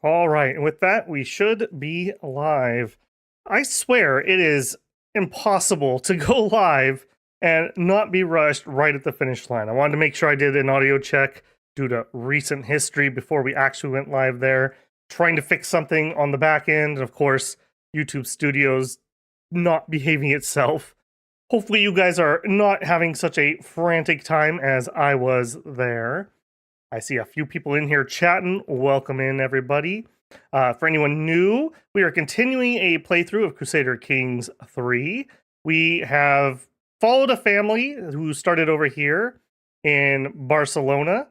All right, and with that, we should be live. I swear it is impossible to go live and not be rushed right at the finish line. I wanted to make sure I did an audio check due to recent history before we actually went live there, trying to fix something on the back end, and of course, YouTube Studios not behaving itself. Hopefully, you guys are not having such a frantic time as I was there. I see a few people in here chatting. Welcome in, everybody. For anyone new, we are continuing a playthrough of Crusader Kings 3. We have followed a family who started over here in Barcelona,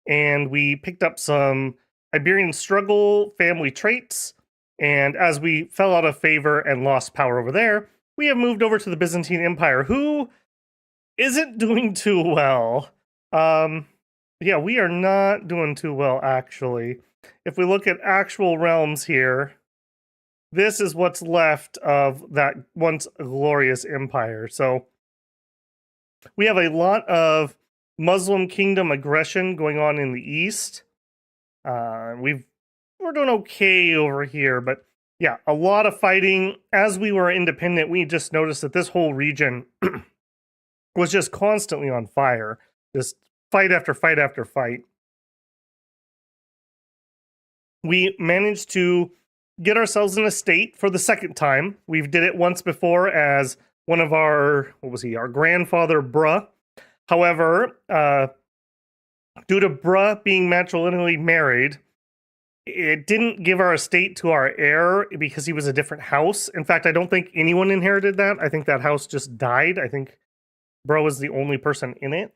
and we picked up some Iberian struggle family traits. And as we fell out of favor and lost power over there, we have moved over to the Byzantine Empire, who isn't doing too well. Yeah, we are not doing too well, actually. If we look at actual realms here, this is what's left of that once glorious empire. So we have a lot of Muslim kingdom aggression going on in the east. We're doing okay over here, but yeah, a lot of fighting. As we were independent, we just noticed that this whole region was just constantly on fire. Just fight after fight after fight. We managed to get ourselves in a state for the second time. We've did it once before as one of our, our grandfather, Bruh. However, due to Bruh being matrilineally married, it didn't give our estate to our heir because he was a different house. In fact, I don't think anyone inherited that. I think that house just died. I think Bruh was the only person in it.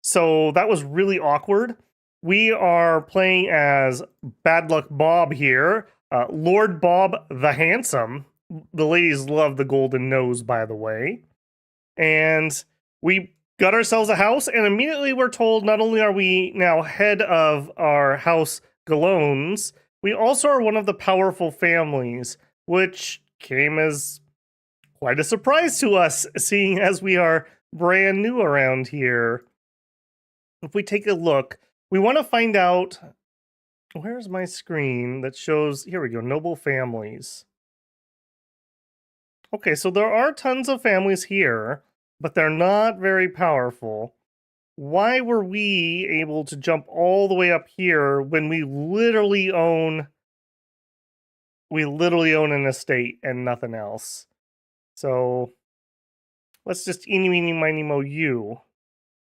So that was really awkward. We are playing as Bad Luck Bob here. Lord Bob the Handsome. The ladies love the golden nose, by the way. And we got ourselves a house, and immediately we're told not only are we now head of our house Galones, we also are one of the powerful families, which came as quite a surprise to us, seeing as we are brand new around here. If we take a look, we want to find out, where's my screen that shows, here we go, noble families. Okay, so there are tons of families here, but they're not very powerful. Why were we able to jump all the way up here when we literally own an estate and nothing else? So let's just eeny, meeny, miny, mo you.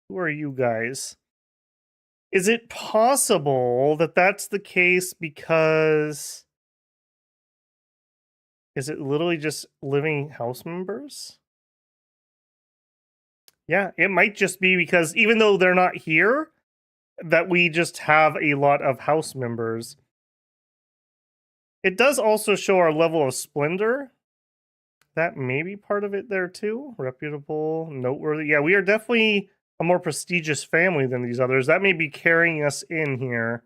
Who are you guys? Is it possible that that's the case because... Is it literally just living house members? Yeah, it might just be because even though they're not here, that we just have a lot of house members. It does also show our level of splendor. That may be part of it there too. Reputable, noteworthy. Yeah, we are definitely a more prestigious family than these others. That may be carrying us in here.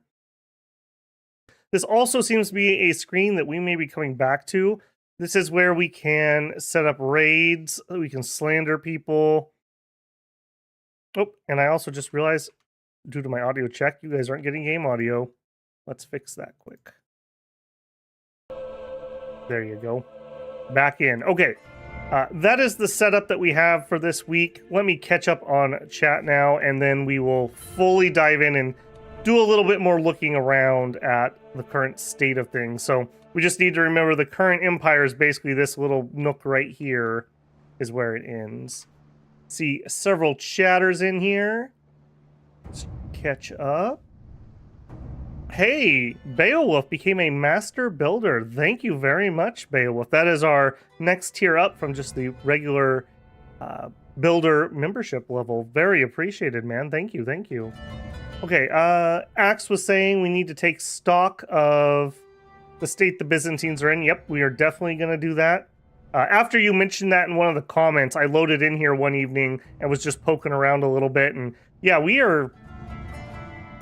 This also seems to be a screen that we may be coming back to. This is where we can set up raids. We can slander people. Oh, and I also just realized, due to my audio check, you guys aren't getting game audio. Let's fix that quick. There you go. Back in. Okay. That is the setup that we have for this week. Let me catch up on chat now, and then we will fully dive in and do a little bit more looking around at the current state of things. So we just need to remember the current empire is basically this little nook right here is where it ends. See several chatters in here. Let's catch up. Hey, Beowulf became a master builder. Thank you very much, Beowulf. That is our next tier up from just the regular builder membership level. Very appreciated, man. Thank you, thank you. Okay, Axe was saying we need to take stock of the state the Byzantines are in. Yep, we are definitely going to do that. After you mentioned that in one of the comments, I loaded in here one evening and was just poking around a little bit. And yeah, we are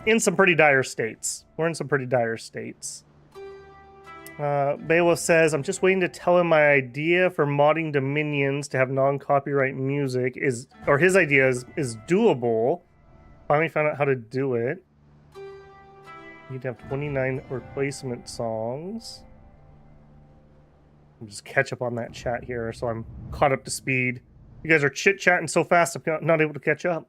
in some pretty dire states. We're in some pretty dire states. Beowulf says, I'm just waiting to tell him my idea for modding Dominions to have non-copyright music his idea is doable. Finally found out how to do it. You'd have 29 replacement songs. I'll just catch up on that chat here so I'm caught up to speed. You guys are chit-chatting so fast I'm not able to catch up.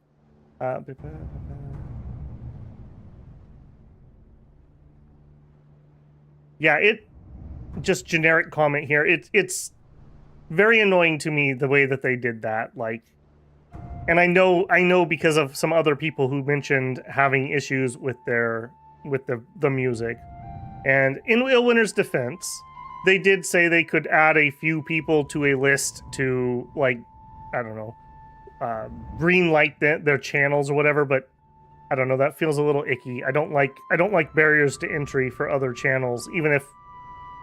Yeah, just generic comment here. It's very annoying to me the way that they did that. Like, and I know because of some other people who mentioned having issues with the music. And in Illwinter's defense, they did say they could add a few people to a list to, like, I don't know, green light their channels or whatever, but I don't know, that feels a little icky. I don't like barriers to entry for other channels, even if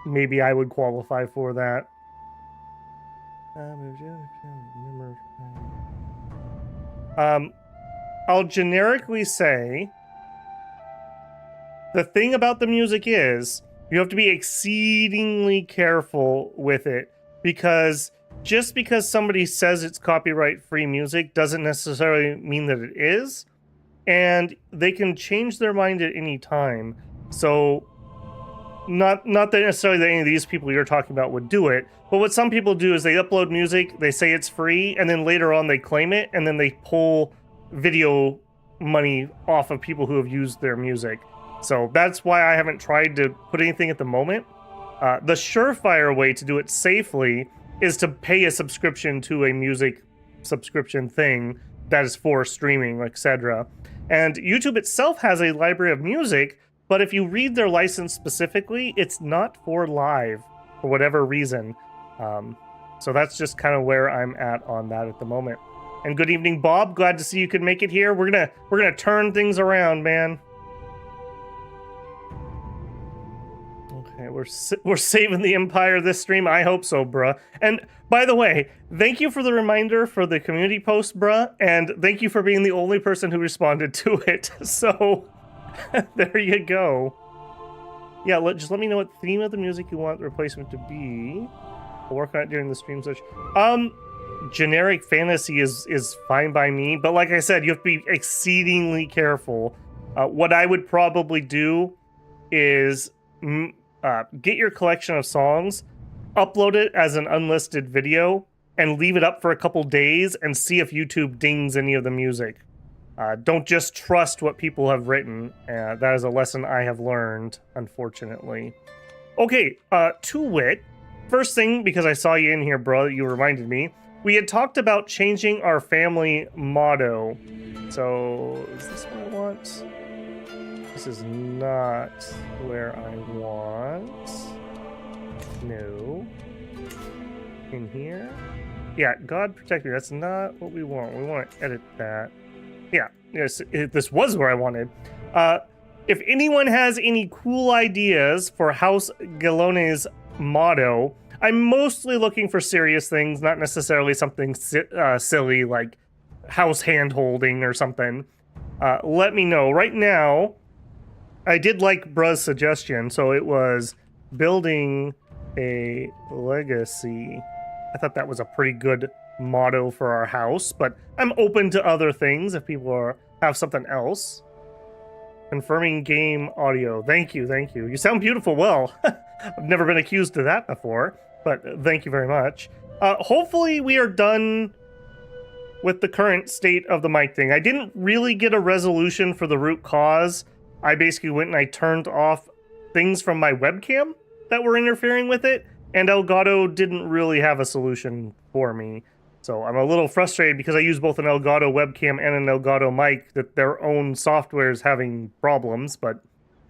maybe I would qualify for that. I'll generically say the thing about the music is you have to be exceedingly careful with it, because just because somebody says it's copyright-free music doesn't necessarily mean that it is, and they can change their mind at any time. So not that necessarily that any of these people you're talking about would do it, but what some people do is they upload music, they say it's free, and then later on they claim it, and then they pull video money off of people who have used their music. So that's why I haven't tried to put anything at the moment. The surefire way to do it safely is to pay a subscription to a music subscription thing that is for streaming, etc. And YouTube itself has a library of music, but if you read their license specifically, it's not for live for whatever reason. So that's just kind of where I'm at on that at the moment. And good evening, Bob. Glad to see you could make it here. We're gonna turn things around, man. Okay, we're saving the Empire this stream. I hope so, bruh. And by the way, thank you for the reminder for the community post, bruh. And thank you for being the only person who responded to it. So there you go. Yeah, just let me know what theme of the music you want the replacement to be. I'll work on it during the stream session. Generic fantasy is fine by me, but like I said, you have to be exceedingly careful. What I would probably do is get your collection of songs, upload it as an unlisted video, and leave it up for a couple days and see if YouTube dings any of the music. Don't just trust what people have written. That is a lesson I have learned, unfortunately. Okay, to wit, first thing, because I saw you in here, bro, you reminded me, we had talked about changing our family motto. So, is this what I want? This is not where I want. No. In here? Yeah, God protect me. That's not what we want. We want to edit that. Yeah, yes, this was where I wanted. If anyone has any cool ideas for House Galone's motto, I'm mostly looking for serious things, not necessarily something silly like house hand-holding or something. Let me know. Right now, I did like Bruh's suggestion, so it was building a legacy. I thought that was a pretty good motto for our house, but I'm open to other things if people have something else. Confirming game audio. Thank you, thank you. You sound beautiful. Well, I've never been accused of that before, but thank you very much. Hopefully we are done with the current state of the mic thing. I didn't really get a resolution for the root cause. I basically went and I turned off things from my webcam that were interfering with it, and Elgato didn't really have a solution for me. So I'm a little frustrated because I use both an Elgato webcam and an Elgato mic that their own software is having problems, but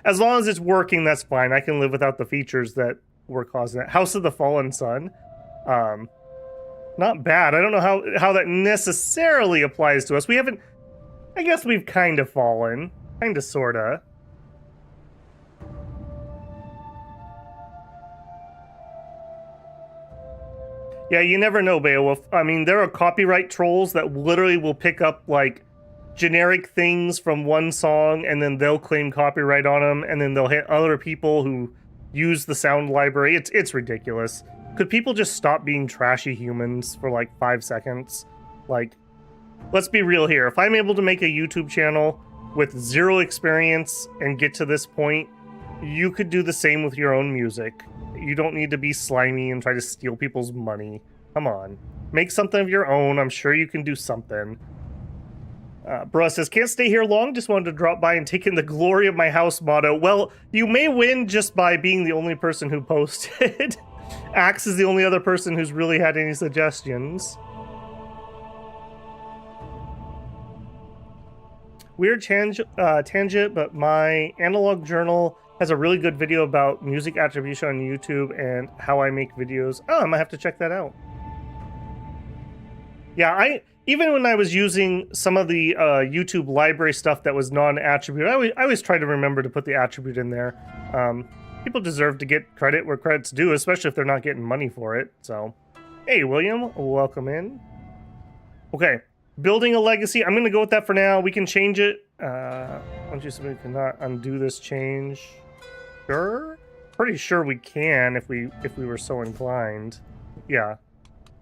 as long as it's working, that's fine. I can live without the features that were causing that. House of the Fallen Sun. Not bad. I don't know how that necessarily applies to us. We haven't... I guess we've kind of fallen. Kind of, sorta. Yeah, you never know, Beowulf. I mean, there are copyright trolls that literally will pick up, like, generic things from one song, and then they'll claim copyright on them, and then they'll hit other people who use the sound library. It's ridiculous. Could people just stop being trashy humans for, like, 5 seconds? Like, let's be real here. If I'm able to make a YouTube channel with 0 experience and get to this point, you could do the same with your own music. You don't need to be slimy and try to steal people's money. Come on. Make something of your own. I'm sure you can do something. Bruh says, can't stay here long. Just wanted to drop by and take in the glory of my house motto. Well, you may win just by being the only person who posted. Axe is the only other person who's really had any suggestions. Weird tangent, but my analog journal has a really good video about music attribution on YouTube and how I make videos. Oh, I might have to check that out. Yeah, even when I was using some of the YouTube library stuff that was non-attribute, I always try to remember to put the attribute in there. People deserve to get credit where credit's due, especially if they're not getting money for it. So, hey, William, welcome in. Okay, building a legacy. I'm going to go with that for now. We can change it. Once you submit, cannot undo this change. Sure? Pretty sure we can if we were so inclined. Yeah.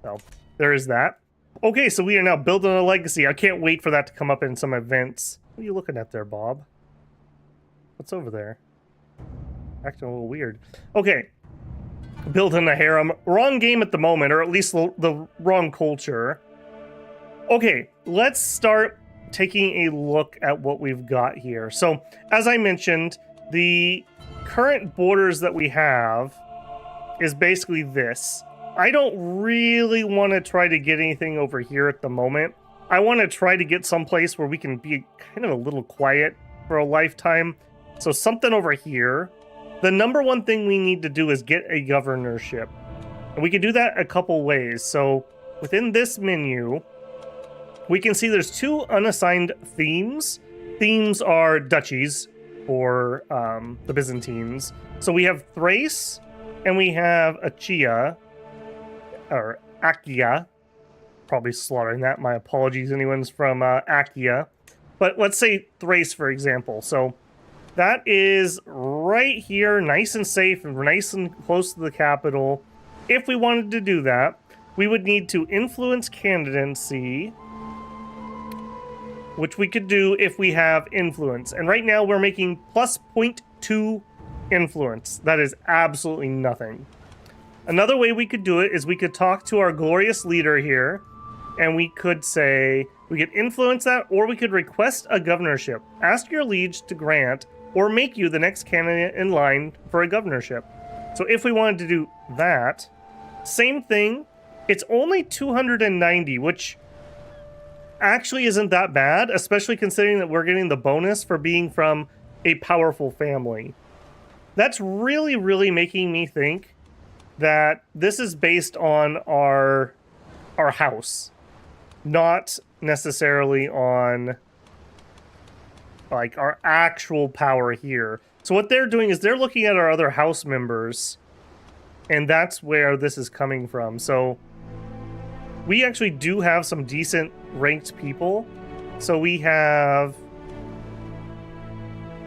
So, there is that. Okay, so we are now building a legacy. I can't wait for that to come up in some events. What are you looking at there, Bob? What's over there? Acting a little weird. Okay. Building a harem. Wrong game at the moment, or at least the wrong culture. Okay, let's start taking a look at what we've got here. So, as I mentioned, the current borders that we have is basically this. I don't really want to try to get anything over here at the moment. I want to try to get someplace where we can be kind of a little quiet for a lifetime. So something over here. The number one thing we need to do is get a governorship. And we can do that a couple ways. So within this menu, we can see there's 2 unassigned themes. Themes are duchies for the Byzantines. So we have Thrace and we have Achaia. Or Achaia, probably slaughtering that. My apologies, anyone's from Achaia. But let's say Thrace, for example. So that is right here, nice and safe, and nice and close to the capital. If we wanted to do that, we would need to influence candidacy, which we could do if we have influence. And right now we're making plus 0.2 influence. That is absolutely nothing. Another way we could do it is we could talk to our glorious leader here, and we could say, we could influence that, or we could request a governorship. Ask your liege to grant, or make you the next candidate in line for a governorship. So if we wanted to do that, same thing, it's only 290, which actually isn't that bad, especially considering that we're getting the bonus for being from a powerful family. That's really, really making me think that this is based on our house, not necessarily on like our actual power here. So what they're doing is they're looking at our other house members, and that's where this is coming from. So we actually do have some decent ranked people. So we have,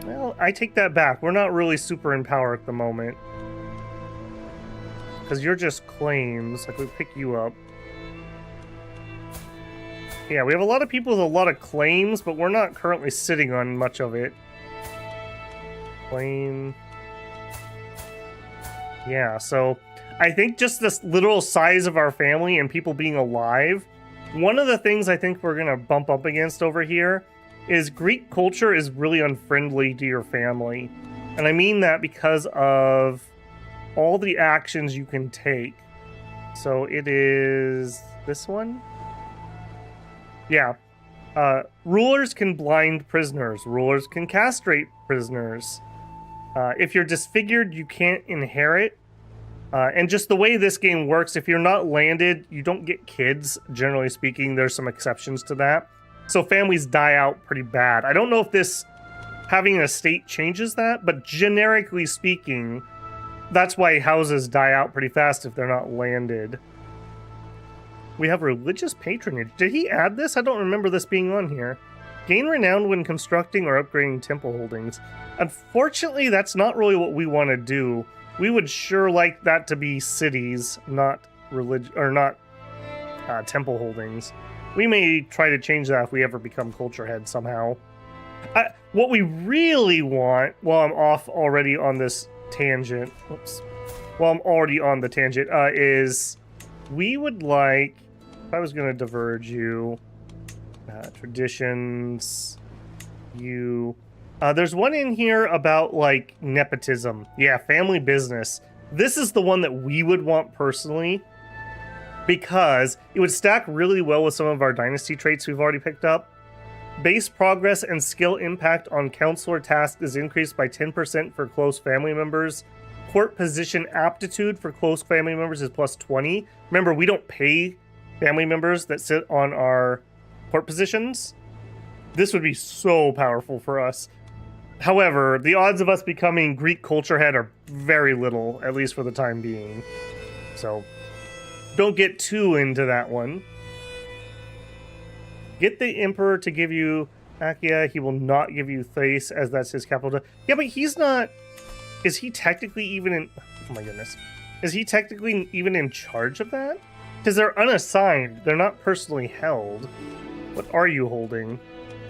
well, I take that back. We're not really super in power at the moment, because you're just claims. Like, we pick you up. Yeah, we have a lot of people with a lot of claims, but we're not currently sitting on much of it. Claim. Yeah, so I think just this literal size of our family and people being alive, one of the things I think we're going to bump up against over here is Greek culture is really unfriendly to your family. And I mean that because of all the actions you can take. So it is this one? Yeah. Rulers can blind prisoners. Rulers can castrate prisoners. If you're disfigured, you can't inherit. And just the way this game works, if you're not landed, you don't get kids, generally speaking. There's some exceptions to that. So families die out pretty bad. I don't know if this having an estate changes that, but generically speaking, that's why houses die out pretty fast if they're not landed. We have religious patronage. Did he add this? I don't remember this being on here. Gain renown when constructing or upgrading temple holdings. Unfortunately, that's not really what we want to do. We would sure like that to be cities, not temple holdings. We may try to change that if we ever become culture head somehow. What we really want, while I'm off already on this tangent, while I'm already on the tangent, is we would like, if I was going to diverge you, traditions, there's one in here about, like, nepotism. Yeah, family business. This is the one that we would want personally, because it would stack really well with some of our dynasty traits we've already picked up. Base progress and skill impact on counselor tasks is increased by 10% for close family members. Court position aptitude for close family members is plus 20. Remember, we don't pay family members that sit on our court positions. This would be so powerful for us. However, the odds of us becoming Greek culture head are very little, at least for the time being. So, don't get too into that one. Get the Emperor to give you Achaia. He will not give you Thrace, as that's his capital. Yeah, but he's not... Is he technically even in... Oh my goodness. Is he technically even in charge of that? Because they're unassigned. They're not personally held. What are you holding,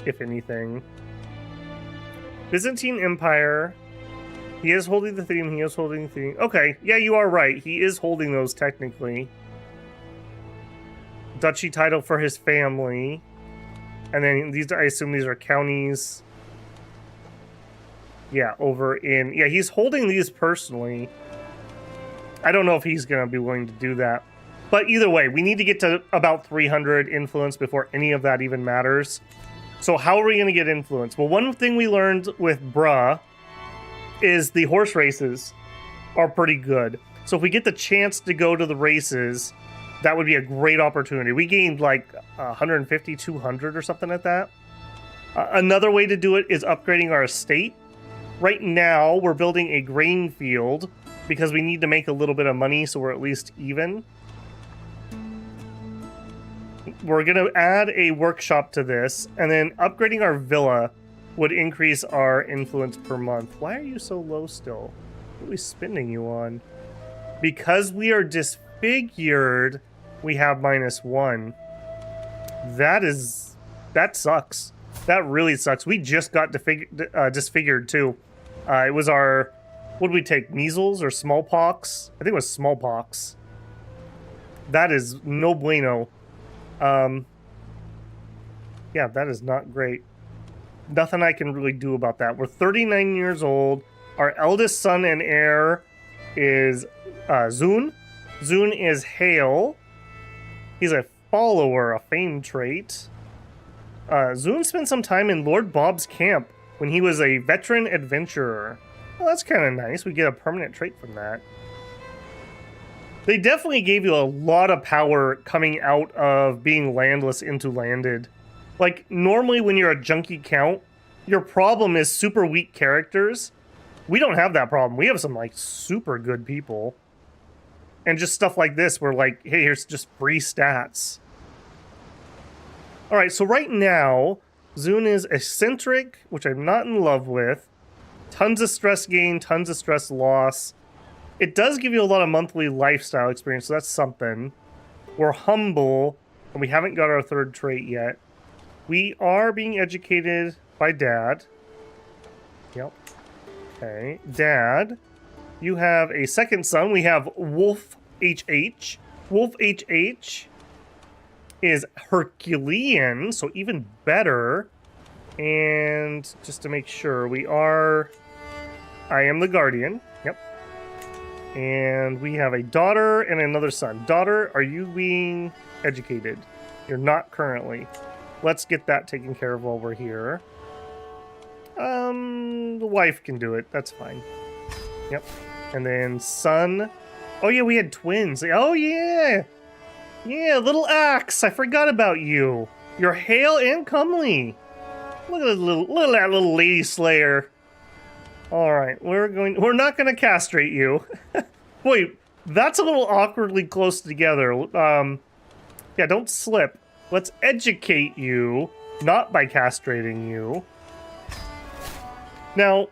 if anything? Byzantine Empire. He is holding the theme. He is holding the theme. Okay, yeah, you are right. He is holding those technically. Duchy title for his family. And then these, I assume these are counties. Yeah, over in... Yeah, he's holding these personally. I don't know if he's going to be willing to do that. But either way, we need to get to about 300 influence before any of that even matters. So how are we going to get influence? Well, one thing we learned with Bruh is the horse races are pretty good. So if we get the chance to go to the races... That would be a great opportunity. We gained like 150, 200 or something like that. Another way to do it is upgrading our estate. Right now, we're building a grain field because we need to make a little bit of money so we're at least even. We're going to add a workshop to this, and then upgrading our villa would increase our influence per month. Why are you so low still? What are we spending you on? Because we are disfigured, we have -1. That sucks. That really sucks. We just got disfigured too. It was our, what did we take? Measles or smallpox? I think it was smallpox. That is no bueno. Yeah, that is not great. Nothing I can really do about that. We're 39 years old. Our eldest son and heir is Zun. Zun is Hail. He's a follower, a fame trait. Zun spent some time in Lord Bob's camp when he was a veteran adventurer. Well, that's kind of nice. We get a permanent trait from that. They definitely gave you a lot of power coming out of being landless into landed. Like, normally when you're a junkie count, your problem is super weak characters. We don't have that problem. We have some, like, super good people. And just stuff like this, where like, hey, here's just free stats. Alright, so right now, Zun is eccentric, which I'm not in love with. Tons of stress gain, tons of stress loss. It does give you a lot of monthly lifestyle experience, so that's something. We're humble, and we haven't got our third trait yet. We are being educated by Dad. Yep. Okay, Dad. You have a second son. We have Wolf HH. Wolf HH is Herculean, so even better. And just to make sure, I am the guardian. Yep. And we have a daughter and another son. Daughter, are you being educated? You're not currently. Let's get that taken care of while we're here. The wife can do it. That's fine. Yep. And then son. Oh yeah, we had twins. Oh yeah. Yeah, little Axe. I forgot about you. You're hale and comely. Look at that little lady slayer. All right, we're not gonna castrate you. Wait, that's a little awkwardly close together. Yeah, don't slip. Let's educate you, not by castrating you. Now,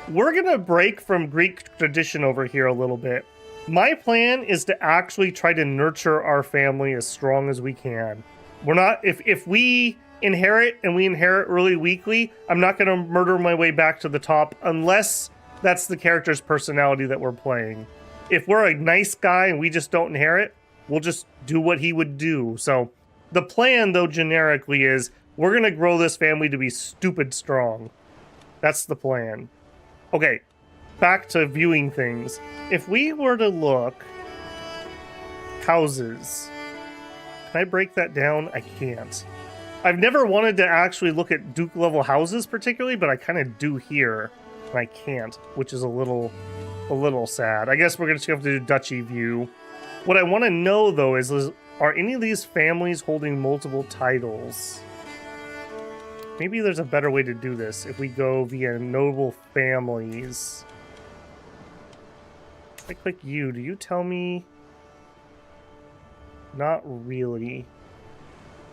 we're gonna break from Greek tradition over here a little bit. My plan is to actually try to nurture our family as strong as we can. We're not, if we inherit and we inherit really weakly, I'm not going to murder my way back to the top unless that's the character's personality that we're playing. If we're a nice guy and we just don't inherit, we'll just do what he would do. So the plan, though, generically is we're going to grow this family to be stupid strong. That's the plan. Okay, back to viewing things. If we were to look... houses. Can I break that down? I can't. I've never wanted to actually look at Duke level houses particularly, but I kind of do here. And I can't, which is a little sad. I guess we're going to have to do Duchy view. What I want to know, though, is are any of these families holding multiple titles? Maybe there's a better way to do this if we go via noble families. If I click you, do you tell me? Not really.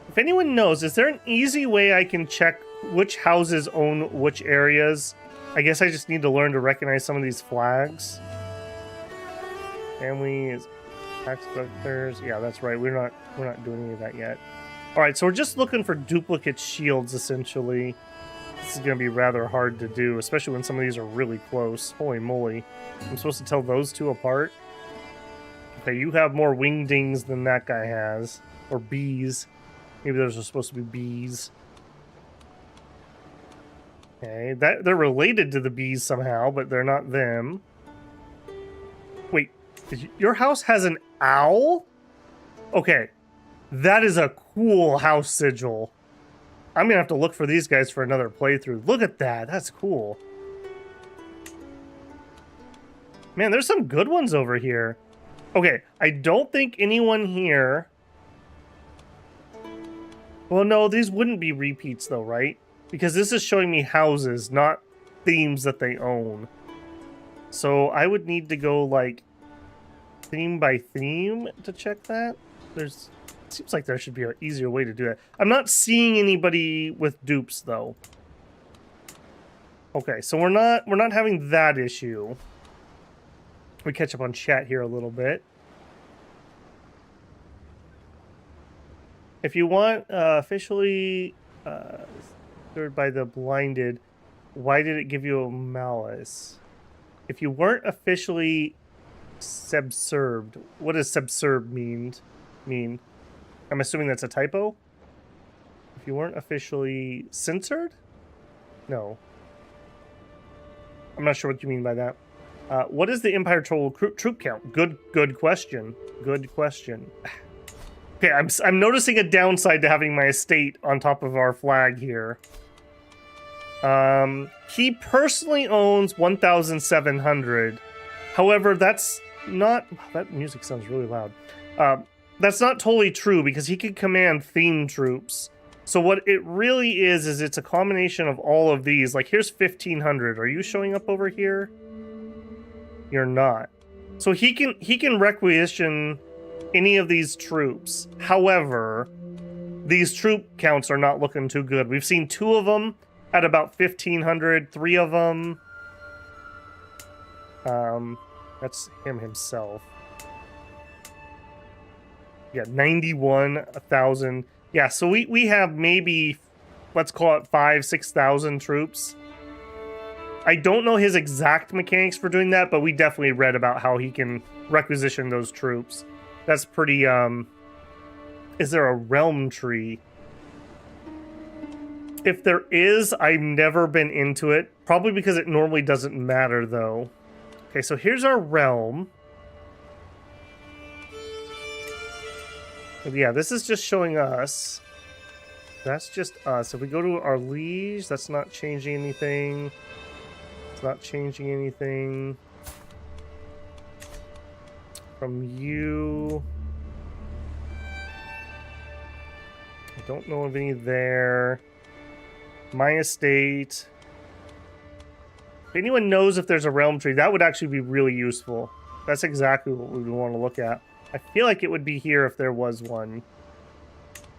If anyone knows, is there an easy way I can check which houses own which areas? I guess I just need to learn to recognize some of these flags. Families, tax collectors. Yeah, that's right. We're not doing any of that yet. All right, so we're just looking for duplicate shields essentially. This is going to be rather hard to do, especially when some of these are really close. Holy moly. I'm supposed to tell those two apart? Okay, you have more wingdings than that guy has. Or bees. Maybe those are supposed to be bees. Okay, they're related to the bees somehow, but they're not them. Wait, your house has an owl? Okay, that is a cool house sigil. I'm gonna have to look for these guys for another playthrough. Look at that, that's cool. Man, there's some good ones over here. Okay, I don't think anyone here... Well, no, these wouldn't be repeats though, right? Because this is showing me houses, not themes that they own. So I would need to go, like, theme by theme to check that. Seems like there should be an easier way to do that. I'm not seeing anybody with dupes, though. Okay, so we're not having that issue. We catch up on chat here a little bit. If you want officially by the blinded, why did it give you a malice? If you weren't officially subserved, what does subserved mean? I'm assuming that's a typo. If you weren't officially censored? No. I'm not sure what you mean by that. What is the Empire total troop count? Good question. Good question. Okay, I'm noticing a downside to having my estate on top of our flag here. He personally owns 1,700. However, that's not... That music sounds really loud. That's not totally true because he could command theme troops. So what it really is it's a combination of all of these. Like, here's 1,500. Are you showing up over here? You're not. So he can requisition any of these troops. However, these troop counts are not looking too good. We've seen 2 of them at about 1,500, 3 of them. That's him himself. Yeah, 91, 1,000. Yeah, so we have maybe, let's call it 5,000-6,000 troops. I don't know his exact mechanics for doing that, but we definitely read about how he can requisition those troops. That's pretty, is there a realm tree? If there is, I've never been into it. Probably because it normally doesn't matter, though. Okay, so here's our realm. Yeah, this is just showing us. That's just us. If we go to our liege, that's not changing anything. It's not changing anything. From you. I don't know of any there. My estate. If anyone knows if there's a realm tree, that would actually be really useful. That's exactly what we would want to look at. I feel like it would be here if there was one.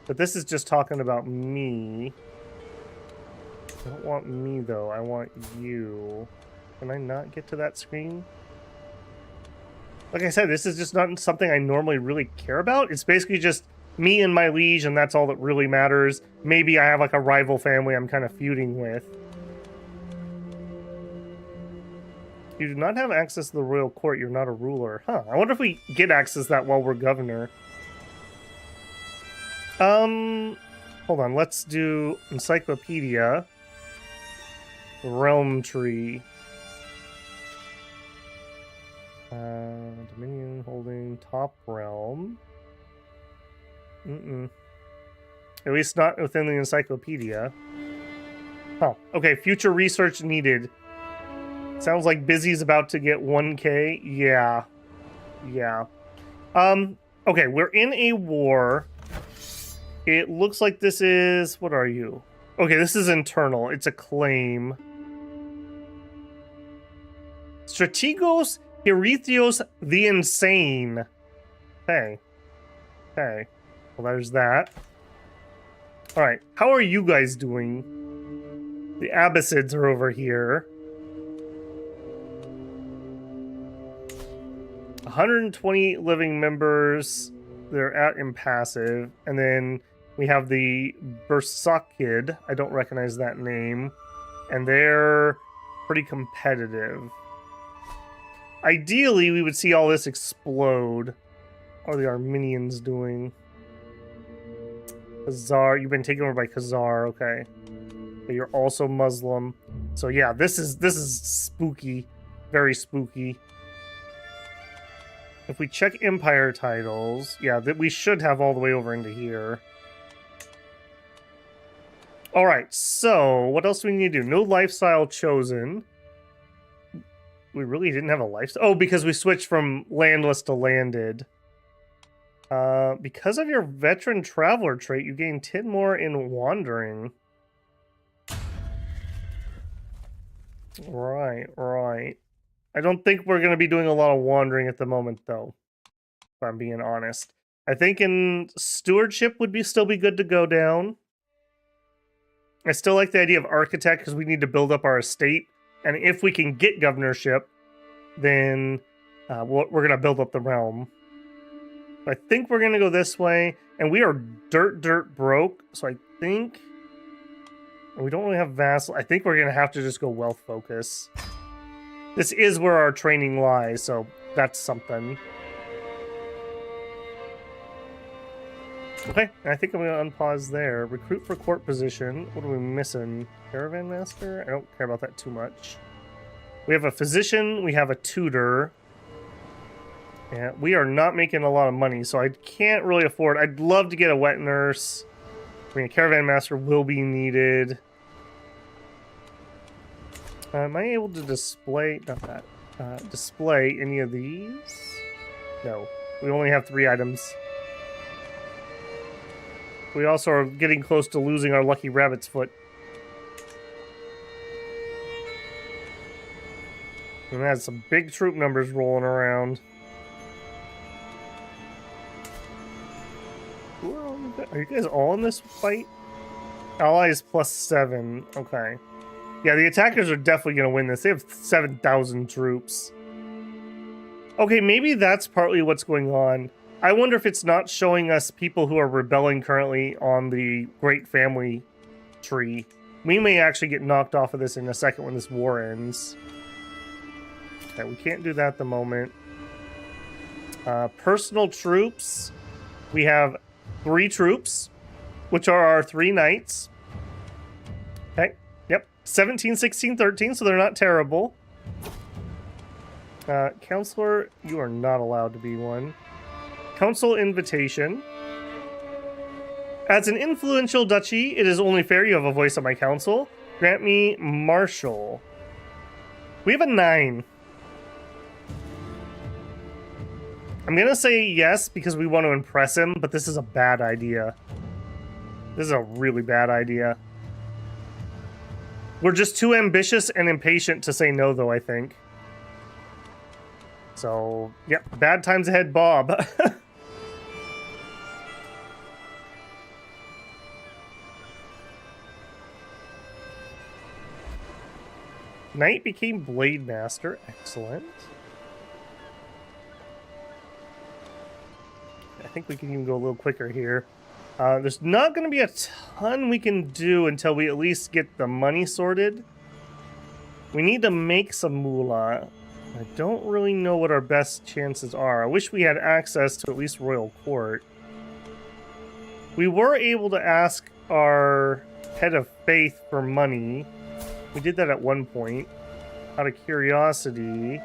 But this is just talking about me. I don't want me, though. I want you. Can I not get to that screen? Like I said, this is just not something I normally really care about. It's basically just me and my liege, and that's all that really matters. Maybe I have like a rival family I'm kind of feuding with. You do not have access to the royal court. You're not a ruler. Huh. I wonder if we get access to that while we're governor. Hold on. Let's do encyclopedia. Realm tree. Dominion holding top realm. At least not within the encyclopedia. Huh. Okay, future research needed. Sounds like Busy's about to get 1K. Yeah. Yeah. Okay, we're in a war. It looks like this is... What are you? Okay, this is internal. It's a claim. Strategos Heretios the Insane. Okay. Okay. Well, there's that. Alright, how are you guys doing? The Abbasids are over here. 120 living members. They're at impassive. And then we have the Bersakid. I don't recognize that name. And they're pretty competitive. Ideally, we would see all this explode. How are the Armenians doing? Khazar, you've been taken over by Khazar, okay. But you're also Muslim. So yeah, this is spooky. Very spooky. If we check Empire titles, yeah, that we should have all the way over into here. Alright, so what else do we need to do? No lifestyle chosen. We really didn't have a lifestyle. Oh, because we switched from landless to landed. Because of your veteran traveler trait, you gain 10 more in wandering. Right, right. I don't think we're going to be doing a lot of wandering at the moment, though. If I'm being honest. I think in stewardship would still be good to go down. I still like the idea of architect because we need to build up our estate. And if we can get governorship, then we're going to build up the realm. I think we're going to go this way. And we are dirt broke. So I think... We don't really have vassal. I think we're going to have to just go wealth focus. This is where our training lies, so that's something. Okay, I think I'm going to unpause there. Recruit for court position. What are we missing? Caravan master? I don't care about that too much. We have a physician. We have a tutor. Yeah, we are not making a lot of money, so I can't really afford... I'd love to get a wet nurse. I mean, a caravan master will be needed. Am I able to display... Not that. Display any of these? No. We only have 3 items. We also are getting close to losing our lucky rabbit's foot. And that's some big troop numbers rolling around. Are you guys all in this fight? Allies +7. Okay. Yeah, the attackers are definitely going to win this. They have 7,000 troops. Okay, maybe that's partly what's going on. I wonder if it's not showing us people who are rebelling currently on the Great Family tree. We may actually get knocked off of this in a second when this war ends. Okay, we can't do that at the moment. Personal troops. We have 3 troops, which are our 3 knights. Okay, yep. 17, 16, 13, so they're not terrible. Counselor, you are not allowed to be one. Council invitation. As an influential duchy, it is only fair you have a voice on my council. Grant me Marshal. We have a 9. I'm gonna say yes because we want to impress him, but this is a bad idea. This is a really bad idea. We're just too ambitious and impatient to say no, though, I think. So, yep, bad times ahead, Bob. Knight became Blade Master. Excellent. I think we can even go a little quicker here. There's not going to be a ton we can do until we at least get the money sorted. We need to make some moolah. I don't really know what our best chances are. I wish we had access to at least royal court. We were able to ask our head of faith for money. We did that at one point, out of curiosity.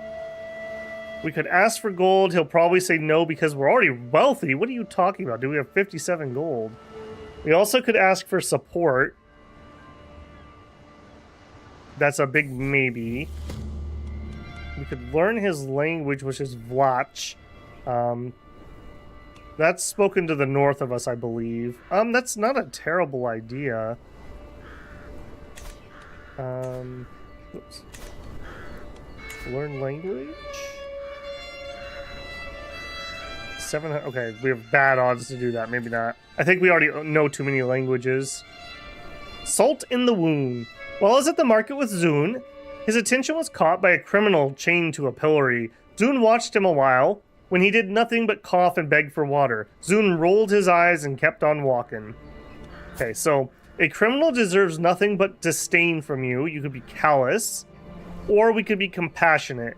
We could ask for gold. He'll probably say no because we're already wealthy. What are you talking about? Do we have 57 gold? We also could ask for support. That's a big maybe. We could learn his language, which is Vlach. That's spoken to the north of us, I believe. That's not a terrible idea. Oops. Learn language? 700. Okay, we have bad odds to do that. Maybe not. I think we already know too many languages. Salt in the wound. While I was at the market with Zun, his attention was caught by a criminal chained to a pillory. Zun watched him a while. When he did nothing but cough and beg for water, Zun rolled his eyes and kept on walking. Okay, so a criminal deserves nothing but disdain from you. You could be callous, or we could be compassionate.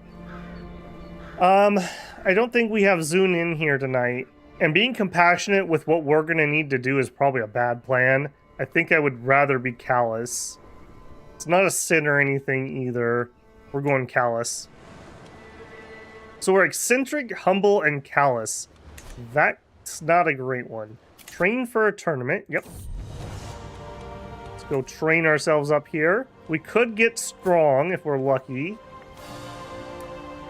I don't think we have Zun in here tonight, and being compassionate with what we're going to need to do is probably a bad plan. I think I would rather be callous. It's not a sin or anything either. We're going callous. So we're eccentric, humble, and callous. That's not a great one. Train for a tournament. Yep. Let's go train ourselves up here. We could get strong if we're lucky.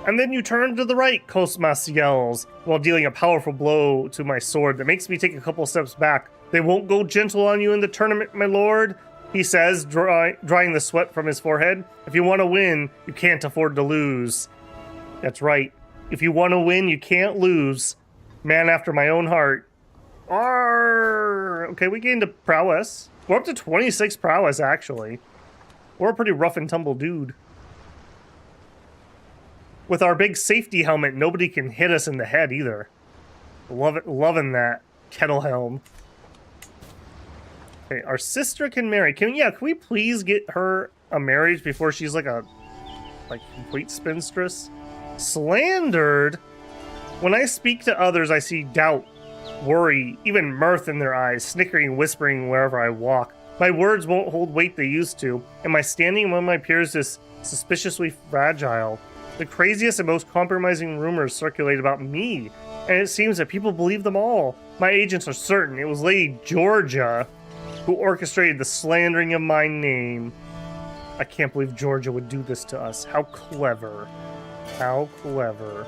And then you turn to the right, Cosmas yells, while dealing a powerful blow to my sword that makes me take a couple steps back. They won't go gentle on you in the tournament, my lord, he says, drying the sweat from his forehead. If you want to win, you can't afford to lose. That's right. If you want to win, you can't lose. Man after my own heart. Arrgh. Okay, we gained a prowess. We're up to 26 prowess, actually. We're a pretty rough and tumble dude. With our big safety helmet, nobody can hit us in the head either. Love it, loving that kettle helm. Okay, our sister can marry. Can we please get her a marriage before she's like a complete spinstress? Slandered? When I speak to others, I see doubt, worry, even mirth in their eyes, snickering, whispering wherever I walk. My words won't hold weight they used to, and my standing among my peers is suspiciously fragile. The craziest and most compromising rumors circulate about me, and it seems that people believe them all. My agents are certain it was Lady Georgia who orchestrated the slandering of my name. I can't believe Georgia would do this to us. How clever. How clever.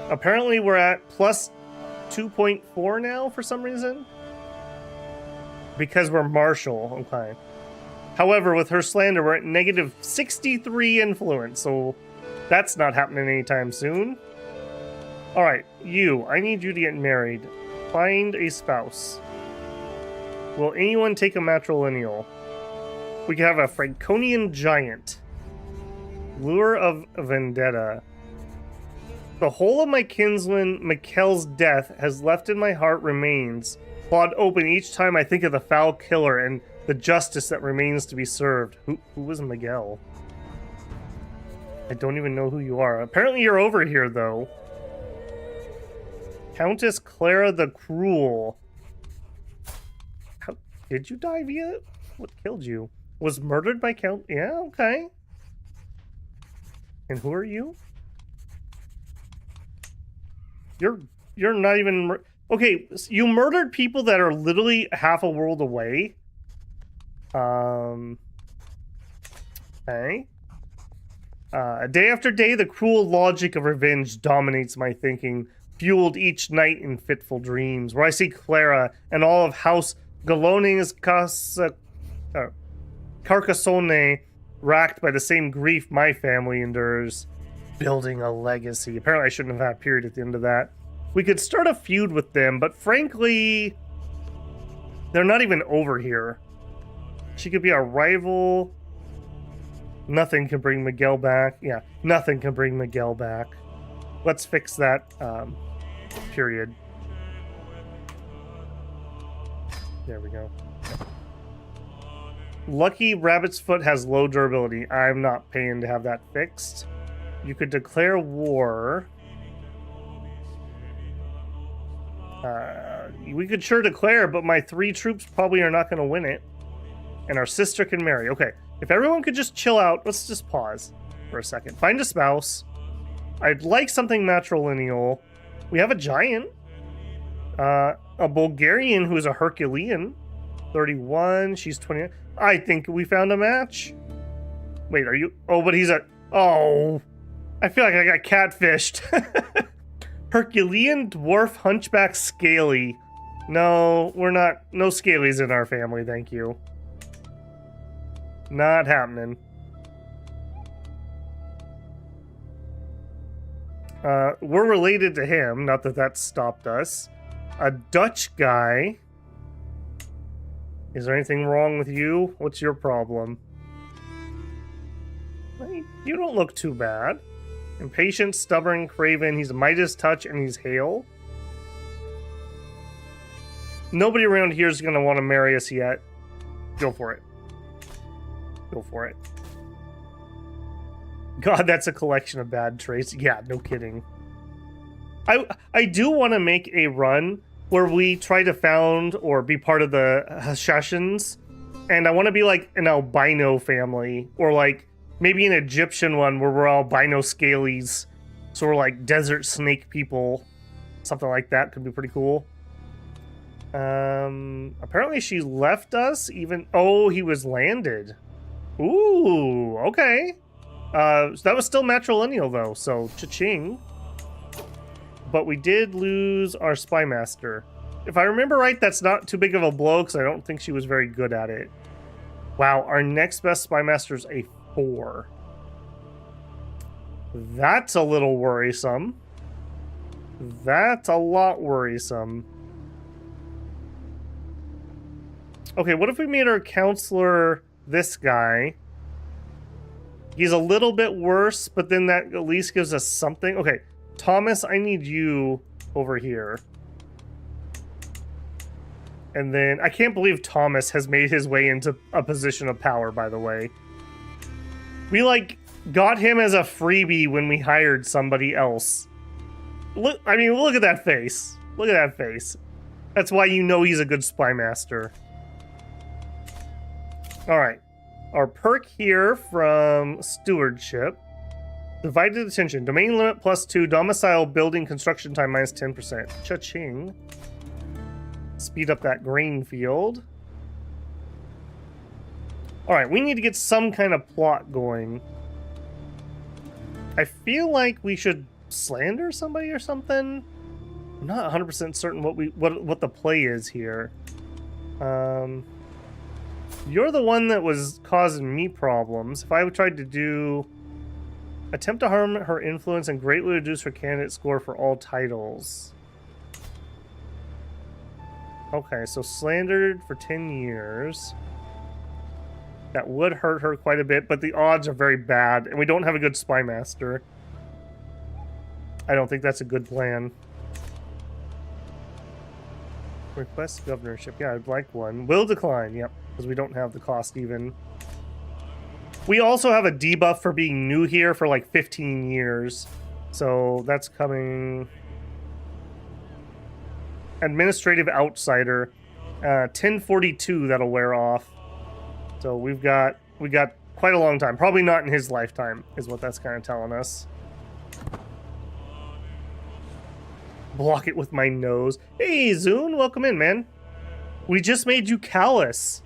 Apparently we're at plus 2.4 now for some reason. Because we're martial. Okay. However, with her slander, we're at negative 63 influence, so that's not happening anytime soon. Alright, I need you to get married. Find a spouse. Will anyone take a matrilineal? We can have a Franconian giant. Lure of vendetta. The whole of my kinsman Mikkel's death has left in my heart remains, clawed open each time I think of the foul killer and the justice that remains to be served. Who was Miguel? I don't even know who you are. Apparently you're over here, though. Countess Clara the Cruel. Did you die via... What killed you? Was murdered by Count... Yeah, okay. And who are you? You're not even... Okay, so you murdered people that are literally half a world away. Okay. Day after day, the cruel logic of revenge dominates my thinking, fueled each night in fitful dreams, where I see Clara and all of House Gallones Carcassonne racked by the same grief my family endures. Building a legacy. Apparently I shouldn't have had a period at the end of that. We could start a feud with them, but frankly, they're not even over here. She could be a rival. Nothing can bring Miguel back. Yeah, nothing can bring Miguel back. Let's fix that period. There we go. Lucky Rabbit's Foot has low durability. I'm not paying to have that fixed. You could declare war. We could sure declare, but my 3 troops probably are not going to win it. And our sister can marry. Okay, if everyone could just chill out, let's just pause for a second. Find a spouse. I'd like something matrilineal. We have a giant. A Bulgarian who's a Herculean. 31, she's 20. I think we found a match. Wait, are you? Oh, but he's a... Oh, I feel like I got catfished. Herculean, dwarf, hunchback, scaly. No, we're not... No scalies in our family, thank you. Not happening. We're related to him, not that that stopped us. A Dutch guy. Is there anything wrong with you? What's your problem? You don't look too bad. Impatient, stubborn, craven. He's a Midas touch and he's hail. Nobody around here is going to want to marry us yet. Go for it. Go for it. God, that's a collection of bad traits. Yeah, no kidding. I do want to make a run where we try to found or be part of the Hashashins. And I want to be like an albino family. Or like maybe an Egyptian one where we're albino scalies. So we're like desert snake people. Something like that could be pretty cool. Apparently she left us even... Oh, he was landed. Ooh, okay. So that was still matrilineal though, so cha-ching. But we did lose our spy master. If I remember right, that's not too big of a blow because I don't think she was very good at it. Wow, our next best spy master is a 4. That's a little worrisome. That's a lot worrisome. Okay, what if we made our counselor this guy? He's a little bit worse, but then that at least gives us something. Okay, Thomas, I need you over here. And then, I can't believe Thomas has made his way into a position of power, by the way. We, like, got him as a freebie when we hired somebody else. Look, I mean, look at that face. Look at that face. That's why you know he's a good spy master. Alright. Our perk here from Stewardship. Divided attention. Domain limit +2. Domicile building construction time -10%. Cha-ching. Speed up that grain field. Alright, we need to get some kind of plot going. I feel like we should slander somebody or something. I'm not 100% certain what the play is here. You're the one that was causing me problems. If I tried to do... Attempt to harm her influence and greatly reduce her candidate score for all titles. Okay, so slandered for 10 years. That would hurt her quite a bit, but the odds are very bad, and we don't have a good spy master. I don't think that's a good plan. Request governorship. Yeah, I'd like one. Will decline, yep, because we don't have the cost even. We also have a debuff for being new here for like 15 years. So that's coming. Administrative outsider. 1042 that'll wear off. So we got quite a long time. Probably not in his lifetime, is what that's kind of telling us. Block it with my nose. Hey, Zune, welcome in, man. We just made you callous.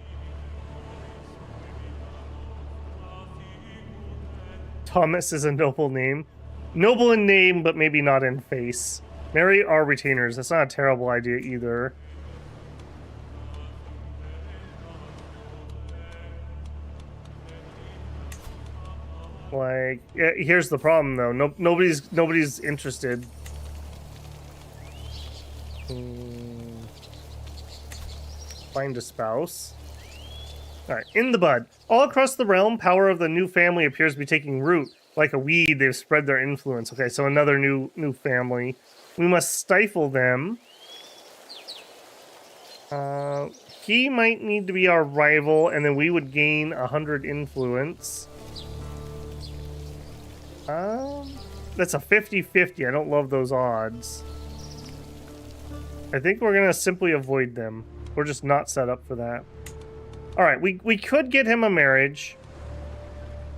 Thomas is a noble name. Noble in name, but maybe not in face. Marry our retainers. That's not a terrible idea either. Like, yeah, here's the problem though. Nobody's interested. Find a spouse. Alright, in the bud. All across the realm, power of the new family appears to be taking root. Like a weed, they've spread their influence. Okay, so another new family. We must stifle them. He might need to be our rival, and then we would gain 100 influence. That's a 50-50. I don't love those odds. I think we're gonna simply avoid them. We're just not set up for that. All right, we could get him a marriage.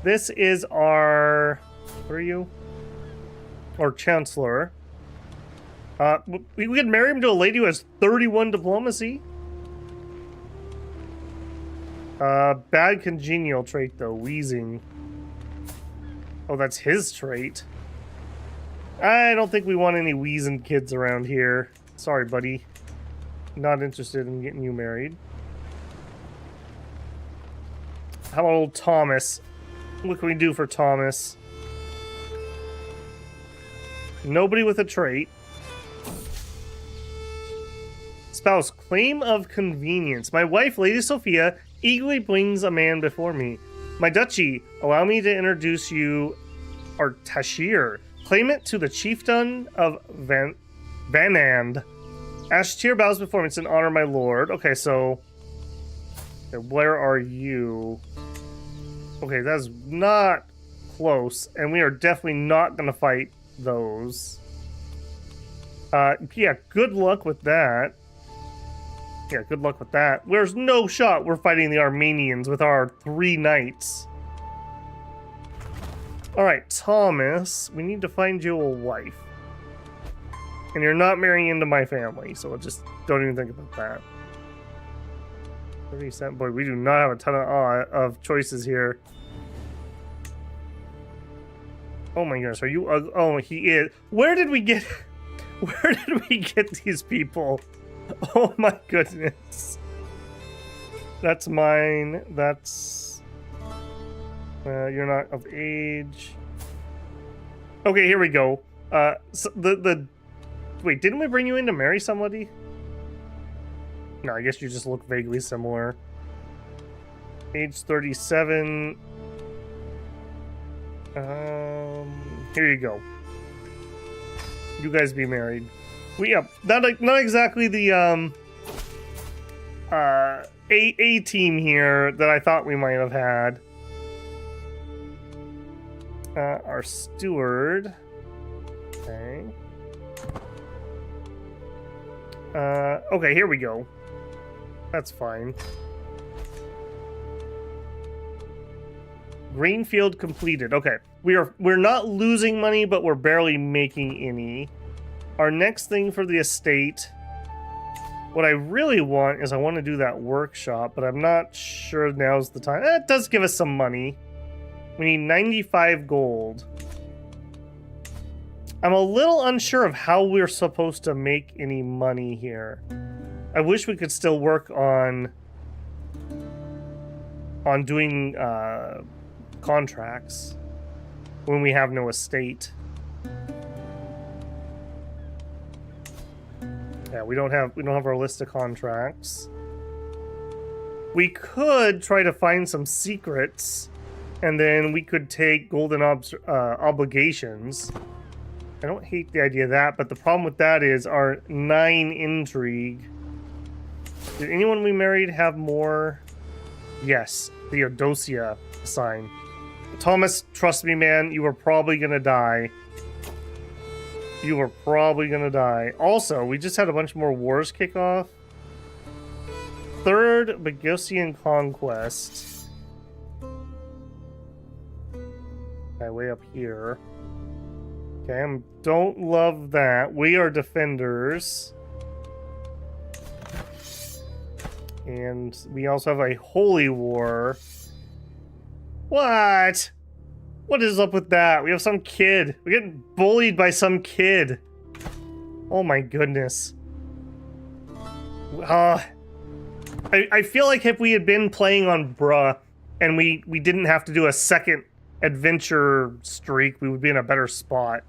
This is our... What are you? Our chancellor. We could marry him to a lady who has 31 diplomacy. Bad congenial trait, though. Wheezing. Oh, that's his trait. I don't think we want any wheezing kids around here. Sorry, buddy. Not interested in getting you married. How about old Thomas? What can we do for Thomas? Nobody with a trait. Spouse, claim of convenience. My wife, Lady Sophia, eagerly brings a man before me. My duchy, allow me to introduce you, our Tashir. Claim it to the chieftain of Vanand. Ashtir bows before me. It's an honor, my lord. Okay, so... where are you? Okay, that's not close, and we are definitely not going to fight those. Yeah, good luck with that. Yeah, good luck with that. There's no shot we're fighting the Armenians with our 3 knights. Alright, Thomas, we need to find you a wife. And you're not marrying into my family, so just don't even think about that. 30 boy, we do not have a ton of choices here. Oh my goodness, are you... oh, he is... Where did we get... Where did we get these people? Oh my goodness. That's mine. That's... you're not of age. Okay, here we go. So wait, didn't we bring you in to marry somebody? No, I guess you just look vaguely similar. Age 37. Here you go. You guys be married. Not exactly the A team here that I thought we might have had. Our steward. Okay. Okay, here we go. That's fine. Greenfield completed. Okay. We're not losing money, but we're barely making any. Our next thing for the estate, what I really want is I want to do that workshop, but I'm not sure now's the time. It does give us some money. We need 95 gold. I'm a little unsure of how we're supposed to make any money here. I wish we could still work on doing contracts when we have no estate. Yeah, we don't have our list of contracts. We could try to find some secrets, and then we could take golden obligations. I don't hate the idea of that, but the problem with that is our 9 intrigue. Did anyone we married have more? Yes, Theodosia sign. Thomas, trust me, man, you are probably gonna die. You are probably gonna die. Also, we just had a bunch more wars kick off. 3rd Bagosian conquest. Okay, way up here. Okay, I don't love that. We are defenders. And we also have a holy war. What? What is up with that? We have some kid. We're getting bullied by some kid. Oh my goodness. I feel like if we had been playing on Bruh and we didn't have to do a second adventure streak, we would be in a better spot.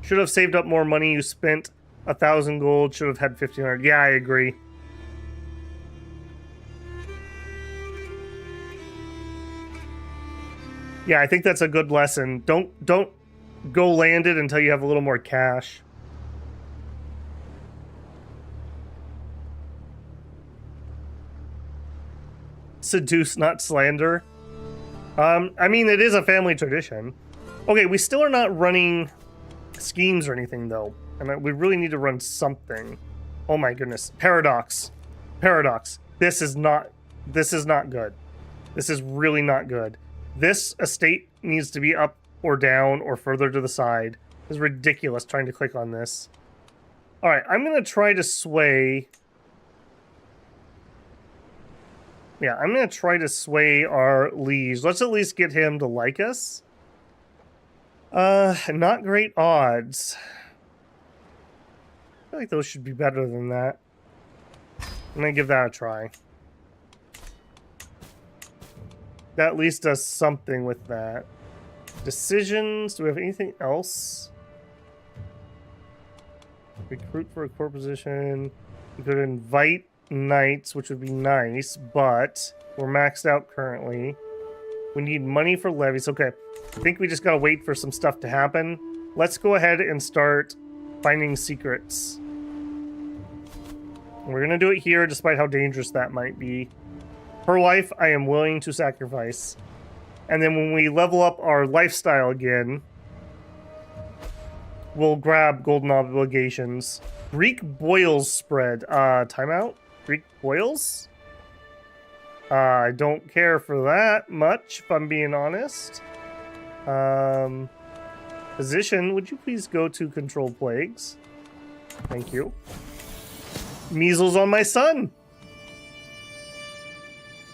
Should have saved up more money. You spent 1,000 gold. Should have had 1,500. Yeah, I agree. Yeah, I think that's a good lesson. Don't go land it until you have a little more cash. Seduce, not slander. I mean, it is a family tradition. Okay, we still are not running schemes or anything, though. And we really need to run something. Oh my goodness. Paradox. Paradox. This is not good. This is really not good. This estate needs to be up or down or further to the side. It's ridiculous trying to click on this. Alright, I'm going to try to sway... Yeah, I'm going to try to sway our liege. Let's at least get him to like us. Not great odds. I feel like those should be better than that. I'm going to give that a try. That at least does something with that. Decisions. Do we have anything else? Recruit for a core position. We could invite knights, which would be nice, but we're maxed out currently. We need money for levies. Okay, I think we just gotta wait for some stuff to happen. Let's go ahead and start finding secrets. We're gonna do it here, despite how dangerous that might be. Her life, I am willing to sacrifice. And then when we level up our lifestyle again, we'll grab golden obligations. Greek boils spread. Timeout? Greek boils? I don't care for that much, if I'm being honest. Physician, would you please go to control plagues? Thank you. Measles on my son.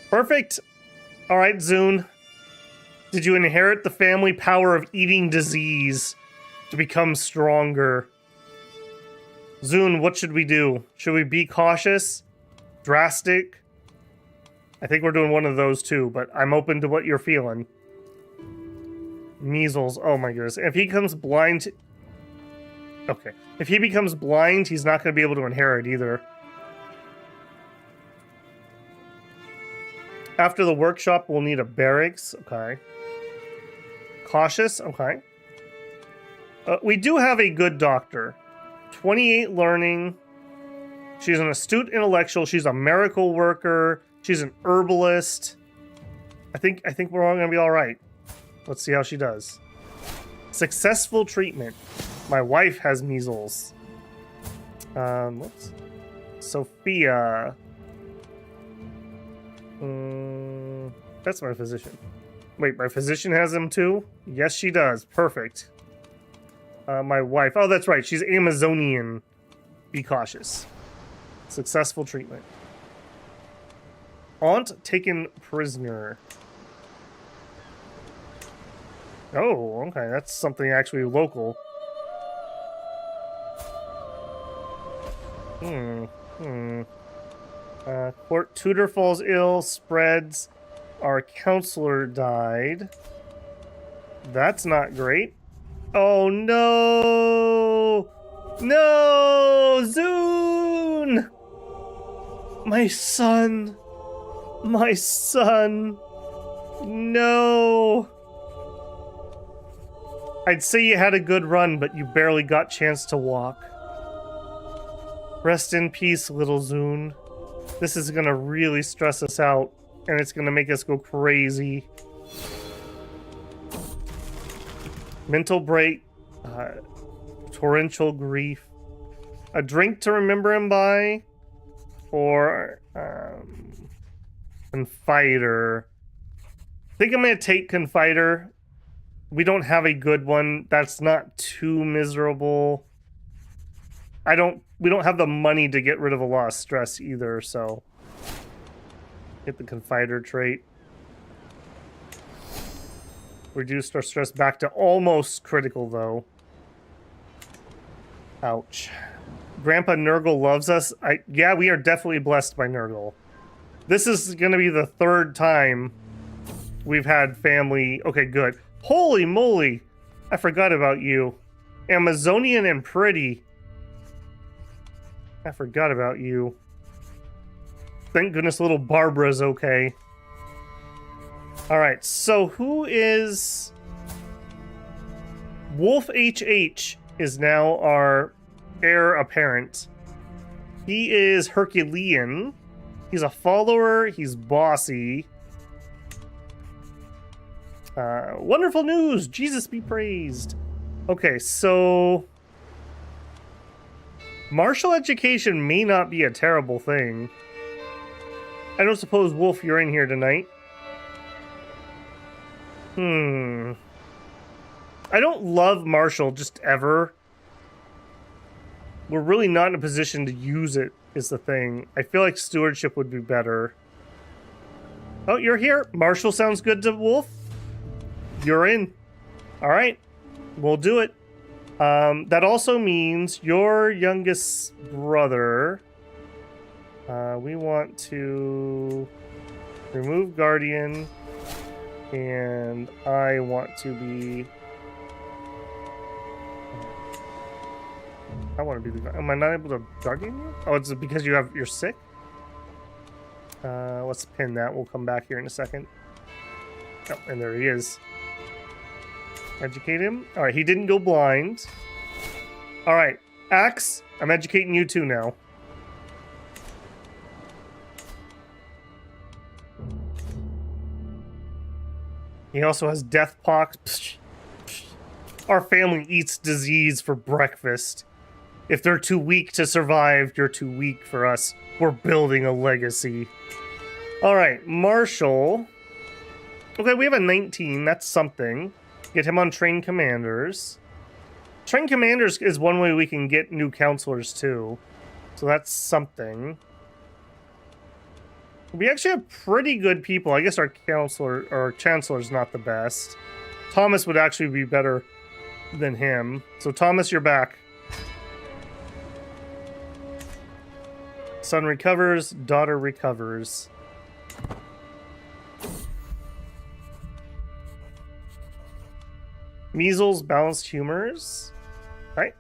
Perfect. All right, Zune. Did you inherit the family power of eating disease to become stronger? Zune, what should we do? Should we be cautious? Drastic? I think we're doing one of those too, but I'm open to what you're feeling. Measles. Oh my goodness. If he becomes blind... Okay. If he becomes blind, he's not going to be able to inherit either. After the workshop, we'll need a barracks. Okay. Cautious. Okay. We do have a good doctor. 28 learning. She's an astute intellectual. She's a miracle worker. She's an herbalist. I think we're all gonna be all right. Let's see how she does. Successful treatment. My wife has measles. Whoops. Sophia. That's my physician. Wait, my physician has them too? Yes, she does. Perfect. My wife. Oh, that's right. She's Amazonian. Be cautious. Successful treatment. Aunt taken prisoner. Oh, okay. That's something actually local. Court tutor falls ill. Spreads. Our counselor died. That's not great. Oh no! No! Zune! My son! My son! No! I'd say you had a good run, but you barely got chance to walk. Rest in peace, little Zune. This is gonna really stress us out, and it's gonna make us go crazy. Mental break. Torrential grief. A drink to remember him by? Or, Confider. I think I'm gonna take Confider. We don't have a good one. That's not too miserable. We don't have the money to get rid of a lot of stress either, so get the Confider trait. Reduced our stress back to almost critical, though. Ouch. Grandpa Nurgle loves us. Yeah, we are definitely blessed by Nurgle. This is going to be the third time we've had family. Okay, good. Holy moly. I forgot about you. Amazonian and pretty. I forgot about you. Thank goodness little Barbara's okay. All right, so who is... Wolf HH is now our heir apparent. He is Herculean. He's a follower. He's bossy. Wonderful news. Jesus be praised. Okay, so... martial education may not be a terrible thing. I don't suppose, Wolf, you're in here tonight. I don't love martial just ever. We're really not in a position to use it, is the thing. I feel like stewardship would be better. Oh, you're here. Martial sounds good to Wolf. You're in. All right. We'll do it. That also means your youngest brother... we want to remove Guardian, and I want to be... I want to be the... Am I not able to Guardian you? Oh, it's because you're sick? Let's pin that. We'll come back here in a second. Oh, and there he is. Educate him. All right, he didn't go blind. All right, Axe, I'm educating you too now. He also has death pox. Psh, psh. Our family eats disease for breakfast. If they're too weak to survive, you're too weak for us. We're building a legacy. All right, Marshall. Okay, we have a 19. That's something. Get him on Train Commanders. Train Commanders is one way we can get new counselors too. So that's something. We actually have pretty good people. I guess our counselor or chancellor's not the best. Thomas would actually be better than him. So Thomas, you're back. Son recovers, daughter recovers. Measles, balanced humors. Right?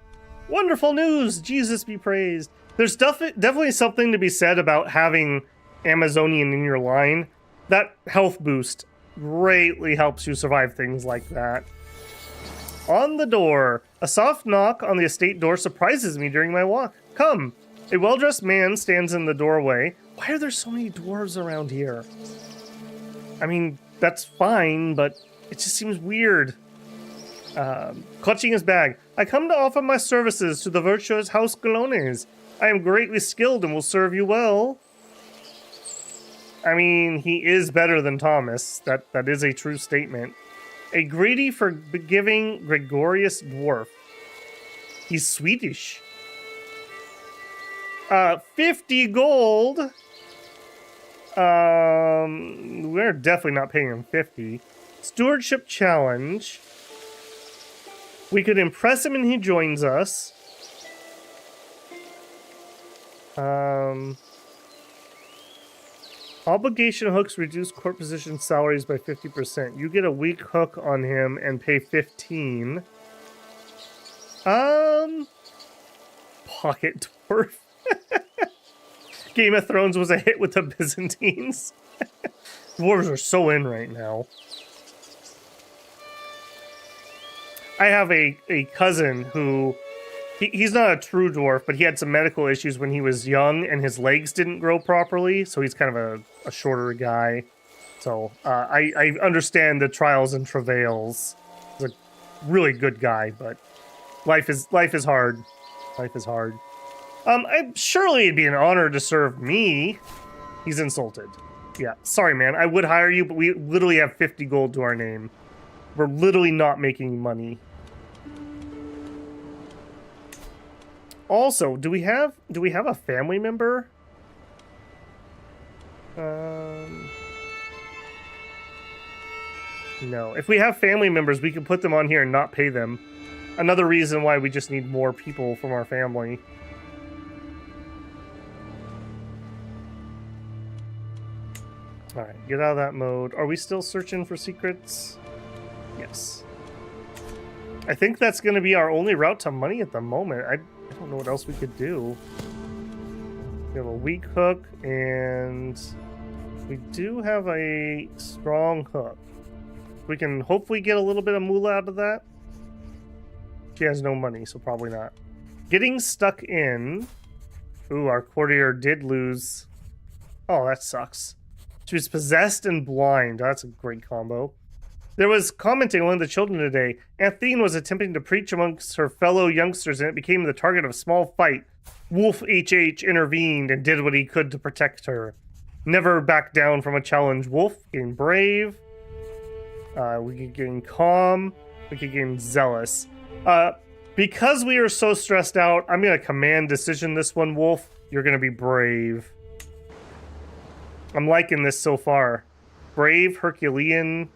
Wonderful news! Jesus be praised. There's definitely something to be said about having Amazonian in your line. That health boost greatly helps you survive things like that. On the door. A soft knock on the estate door surprises me during my walk. Come. A well-dressed man stands in the doorway. Why are there so many dwarves around here? I mean, that's fine, but it just seems weird. Clutching his bag. I come to offer my services to the virtuous House Galones. I am greatly skilled and will serve you well. I mean, he is better than Thomas. That is a true statement. A greedy, forgiving, gregarious dwarf. He's Swedish. 50 gold. We're definitely not paying him 50. Stewardship challenge. We could impress him and he joins us. Obligation hooks reduce court position salaries by 50%. You get a weak hook on him and pay 15. Pocket dwarf. Game of Thrones was a hit with the Byzantines. Dwarves are so in right now. I have a cousin who... He's not a true dwarf, but he had some medical issues when he was young, and his legs didn't grow properly, so he's kind of a shorter guy. So I understand the trials and travails. He's a really good guy, but life is hard. Life is hard. Surely it'd be an honor to serve me. He's insulted. Yeah, sorry, man. I would hire you, but we literally have 50 gold to our name. We're literally not making money. Also, do we have a family member? No. If we have family members, we can put them on here and not pay them. Another reason why we just need more people from our family. Alright, get out of that mode. Are we still searching for secrets? Yes. I think that's going to be our only route to money at the moment. I don't know what else we could do. We have a weak hook and We do have a strong hook. We can hopefully get a little bit of moolah out of that. She has no money, so probably not. Getting stuck in. Ooh, our courtier did lose. Oh, that sucks. She was possessed and blind. That's a great combo. There was commenting on one of the children today. Athene was attempting to preach amongst her fellow youngsters, and it became the target of a small fight. Wolf HH intervened and did what he could to protect her. Never back down from a challenge. Wolf getting brave. We could gain calm. We could gain zealous. Because we are so stressed out, I'm going to command decision this one, Wolf. You're going to be brave. I'm liking this so far. Brave, Herculean.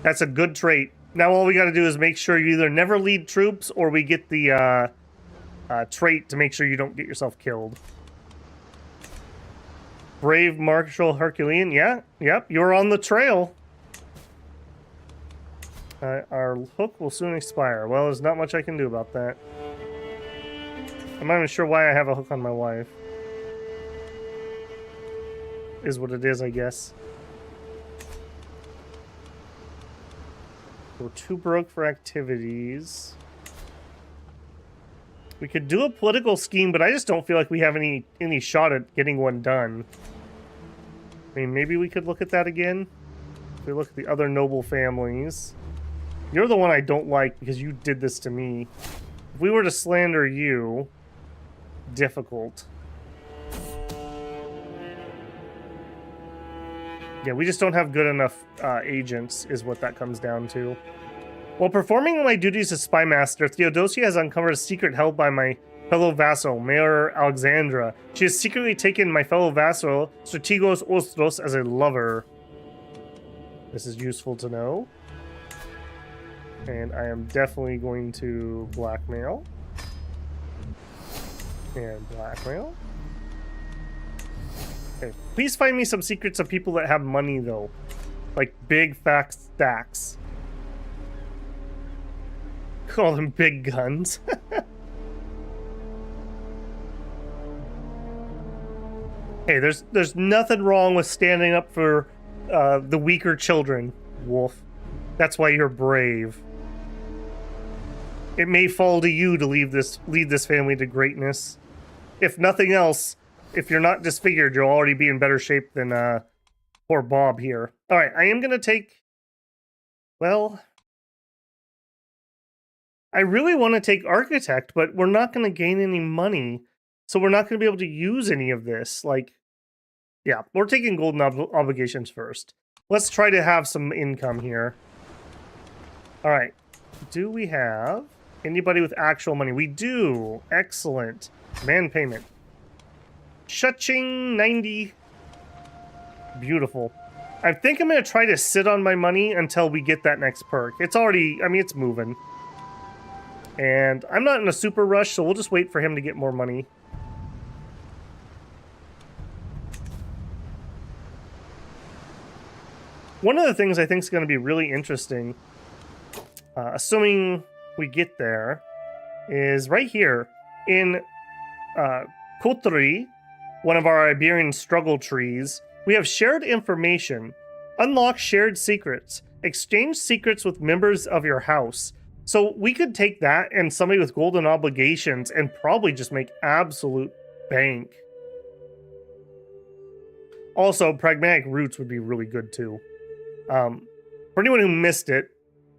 That's a good trait. Now all we got to do is make sure you either never lead troops or we get the trait to make sure you don't get yourself killed. Brave, Martial, Herculean. Yeah, yep, you're on the trail. Our hook will soon expire. Well, there's not much I can do about that. I'm not even sure why I have a hook on my wife. Is what it is, I guess. We're too broke for activities. We could do a political scheme, but I just don't feel like we have any shot at getting one done. I mean, maybe we could look at that again. If we look at the other noble families. You're the one I don't like because you did this to me. If we were to slander you, difficult. Yeah, we just don't have good enough agents, is what that comes down to. While performing my duties as spy master, Theodosia has uncovered a secret held by my fellow vassal, Mayor Alexandra. She has secretly taken my fellow vassal, Strategos Ostros, as a lover. This is useful to know. And I am definitely going to blackmail. And blackmail. Okay, please find me some secrets of people that have money, though. Like big fat stacks. Call them big guns. Hey, there's nothing wrong with standing up for the weaker children, Wolf. That's why you're brave. It may fall to you to lead this family to greatness. If nothing else, if you're not disfigured, you'll already be in better shape than poor Bob here. All right, I am going to take... Well... I really want to take Architect, but we're not going to gain any money. So we're not going to be able to use any of this. Like, yeah, we're taking golden obligations first. Let's try to have some income here. All right. Do we have anybody with actual money? We do. Excellent. Man payment. Shutching 90. Beautiful. I think I'm going to try to sit on my money until we get that next perk. It's already, I mean, it's moving. And I'm not in a super rush, so we'll just wait for him to get more money. One of the things I think is going to be really interesting, assuming we get there, is right here in Kotri, one of our Iberian struggle trees. We have shared information, unlock shared secrets, exchange secrets with members of your house. So we could take that and somebody with golden obligations and probably just make absolute bank. Also, pragmatic roots would be really good too. For anyone who missed it,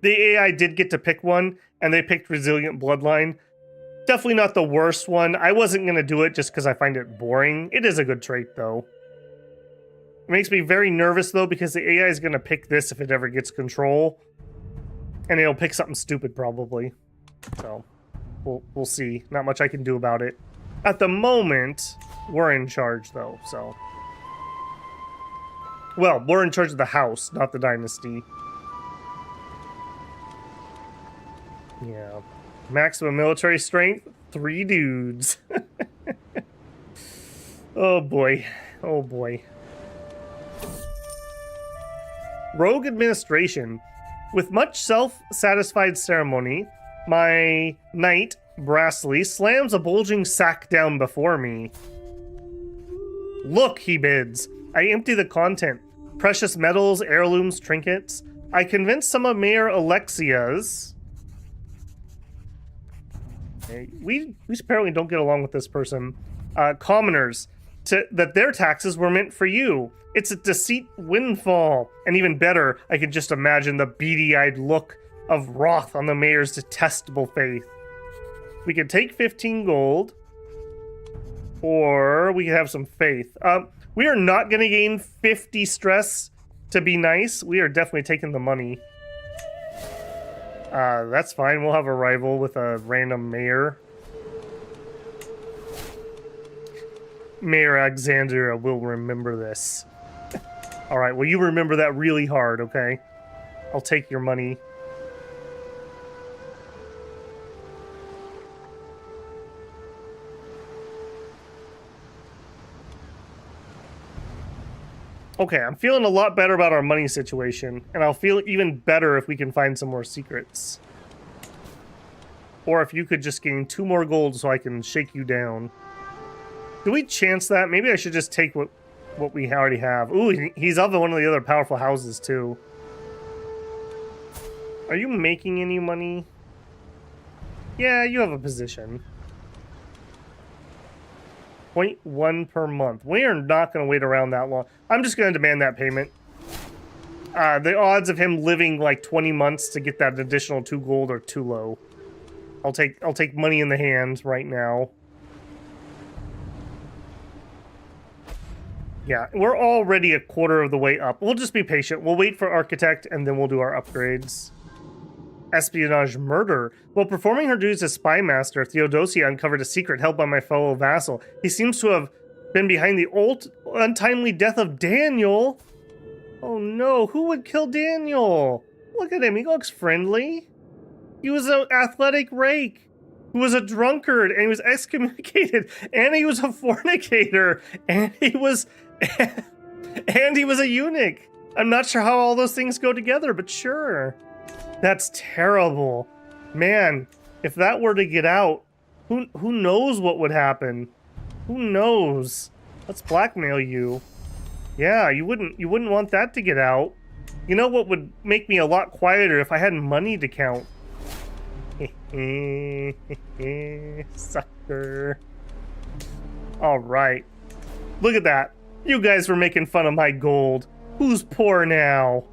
the AI did get to pick one, and they picked Resilient Bloodline. Definitely not the worst one. I wasn't going to do it just because I find it boring. It is a good trait, though. It makes me very nervous, though, because the AI is going to pick this if it ever gets control. And it'll pick something stupid, probably. So, we'll see. Not much I can do about it. At the moment, we're in charge, though, so... Well, we're in charge of the house, not the dynasty. Yeah. Maximum military strength, 3 dudes. Oh boy. Oh boy. Rogue administration. With much self-satisfied ceremony, my knight, Brassley, slams a bulging sack down before me. Look, he bids. I empty the content. Precious metals, heirlooms, trinkets. I convince some of Mayor Alexia's... We apparently don't get along with this person. Commoners, that their taxes were meant for you. It's a deceit windfall. And even better, I can just imagine the beady-eyed look of wrath on the mayor's detestable face. We could take 15 gold, or we could have some faith. We are not going to gain 50 stress to be nice. We are definitely taking the money. That's fine. We'll have a rival with a random mayor. Mayor Alexandria will remember this. Alright, well, you remember that really hard, okay? I'll take your money. Okay, I'm feeling a lot better about our money situation, and I'll feel even better if we can find some more secrets. Or if you could just gain 2 more gold so I can shake you down. Do we chance that? Maybe I should just take what we already have. Ooh, he's of one of the other powerful houses, too. Are you making any money? Yeah, you have a position. 0.1 per month. We are not going to wait around that long. I'm just going to demand that payment. The odds of him living like 20 months to get that additional 2 gold are too low. I'll take money in the hand right now. Yeah, we're already a quarter of the way up. We'll just be patient. We'll wait for Architect, and then we'll do our upgrades. Espionage murder. While performing her duties as spy master, Theodosia uncovered a secret held by my fellow vassal. He seems to have been behind the untimely death of Daniel. Oh no, who would kill Daniel? Look at him, he looks friendly. He was an athletic rake who was a drunkard, and he was excommunicated, and he was a fornicator, and he was and he was a eunuch. I'm not sure how all those things go together, but sure. That's terrible. Man, if that were to get out, who knows what would happen? Who knows? Let's blackmail you. Yeah, you wouldn't want that to get out. You know what would make me a lot quieter if I had money to count? Sucker. Alright. Look at that. You guys were making fun of my gold. Who's poor now?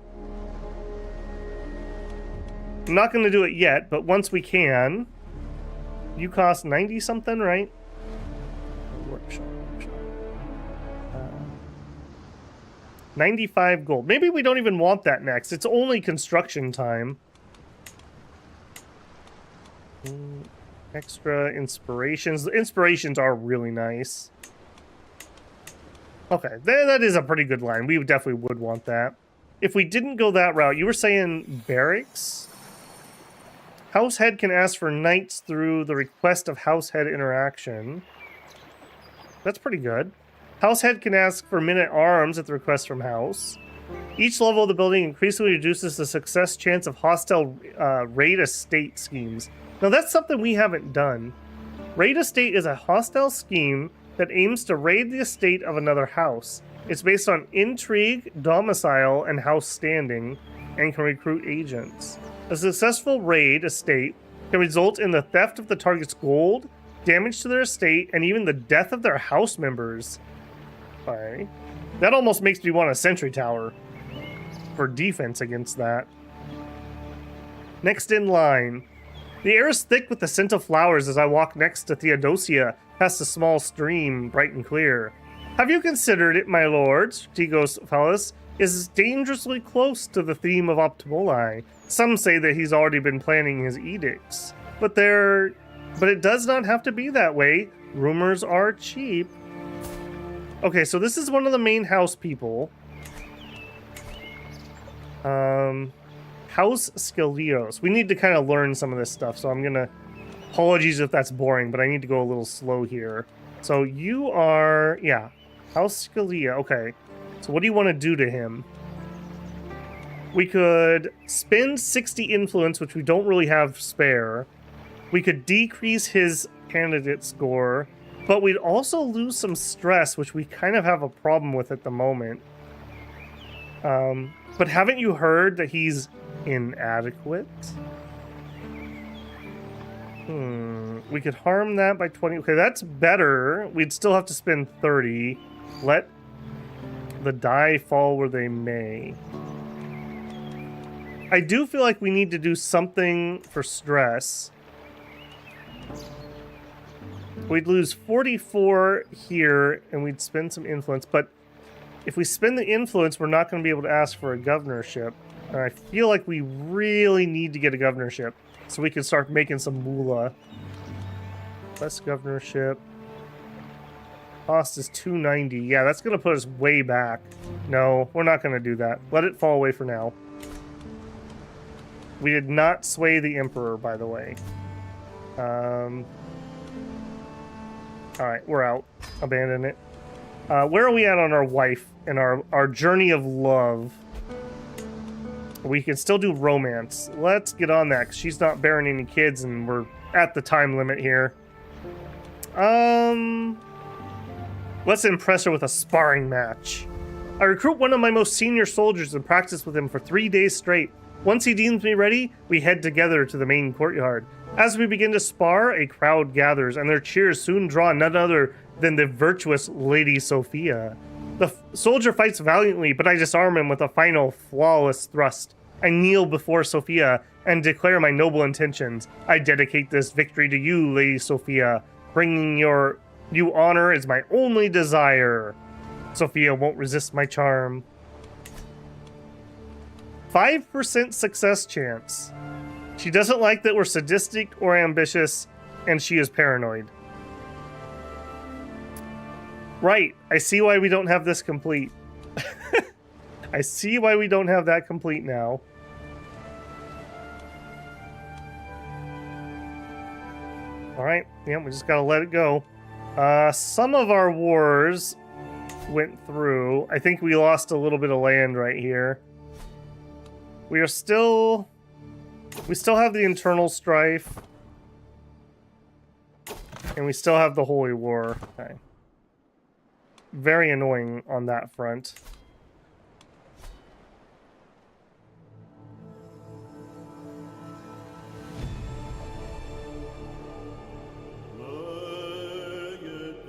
I'm not going to do it yet, but once we can. You cost 90 something, right? Workshop. 95 gold. Maybe we don't even want that next. It's only construction time. Extra inspirations. The inspirations are really nice. Okay, that is a pretty good line. We definitely would want that. If we didn't go that route, you were saying barracks? Househead can ask for knights through the request of Househead interaction. That's pretty good. Househead can ask for men-at-arms at the request from House. Each level of the building increasingly reduces the success chance of hostile raid estate schemes. Now that's something we haven't done. Raid estate is a hostile scheme that aims to raid the estate of another house. It's based on intrigue, domicile, and house standing, and can recruit agents. A successful raid estate can result in the theft of the target's gold, damage to their estate, and even the death of their house members. Okay. That almost makes me want a sentry tower for defense against that. Next in line. The air is thick with the scent of flowers as I walk next to Theodosia, past a small stream, bright and clear. Have you considered it, my lord? Strategos Phallus is dangerously close to the theme of Optimoli. Some say that he's already been planning his edicts. But it does not have to be that way. Rumors are cheap. Okay, so this is one of the main house people. House Skelios. We need to kind of learn some of this stuff, so I'm gonna... Apologies if that's boring, but I need to go a little slow here. So you are... Yeah. House Scalia. Okay. So what do you want to do to him? We could spend 60 influence, which we don't really have spare. We could decrease his candidate score. But we'd also lose some stress, which we kind of have a problem with at the moment. But haven't you heard that he's inadequate? We could harm that by 20. Okay, that's better. We'd still have to spend 30. Let the die fall where they may. I do feel like we need to do something for stress. We'd lose 44 here, and we'd spend some influence. But if we spend the influence, we're not going to be able to ask for a governorship. And I feel like we really need to get a governorship so we can start making some moolah. Less governorship. Cost is 290. Yeah, that's going to put us way back. No, we're not going to do that. Let it fall away for now. We did not sway the emperor, by the way. Alright, we're out. Abandon it. Where are we at on our wife and our journey of love? We can still do romance. Let's get on that, because she's not bearing any kids, and we're at the time limit here. Let's impress her with a sparring match. I recruit one of my most senior soldiers and practice with him for 3 days straight. Once he deems me ready, we head together to the main courtyard. As we begin to spar, a crowd gathers, and their cheers soon draw none other than the virtuous Lady Sophia. The soldier fights valiantly, but I disarm him with a final, flawless thrust. I kneel before Sophia and declare my noble intentions. I dedicate this victory to you, Lady Sophia. Bringing you honor is my only desire. Sophia won't resist my charm. 5% success chance. She doesn't like that we're sadistic or ambitious, and she is paranoid. Right, I see why we don't have this complete. I see why we don't have that complete now. Alright, yeah, we just gotta let it go. Some of our wars went through. I think we lost a little bit of land right here. We still have the internal strife. And we still have the Holy War. Okay. Very annoying on that front.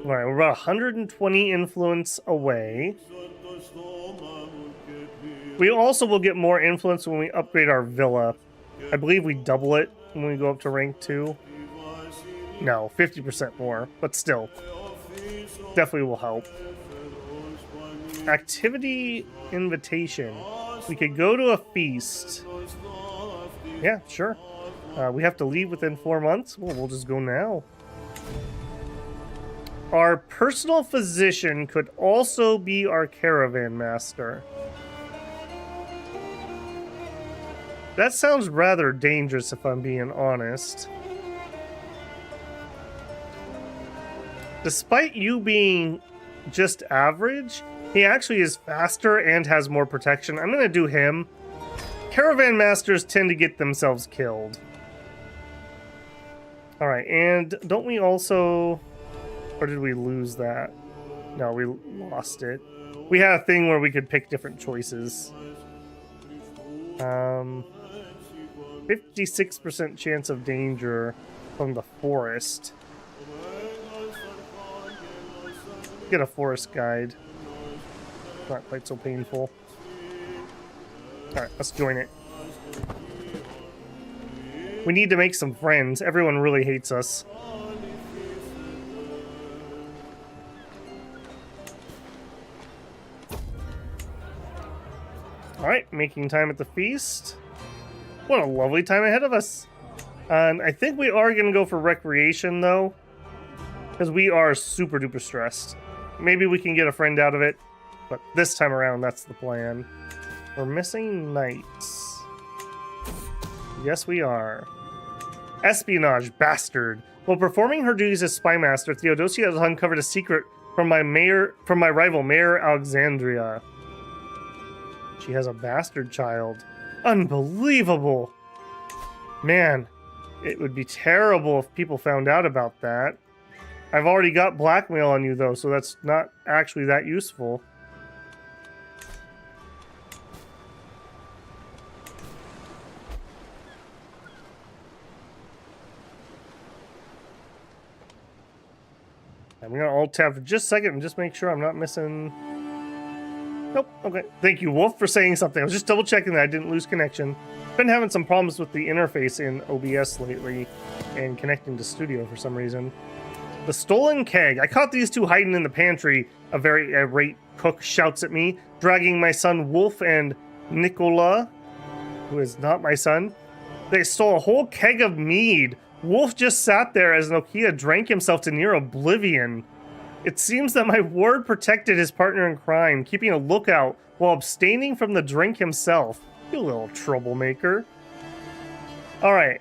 Alright, we're about 120 influence away. We also will get more influence when we upgrade our villa. I believe we double it when we go up to rank 2. No, 50% more, but still. Definitely will help. Activity invitation. We could go to a feast. Yeah, sure. We have to leave within 4 months. Well, we'll just go now. Our personal physician could also be our caravan master. That sounds rather dangerous if I'm being honest. Despite you being just average, he actually is faster and has more protection. I'm going to do him. Caravan masters tend to get themselves killed. Alright, and don't we also... Or did we lose that? No, we lost it. We had a thing where we could pick different choices. 56% chance of danger from the forest. Get a forest guide. Not quite so painful. Alright, let's join it. We need to make some friends. Everyone really hates us. Alright, making time at the feast. What a lovely time ahead of us. And I think we are going to go for recreation, though. Because we are super duper stressed. Maybe we can get a friend out of it. But this time around, that's the plan. We're missing knights. Yes, we are. Espionage, bastard. While performing her duties as spy master, Theodosia has uncovered a secret from my rival, Mayor Alexandria. She has a bastard child. Unbelievable! Man, it would be terrible if people found out about that. I've already got blackmail on you, though, so that's not actually that useful. I'm gonna alt tab for just a second and just make sure I'm not missing. Nope. Okay. Thank you, Wolf, for saying something. I was just double checking that I didn't lose connection. Been having some problems with the interface in OBS lately and connecting to Studio for some reason. The stolen keg. I caught these two hiding in the pantry. A very irate cook shouts at me, dragging my son Wolf and Nicola, who is not my son. They stole a whole keg of mead. Wolf just sat there as Nokia drank himself to near oblivion. It seems that my ward protected his partner in crime, keeping a lookout while abstaining from the drink himself. You little troublemaker. Alright.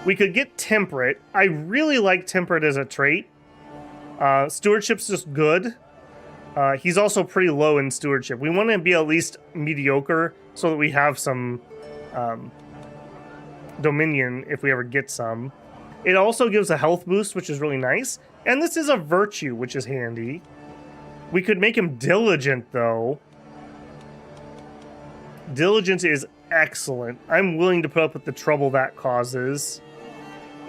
We could get Temperate. I really like Temperate as a trait. Stewardship's just good. He's also pretty low in Stewardship. We want to be at least mediocre so that we have some Dominion if we ever get some. It also gives a health boost, which is really nice. And this is a virtue, which is handy. We could make him diligent, though. Diligence is excellent. I'm willing to put up with the trouble that causes.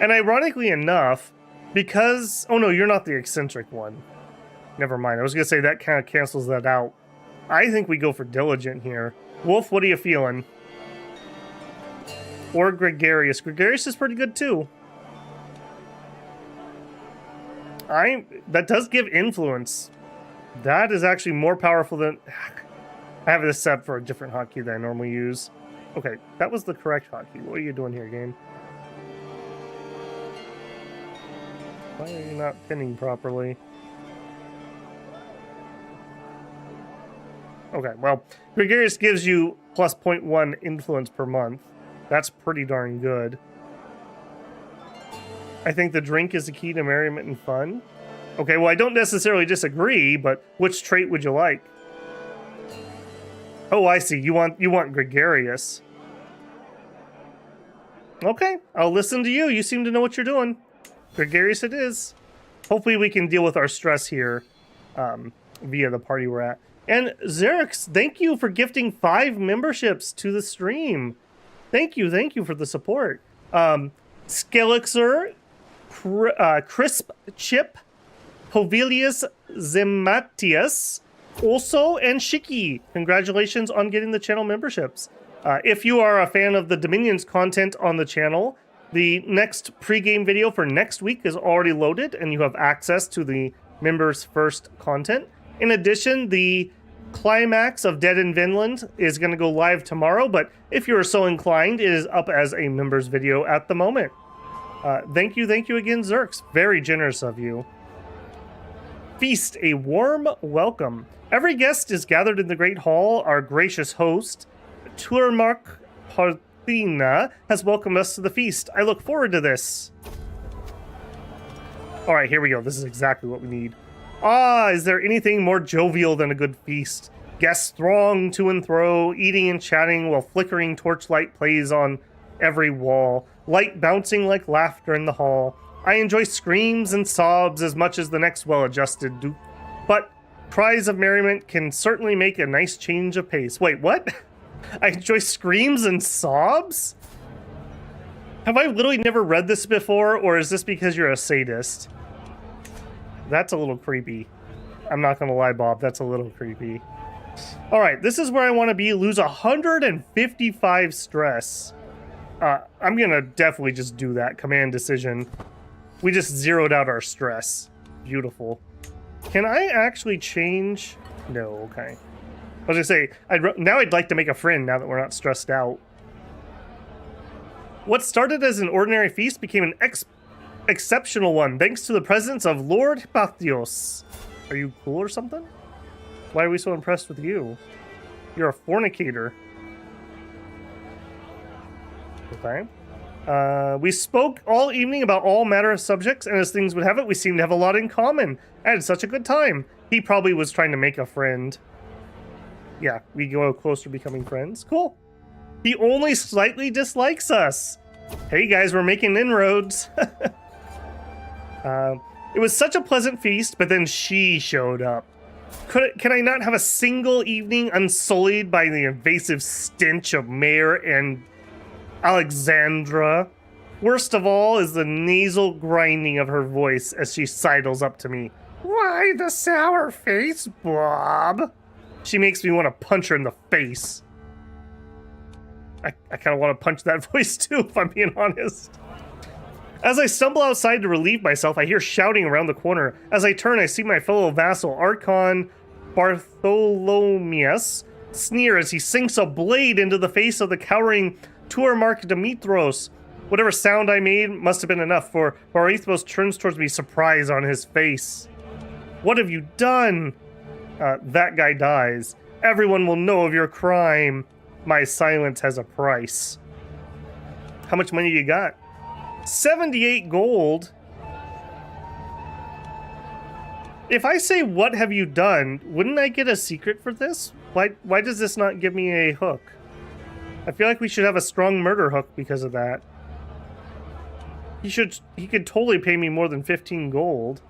And ironically enough, because... Oh, no, you're not the eccentric one. Never mind. I was going to say that kind of cancels that out. I think we go for diligent here. Wolf, what are you feeling? Or gregarious. Gregarious is pretty good, too. That does give influence. That is actually more powerful than... I have this set for a different hotkey that I normally use. Okay, that was the correct hotkey. What are you doing here, game? Why are you not pinning properly? Okay, well, Gregarious gives you plus 0.1 influence per month. That's pretty darn good. I think the drink is the key to merriment and fun. Okay, well, I don't necessarily disagree, but which trait would you like? Oh, I see. You want gregarious. Okay, I'll listen to you. You seem to know what you're doing. Gregarious it is. Hopefully we can deal with our stress here via the party we're at. And Xerix, thank you for gifting 5 memberships to the stream. Thank you for the support. Skelixer, Crisp Chip, Povilius Zematius, also, and Shiki. Congratulations on getting the channel memberships. If you are a fan of the Dominions content on the channel, the next pregame video for next week is already loaded, and you have access to the members' first content. In addition, the climax of Dead in Vinland is going to go live tomorrow, but if you are so inclined, it is up as a members video at the moment. Thank you again, Zerx. Very generous of you. Feast, a warm welcome. Every guest is gathered in the Great Hall. Our gracious host, Turmark Parthina, has welcomed us to the feast. I look forward to this. All right, here we go. This is exactly what we need. Ah, is there anything more jovial than a good feast? Guests throng to and fro, eating and chatting while flickering torchlight plays on every wall, light bouncing like laughter in the hall. I enjoy screams and sobs as much as the next well-adjusted duke, but cries of merriment can certainly make a nice change of pace. Wait, what? I enjoy screams and sobs? Have I literally never read this before, or is this because you're a sadist? That's a little creepy. I'm not gonna lie, Bob, that's a little creepy. Alright, this is where I want to be. Lose 155 stress. I'm gonna definitely just do that. Command decision. We just zeroed out our stress. Beautiful. Can I actually change? No, okay. I was gonna say, now I'd like to make a friend now that we're not stressed out. What started as an ordinary feast became an exceptional one, thanks to the presence of Lord Hypathios. Are you cool or something? Why are we so impressed with you? You're a fornicator. Okay. We spoke all evening about all matter of subjects, and as things would have it, we seem to have a lot in common. I had such a good time. He probably was trying to make a friend. Yeah, we go closer to becoming friends. Cool. He only slightly dislikes us. Hey guys, we're making inroads. It was such a pleasant feast, but then she showed up. Can I not have a single evening unsullied by the invasive stench of Mayor and Alexandra? Worst of all is the nasal grinding of her voice as she sidles up to me. Why the sour face, Bob? She makes me want to punch her in the face. I kind of want to punch that voice too, if I'm being honest. As I stumble outside to relieve myself, I hear shouting around the corner. As I turn, I see my fellow vassal, Archon Bartholomeus, sneer as he sinks a blade into the face of the cowering Tourmark Dimitros. Whatever sound I made must have been enough, for Barithmos turns towards me, surprise on his face. What have you done? That guy dies. Everyone will know of your crime. My silence has a price. How much money you got? 78 gold. If I say, what have you done, wouldn't I get a secret for this? Why does this not give me a hook? I feel like we should have a strong murder hook because of that. He could totally pay me more than 15 gold.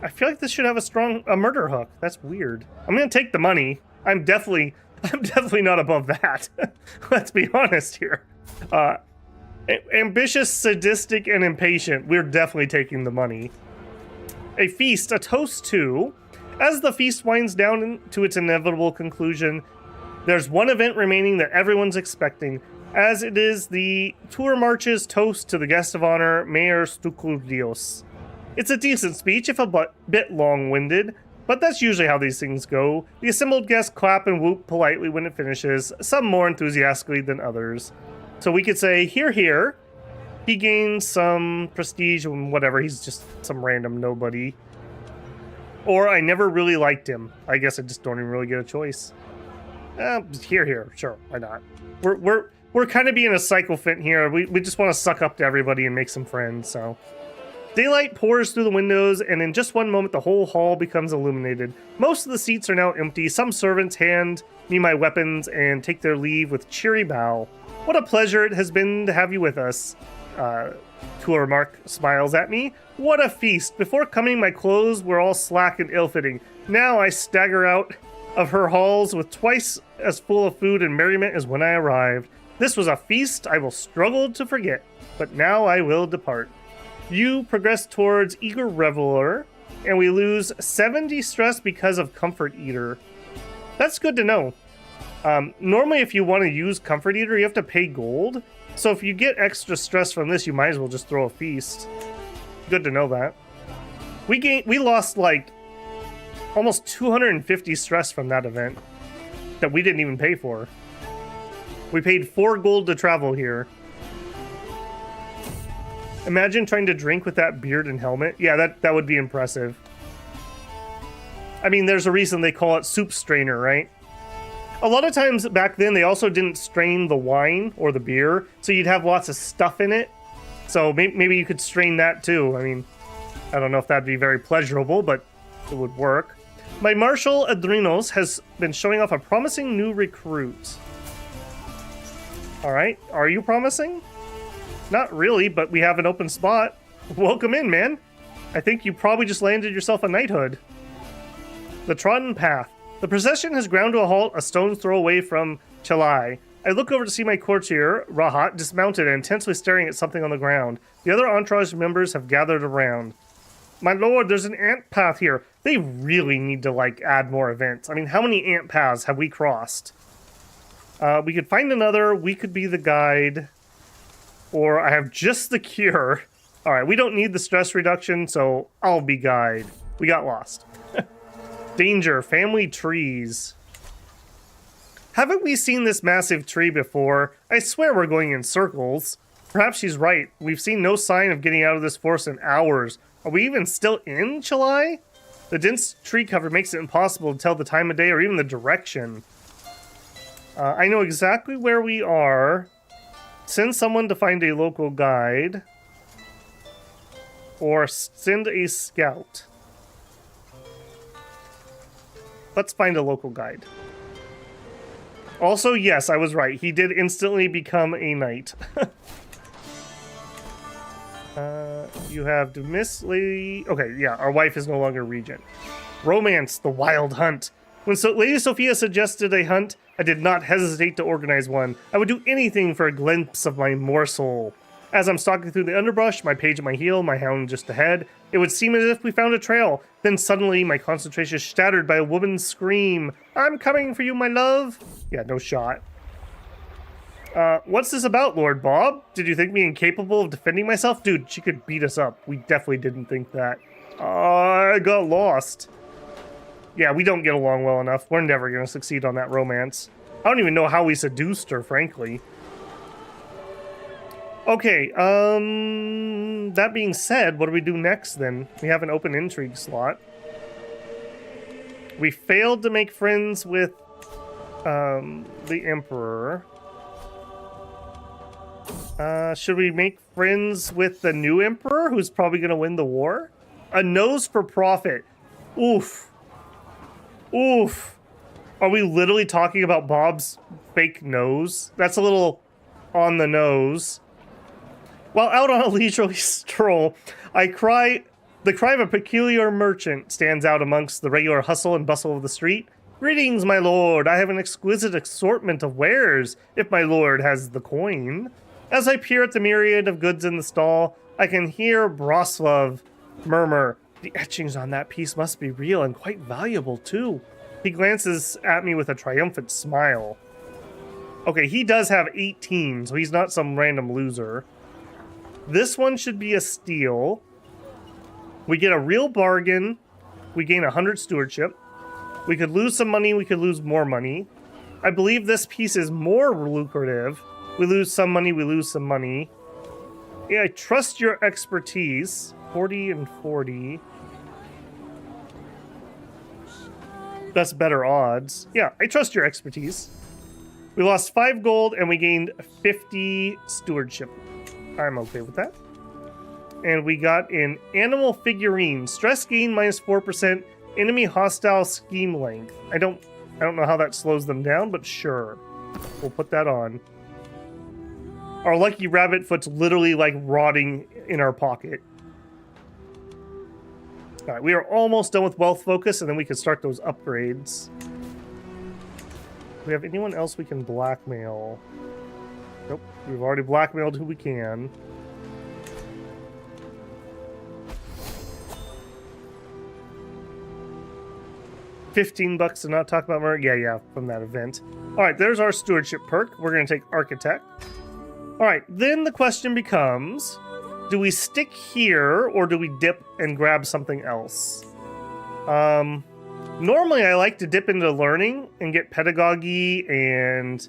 I feel like this should have a murder hook. That's weird. I'm gonna take the money. I'm definitely not above that. Let's be honest here. Ambitious, sadistic, and impatient. We're definitely taking the money. A feast, a toast to. As the feast winds down to its inevitable conclusion, there's one event remaining that everyone's expecting, as it is the Tour March's toast to the guest of honor, Mayor Stukudios. It's a decent speech, if a bit long-winded, but that's usually how these things go. The assembled guests clap and whoop politely when it finishes, some more enthusiastically than others. So we could say, hear, hear. He gains some prestige and whatever, he's just some random nobody. Or I never really liked him. I guess I just don't even really get a choice. Hear, hear, sure, why not? We're kind of being a sycophant here. We just want to suck up to everybody and make some friends, so. Daylight pours through the windows, and in just one moment, the whole hall becomes illuminated. Most of the seats are now empty. Some servants hand me my weapons and take their leave with cheery bow. What a pleasure it has been to have you with us. Tourmark smiles at me. What a feast. Before coming, my clothes were all slack and ill-fitting. Now I stagger out of her halls with twice as full of food and merriment as when I arrived. This was a feast I will struggle to forget, but now I will depart. You progress towards Eager Reveler, and we lose 70 stress because of Comfort Eater. That's good to know. Normally, if you want to use Comfort Eater, you have to pay gold. So if you get extra stress from this, you might as well just throw a feast. Good to know that. We lost like almost 250 stress from that event that we didn't even pay for. We paid 4 gold to travel here. Imagine trying to drink with that beard and helmet. Yeah, that would be impressive. I mean, there's a reason they call it soup strainer, right? A lot of times back then, they also didn't strain the wine or the beer, so you'd have lots of stuff in it. So maybe you could strain that too. I mean, I don't know if that'd be very pleasurable, but it would work. My Marshal Adrinos has been showing off a promising new recruit. All right, are you promising? Not really, but we have an open spot. Welcome in, man. I think you probably just landed yourself a knighthood. The Trodden Path. The procession has ground to a halt a stone's throw away from Chalai. I look over to see my courtier, Rahat, dismounted and intensely staring at something on the ground. The other entourage members have gathered around. My lord, there's an ant path here. They really need to, like, add more events. I mean, how many ant paths have we crossed? We could find another. We could be the guide. Or I have just the cure. All right, we don't need the stress reduction, so I'll be guide. We got lost. Danger, family trees. Haven't we seen this massive tree before? I swear we're going in circles. Perhaps she's right. We've seen no sign of getting out of this forest in hours. Are we even still in Chalai? The dense tree cover makes it impossible to tell the time of day or even the direction. I know exactly where we are. Send someone to find a local guide. Or send a scout. Let's find a local guide. Also, yes, I was right. He did instantly become a knight. You have dismissed Lady... Okay, yeah, our wife is no longer regent. Romance, the wild hunt. When Lady Sophia suggested a hunt, I did not hesitate to organize one. I would do anything for a glimpse of my morsel. As I'm stalking through the underbrush, my page at my heel, my hound just ahead, it would seem as if we found a trail. Then suddenly, my concentration is shattered by a woman's scream. I'm coming for you, my love. Yeah, no shot. What's this about, Lord Bob? Did you think me incapable of defending myself? Dude, she could beat us up. We definitely didn't think that. I got lost. Yeah, we don't get along well enough. We're never going to succeed on that romance. I don't even know how we seduced her, frankly. Okay, that being said, what do we do next, then? We have an open intrigue slot. We failed to make friends with, the Emperor. Should we make friends with the new Emperor, who's probably going to win the war? A nose for profit. Oof. Oof. Are we literally talking about Bob's fake nose? That's a little on the nose. While out on a leisurely stroll, the cry of a peculiar merchant stands out amongst the regular hustle and bustle of the street. Greetings, my lord. I have an exquisite assortment of wares, if my lord has the coin. As I peer at the myriad of goods in the stall, I can hear Broslov murmur, the etchings on that piece must be real and quite valuable, too. He glances at me with a triumphant smile. Okay, he does have 18, so he's not some random loser. This one should be a steal. We get a real bargain. We gain 100 stewardship. We could lose some money. We could lose more money. I believe this piece is more lucrative. We lose some money. We lose some money. Yeah, I trust your expertise. 40 and 40. That's better odds. Yeah, I trust your expertise. We lost 5 gold and we gained 50 stewardship. I'm okay with that. And we got an animal figurine. Stress gain minus 4%. Enemy hostile scheme length. I don't know how that slows them down, but sure. We'll put that on. Our lucky rabbit foot's literally like rotting in our pocket. Alright, we are almost done with wealth focus, and then we can start those upgrades. Do we have anyone else we can blackmail? Nope, we've already blackmailed who we can. $15 to not talk about murder? Yeah, from that event. Alright, there's our stewardship perk. We're going to take Architect. Alright, then the question becomes, do we stick here, or do we dip and grab something else? Normally I like to dip into learning and get pedagogy and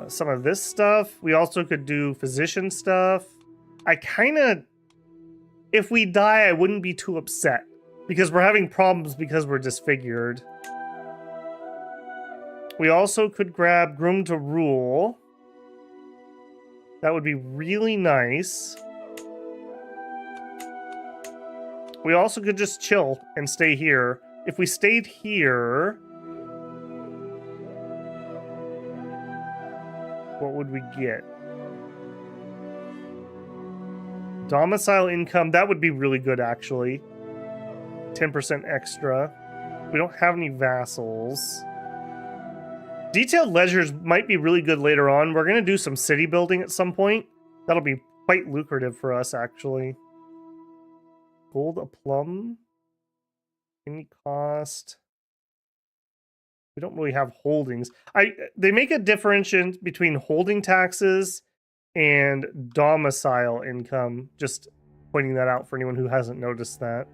some of this stuff. We also could do physician stuff. If we die, I wouldn't be too upset, because we're having problems because we're disfigured. We also could grab Groom to Rule. That would be really nice. We also could just chill and stay here. If we stayed here, what would we get? Domicile income, that would be really good, actually. 10% extra. We don't have any vassals. Detailed ledgers might be really good later on. We're going to do some city building at some point. That'll be quite lucrative for us, actually. Gold a plum? Any cost? We don't really have holdings. They make a difference between holding taxes and domicile income. Just pointing that out for anyone who hasn't noticed that.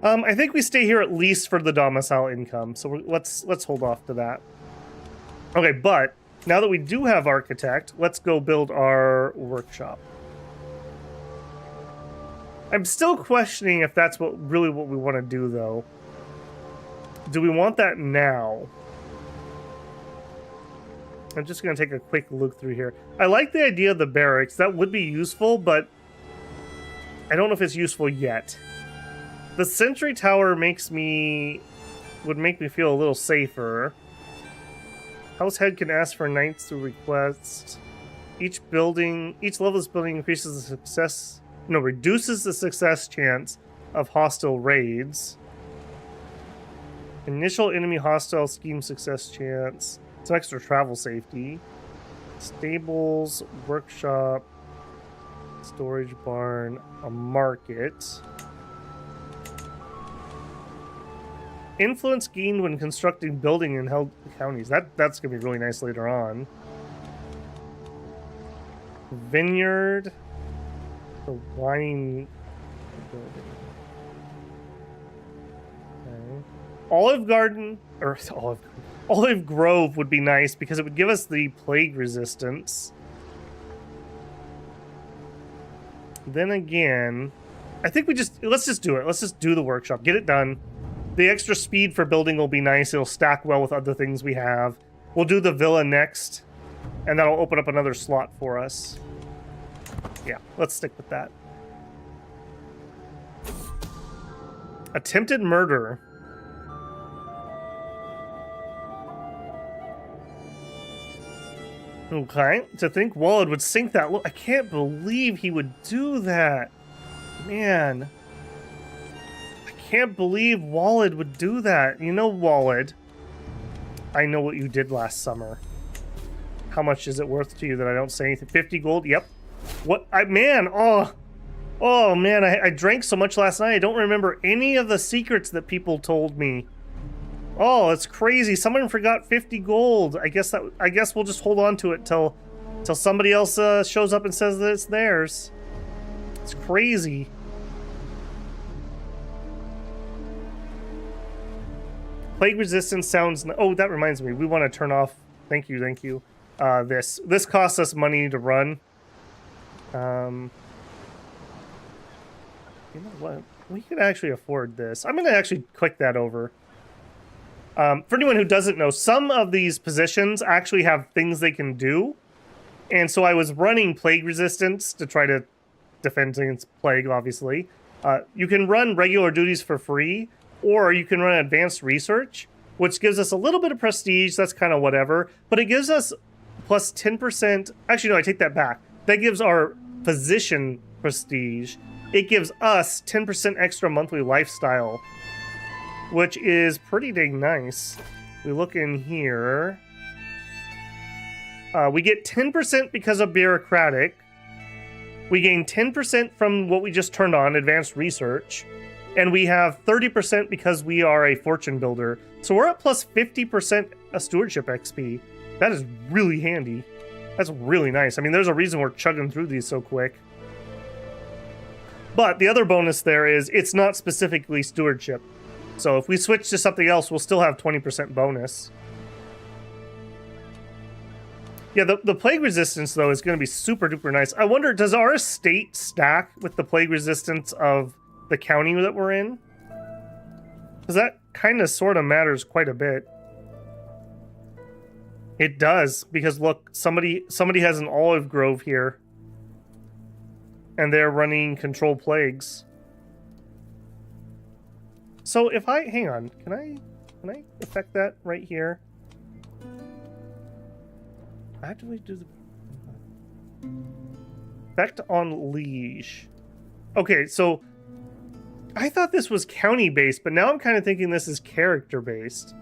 I think we stay here at least for the domicile income, so let's hold off to that. Okay, but now that we do have Architect, let's go build our workshop. I'm still questioning if that's really what we want to do, though. Do we want that now? I'm just going to take a quick look through here. I like the idea of the barracks. That would be useful, but I don't know if it's useful yet. The Sentry Tower would make me feel a little safer. Househead can ask for knights through request. Each level of this building increases reduces the success chance of hostile raids. Initial enemy hostile scheme success chance. Some extra travel safety. Stables, workshop, storage barn, a market. Influence gained when constructing building in held counties. That's gonna be really nice later on. Vineyard, the wine building. Okay. Olive garden or olive grove would be nice because it would give us the plague resistance. Then again, I think let's just do it. Let's just do the workshop. Get it done. The extra speed for building will be nice. It'll stack well with other things we have. We'll do the villa next, and that'll open up another slot for us. Yeah, let's stick with that. Attempted murder. Okay, to think Walid would sink that. Look, I can't believe he would do that. Man. Can't believe Walid would do that. You know, Walid, I know what you did last summer. How much is it worth to you that I don't say anything? 50 gold? Yep. What? Oh man, I drank so much last night. I don't remember any of the secrets that people told me. Oh, it's crazy. Someone forgot 50 gold. I guess we'll just hold on to it till somebody else shows up and says that it's theirs. It's crazy. Plague resistance sounds... Oh, that reminds me. We want to turn off... Thank you. This costs us money to run. You know what? We could actually afford this. I'm going to actually click that over. For anyone who doesn't know, some of these positions actually have things they can do. And so I was running plague resistance to try to defend against plague, obviously. You can run regular duties for free. Or you can run advanced research, which gives us a little bit of prestige. That's kind of whatever. But it gives us plus 10%. Actually, no, I take that back. That gives our physician prestige. It gives us 10% extra monthly lifestyle, which is pretty dang nice. We look in here. We get 10% because of bureaucratic. We gain 10% from what we just turned on, advanced research. And we have 30% because we are a fortune builder. So we're at plus 50% a stewardship XP. That is really handy. That's really nice. I mean, there's a reason we're chugging through these so quick. But the other bonus there is it's not specifically stewardship. So if we switch to something else, we'll still have 20% bonus. Yeah, the plague resistance, though, is going to be super duper nice. I wonder, does our estate stack with the plague resistance of the county that we're in? Because that kind of sort of matters quite a bit. It does, because look, somebody has an olive grove here. And they're running control plagues. So if I, hang on, can I affect that right here? Actively do the effect on liege. Okay, so I thought this was county-based, but now I'm kind of thinking this is character-based.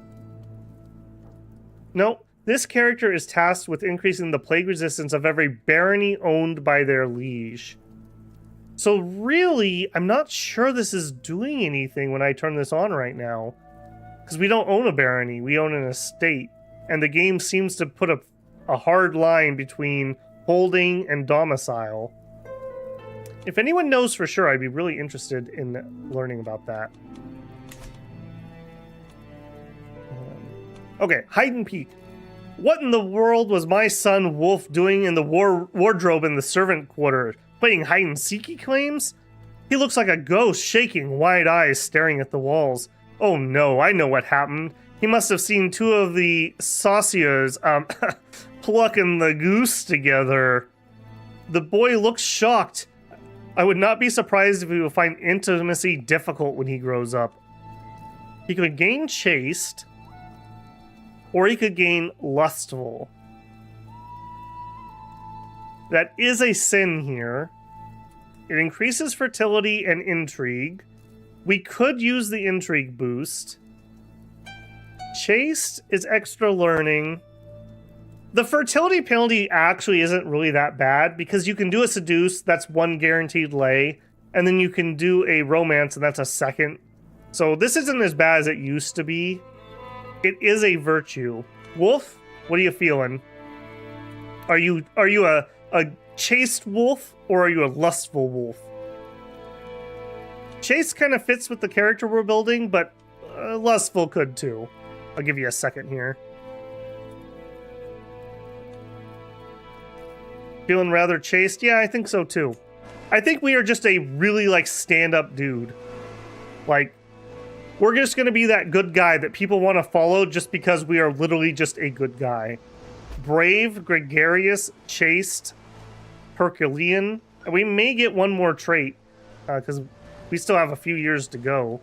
No, this character is tasked with increasing the plague resistance of every barony owned by their liege. So really, I'm not sure this is doing anything when I turn this on right now. Because we don't own a barony, we own an estate. And the game seems to put a hard line between holding and domicile. If anyone knows for sure, I'd be really interested in learning about that. Okay, hide and peek. What in the world was my son Wolf doing in the wardrobe in the servant quarters? Playing hide and seek, he claims? He looks like a ghost, shaking, wide eyes staring at the walls. Oh no, I know what happened. He must have seen two of the sauciers plucking the goose together. The boy looks shocked. I would not be surprised if he would find intimacy difficult when he grows up. He could gain chaste, or he could gain lustful. That is a sin here. It increases fertility and intrigue. We could use the intrigue boost. Chaste is extra learning. The fertility penalty actually isn't really that bad because you can do a seduce, that's 1 guaranteed lay, and then you can do a romance, and that's a second. So this isn't as bad as it used to be. It is a virtue. Wolf, what are you feeling? Are you a chaste wolf or are you a lustful wolf? Chaste kind of fits with the character we're building, but lustful could too. I'll give you a second here. Feeling rather chaste? Yeah, I think so too. I think we are just a really like stand-up dude. Like, we're just gonna be that good guy that people want to follow just because we are literally just a good guy. Brave, gregarious, chaste, Herculean. We may get one more trait because we still have a few years to go.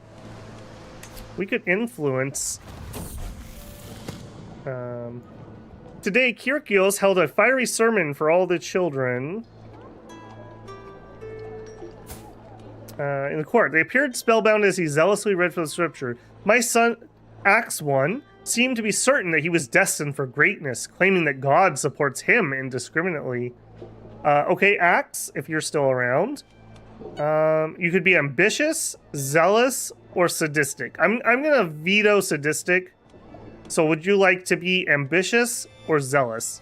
We could influence. Today, Kyrgios held a fiery sermon for all the children in the court. They appeared spellbound as he zealously read from the scripture. My son, Acts 1, seemed to be certain that he was destined for greatness, claiming that God supports him indiscriminately. Okay, Acts, if you're still around. You could be ambitious, zealous, or sadistic. I'm gonna veto sadistic. So would you like to be ambitious or zealous?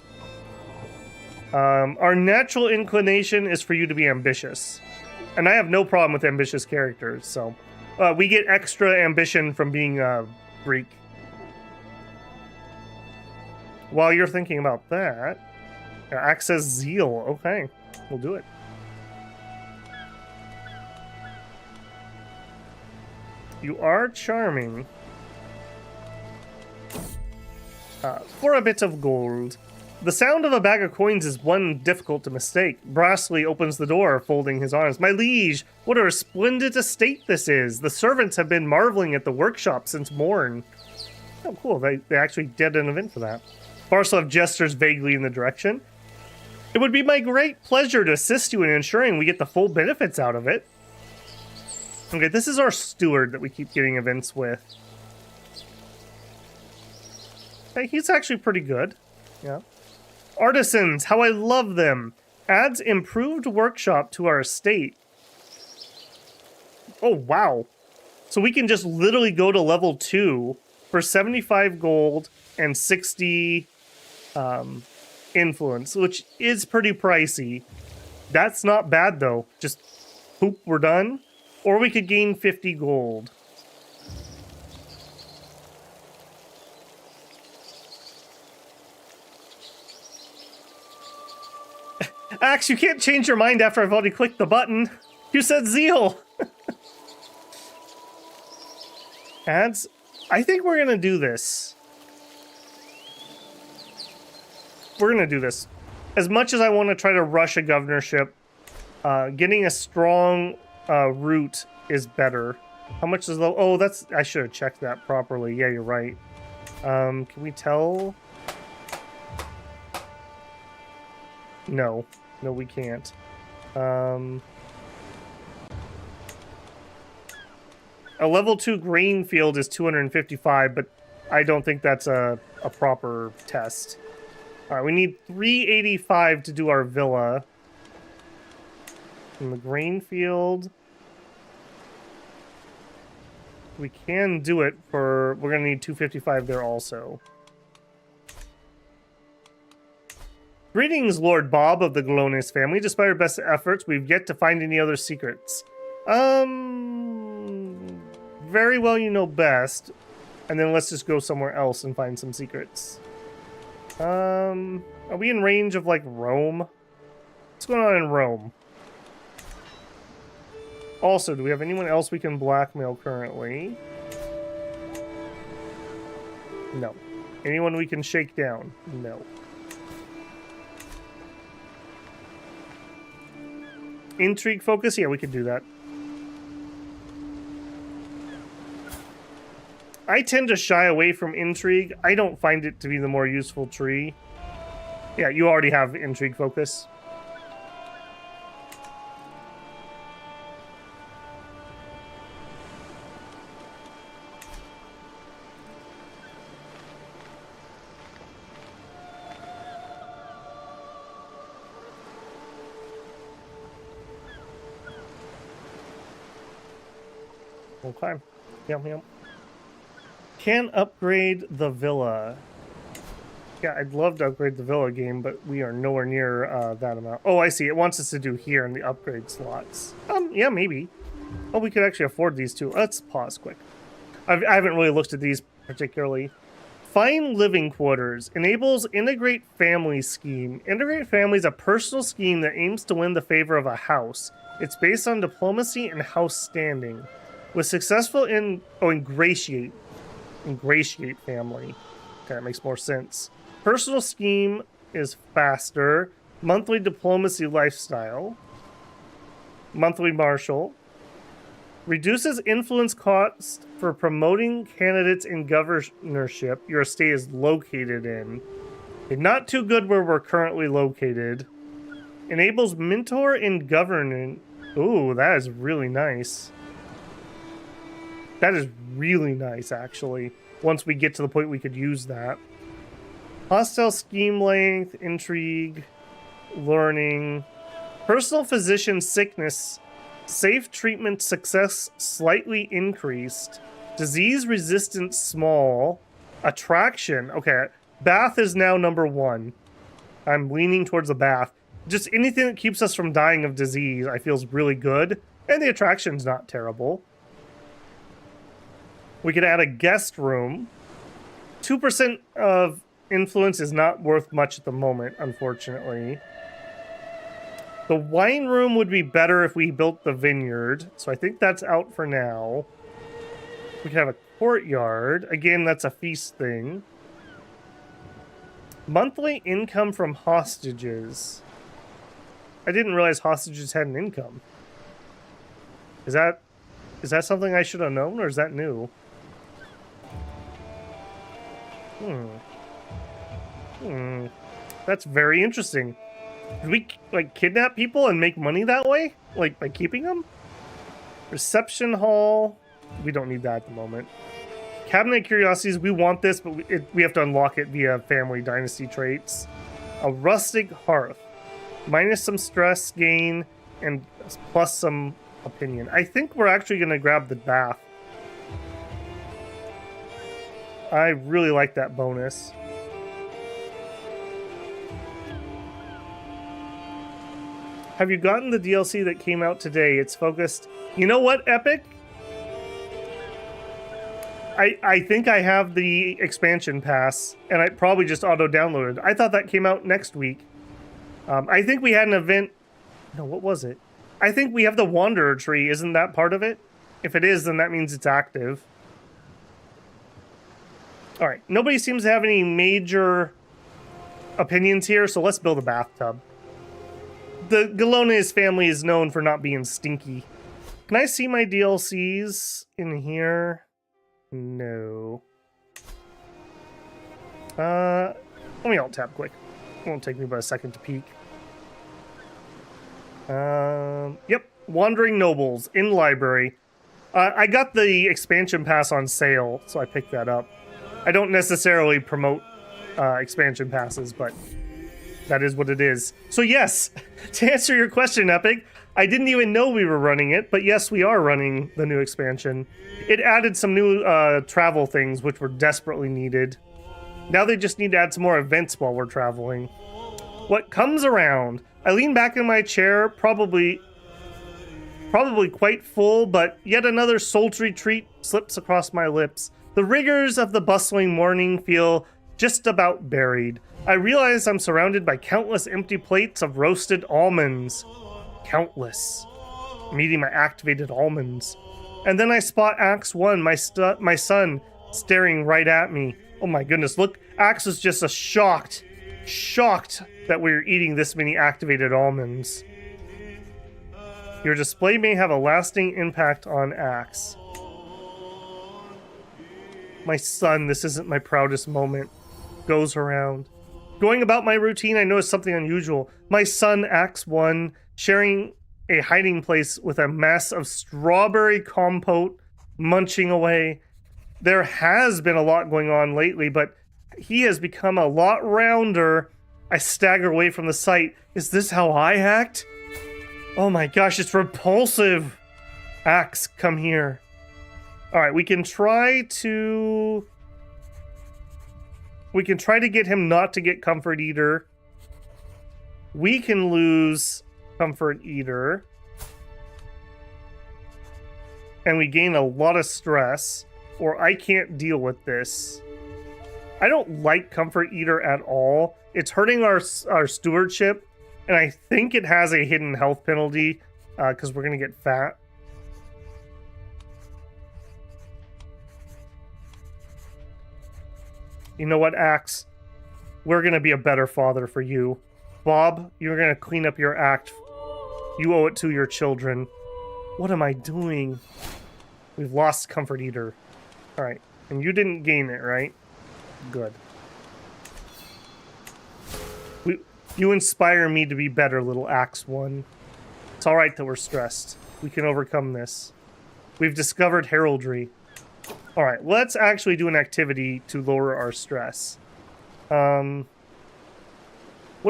Our natural inclination is for you to be ambitious. And I have no problem with ambitious characters, so... we get extra ambition from being Greek. While you're thinking about that... access zeal. Okay, we'll do it. You are charming. For a bit of gold. The sound of a bag of coins is one difficult to mistake. Brassley opens the door, folding his arms. My liege, what a resplendent estate this is. The servants have been marveling at the workshop since morn. Oh, cool. They actually did an event for that. Barslav gestures vaguely in the direction. It would be my great pleasure to assist you in ensuring we get the full benefits out of it. Okay, this is our steward that we keep getting events with. Hey, he's actually pretty good. Yeah. Artisans, how I love them. Adds improved workshop to our estate. Oh, wow. So we can just literally go to level 2 for 75 gold and 60 influence, which is pretty pricey. That's not bad, though. Just, poop, we're done. Or we could gain 50 gold. Axe, you can't change your mind after I've already clicked the button. You said zeal. Ads, I think we're gonna do this. We're gonna do this. As much as I want to try to rush a governorship, getting a strong route is better. How much is low? Oh, that's... I should have checked that properly. Yeah, you're right. Can we tell? No. No, we can't. A level 2 grain field is 255, but I don't think that's a proper test. Alright, we need 385 to do our villa. In the grain field... we can do it for... we're gonna need 255 there also. Greetings, Lord Bob of the Galonis family. Despite our best efforts, we've yet to find any other secrets. Very well, you know best. And then let's just go somewhere else and find some secrets. Are we in range of, like, Rome? What's going on in Rome? Also, do we have anyone else we can blackmail currently? No. Anyone we can shake down? No. Intrigue focus? Yeah, we could do that. I tend to shy away from intrigue. I don't find it to be the more useful tree. Yeah, you already have intrigue focus. Okay. Yum. Can upgrade the villa. Yeah, I'd love to upgrade the villa game, but we are nowhere near that amount. Oh, I see. It wants us to do here in the upgrade slots. Yeah, maybe. Oh, we could actually afford these two. Let's pause quick. I haven't really looked at these particularly. Fine living quarters enables integrate family scheme. Integrate family is a personal scheme that aims to win the favor of a house. It's based on diplomacy and house standing. With successful ingratiate family. Okay, that makes more sense. Personal scheme is faster. Monthly diplomacy lifestyle. Monthly martial. Reduces influence cost for promoting candidates in governorship your estate is located in. Okay, not too good where we're currently located. Enables mentor in governance. Ooh, that is really nice. That is really nice, actually. Once we get to the point we could use that. Hostile scheme length, intrigue, learning. Personal physician sickness. Safe treatment success slightly increased. Disease resistance small. Attraction. Okay, bath is now number 1. I'm leaning towards the bath. Just anything that keeps us from dying of disease I feel is really good. And the attraction's not terrible. We could add a guest room. 2% of influence is not worth much at the moment, unfortunately. The wine room would be better if we built the vineyard, so I think that's out for now. We could have a courtyard. Again, that's a feast thing. Monthly income from hostages. I didn't realize hostages had an income. Is that something I should have known, or is that new? That's very interesting. Did we, like, kidnap people and make money that way? Like, by keeping them? Reception hall. We don't need that at the moment. Cabinet of Curiosities. We want this, but we have to unlock it via family dynasty traits. A rustic hearth. Minus some stress gain and plus some opinion. I think we're actually going to grab the bath. I really like that bonus. Have you gotten the DLC that came out today? It's focused... You know what, Epic? I think I have the expansion pass, and I probably just auto-downloaded. I thought that came out next week. I think we had an event... No, what was it? I think we have the Wanderer tree. Isn't that part of it? If it is, then that means it's active. Alright, nobody seems to have any major opinions here, so let's build a bathtub. The Galones family is known for not being stinky. Can I see my DLCs in here? No. Let me alt-tab quick. It won't take me but a second to peek. Yep. Wandering Nobles in library. I got the expansion pass on sale, so I picked that up. I don't necessarily promote expansion passes, but that is what it is. So yes, to answer your question, Epic, I didn't even know we were running it, but yes, we are running the new expansion. It added some new travel things, which were desperately needed. Now they just need to add some more events while we're traveling. What comes around? I lean back in my chair, probably quite full, but yet another sultry treat slips across my lips. The rigors of the bustling morning feel just about buried. I realize I'm surrounded by countless empty plates of roasted almonds. Countless. I'm eating my activated almonds. And then I spot Axe 1, my son, staring right at me. Oh my goodness, look, Axe is just shocked that we're eating this many activated almonds. Your display may have a lasting impact on Axe. My son, this isn't my proudest moment. Goes around. Going about my routine, I notice something unusual. My son, Axe 1, sharing a hiding place with a mess of strawberry compote, munching away. There has been a lot going on lately, but he has become a lot rounder. I stagger away from the sight. Is this how I act? Oh my gosh, it's repulsive. Axe, come here. All right, we can try to get him not to get Comfort Eater. We can lose Comfort Eater. And we gain a lot of stress, or I can't deal with this. I don't like Comfort Eater at all. It's hurting our stewardship, and I think it has a hidden health penalty because we're going to get fat. You know what, Axe? We're going to be a better father for you. Bob, you're going to clean up your act. You owe it to your children. What am I doing? We've lost Comfort Eater. All right. And you didn't gain it, right? Good. You inspire me to be better, little Axe One. It's all right that we're stressed. We can overcome this. We've discovered heraldry. All right. Let's actually do an activity to lower our stress. What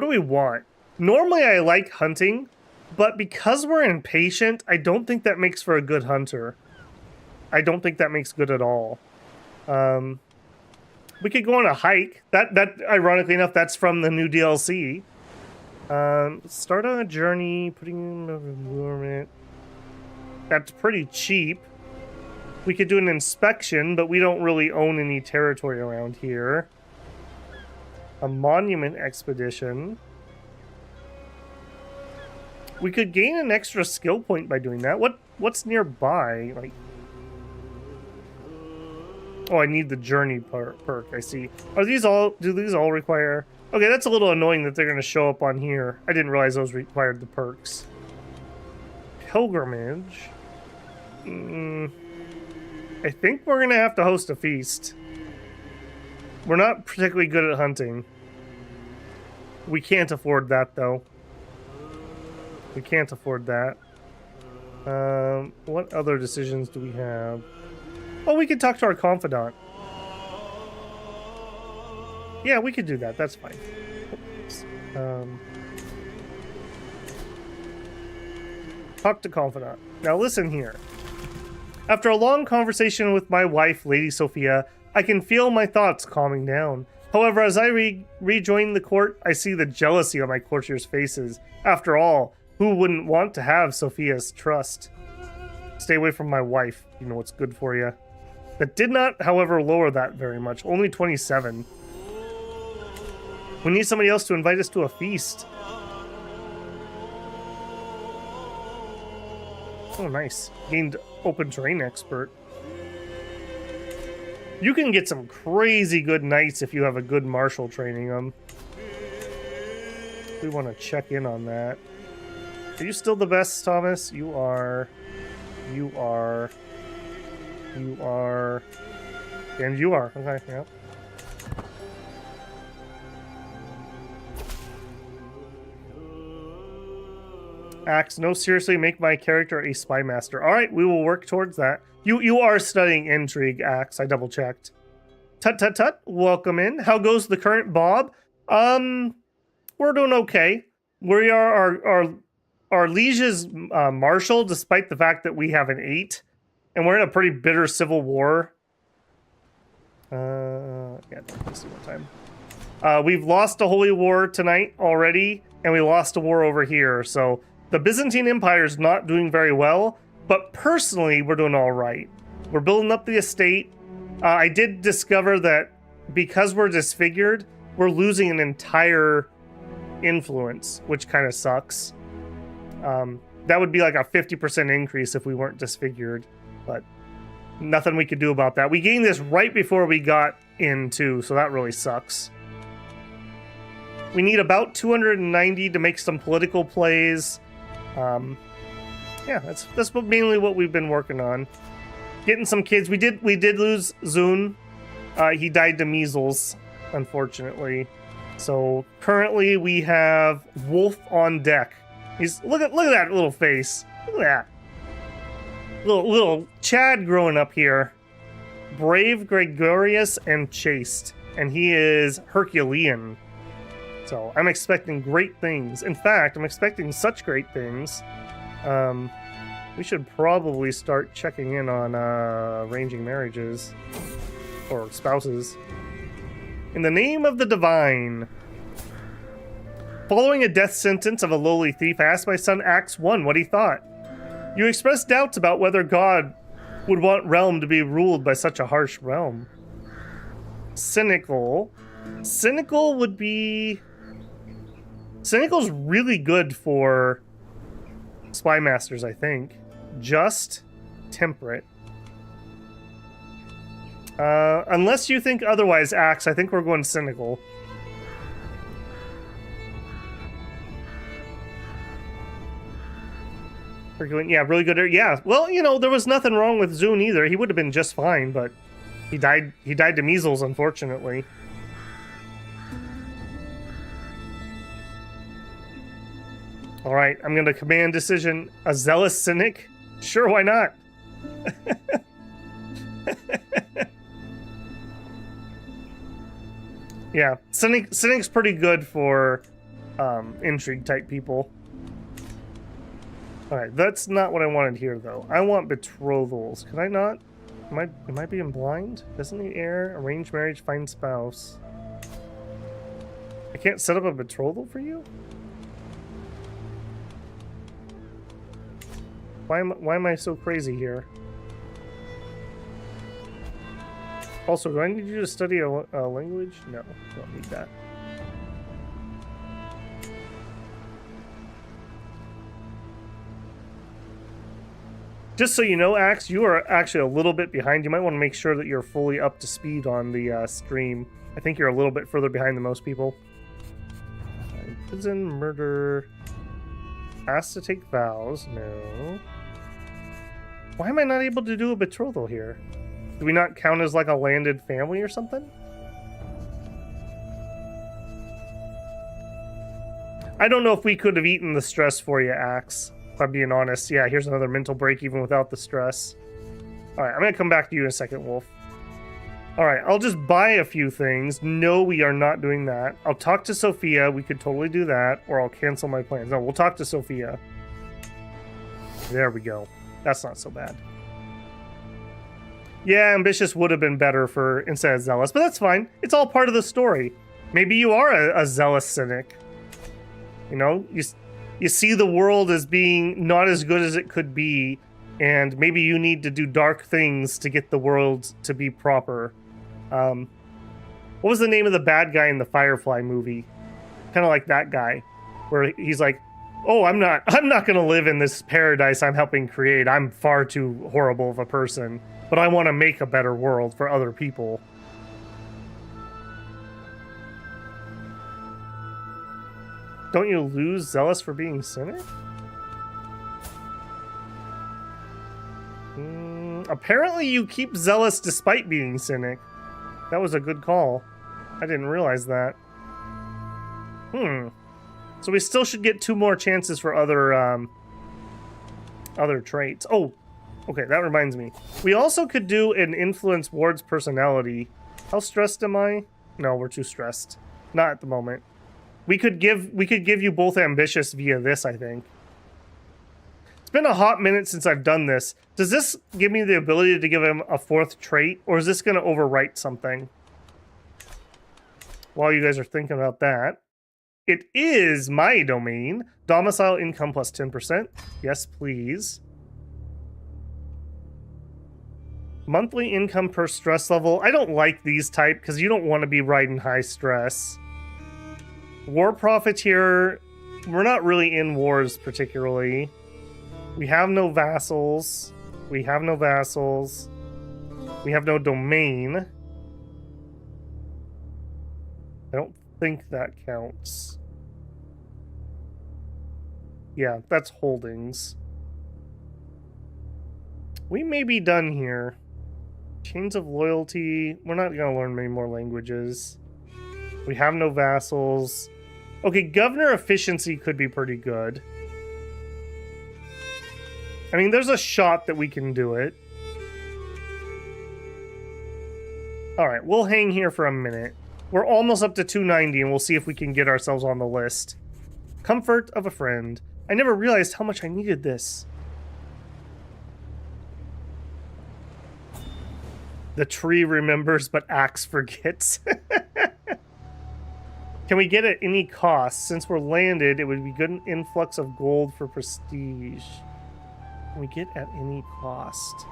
do we want? Normally, I like hunting. But because we're impatient, I don't think that makes for a good hunter. I don't think that makes good at all. We could go on a hike. That ironically enough, that's from the new DLC. Start on a journey, putting in a movement. That's pretty cheap. We could do an inspection, but we don't really own any territory around here. A monument expedition. We could gain an extra skill point by doing that. What's nearby? Like, oh, I need the journey perk. I see. Are these all? Do these all require? Okay, that's a little annoying that they're going to show up on here. I didn't realize those required the perks. Pilgrimage. I think we're going to have to host a feast. We're not particularly good at hunting. We can't afford that, though. We can't afford that. What other decisions do we have? Oh, we could talk to our confidant. Yeah, we could do that. That's fine. Talk to confidant. Now listen here. After a long conversation with my wife, Lady Sophia, I can feel my thoughts calming down. However, as I rejoin the court, I see the jealousy on my courtiers' faces. After all, who wouldn't want to have Sophia's trust? Stay away from my wife. You know what's good for you. That did not, however, lower that very much. Only 27. We need somebody else to invite us to a feast. Oh, nice. Gained open terrain expert. You can get some crazy good knights if you have a good martial training them. We want to check in on that. Are you still the best, Thomas? You are. You are. You are. And you are. Okay, yeah. Axe, no, seriously, make my character a spy master. All right, we will work towards that. You are studying intrigue, Axe. I double checked. Tut tut tut. Welcome in. How goes the current Bob? We're doing okay. We are our liege's marshal, despite the fact that we have an 8, and we're in a pretty bitter civil war. Yeah, let's see what time. We've lost a holy war tonight already, and we lost a war over here. So the Byzantine Empire is not doing very well, but personally, we're doing all right. We're building up the estate. I did discover that because we're disfigured, we're losing an entire influence, which kind of sucks. That would be like a 50% increase if we weren't disfigured, but nothing we could do about that. We gained this right before we got in too, so that really sucks. We need about 290 to make some political plays. Yeah, that's mainly what we've been working on. Getting some kids. We did lose Zun. He died to measles, unfortunately. So currently we have Wolf on deck. Look at that little face. Look at that. Little Chad growing up here. Brave, gregarious, and chaste. And he is Herculean. So I'm expecting great things. In fact, I'm expecting such great things. We should probably start checking in on arranging marriages. Or spouses. In the name of the divine. Following a death sentence of a lowly thief, I asked my son Axe 1 what he thought. You expressed doubts about whether God would want realm to be ruled by such a harsh realm. Cynical. Cynical would be... Cynical's really good for spy masters, I think. Just temperate. Unless you think otherwise, Axe, I think we're going cynical. We're going, yeah, really good. Yeah, well, you know, there was nothing wrong with Zune either. He would have been just fine, but he died to measles, unfortunately. All right, I'm going to command decision a zealous cynic. Sure, why not? Yeah, cynic's pretty good for intrigue type people. All right, that's not what I wanted here though. I want betrothals. Can I not? Am I being blind? Doesn't the heir arrange marriage, find spouse? I can't set up a betrothal for you? Why am I so crazy here? Also, do I need you to study a language? No, don't need that. Just so you know, Axe, you are actually a little bit behind. You might want to make sure that you're fully up to speed on the stream. I think you're a little bit further behind than most people. Prison, murder... Asked to take vows. No. Why am I not able to do a betrothal here? Do we not count as like a landed family or something? I don't know if we could have eaten the stress for you, Axe. If I'm being honest. Yeah, here's another mental break even without the stress. Alright, I'm going to come back to you in a second, Wolf. Alright, I'll just buy a few things. No, we are not doing that. I'll talk to Sophia. We could totally do that. Or I'll cancel my plans. No, we'll talk to Sophia. There we go. That's not so bad. Yeah, ambitious would have been better for instead of zealous, but that's fine. It's all part of the story. Maybe you are a zealous cynic. You know, you see the world as being not as good as it could be, and maybe you need to do dark things to get the world to be proper. What was the name of the bad guy in the Firefly movie? Kind of like that guy, where he's like, "Oh, I'm not going to live in this paradise I'm helping create. I'm far too horrible of a person, but I want to make a better world for other people." Don't you lose zealous for being cynic? Apparently you keep zealous despite being cynic. That was a good call. I didn't realize that. So we still should get 2 more chances for other traits. Oh, okay, that reminds me. We also could do an influence Ward's personality. How stressed am I? No, we're too stressed. Not at the moment. We could give you both ambitious via this, I think. It's been a hot minute since I've done this. Does this give me the ability to give him a 4th trait, or is this going to overwrite something? While you guys are thinking about that, it is my domain. Domicile income plus 10%. Yes, please. Monthly income per stress level. I don't like these type because you don't want to be riding high stress. War profiteer. We're not really in wars particularly. We have no vassals. We have no vassals. We have no domain. I don't think that counts. Yeah, that's holdings. We may be done here. Chains of loyalty. We're not going to learn many more languages. We have no vassals. Okay, governor efficiency could be pretty good. I mean, there's a shot that we can do it. Alright, we'll hang here for a minute. We're almost up to 290, and we'll see if we can get ourselves on the list. Comfort of a friend. I never realized how much I needed this. The tree remembers, but axe forgets. Can we get at any cost? Since we're landed, it would be good influx of gold for prestige. Can we get at any cost?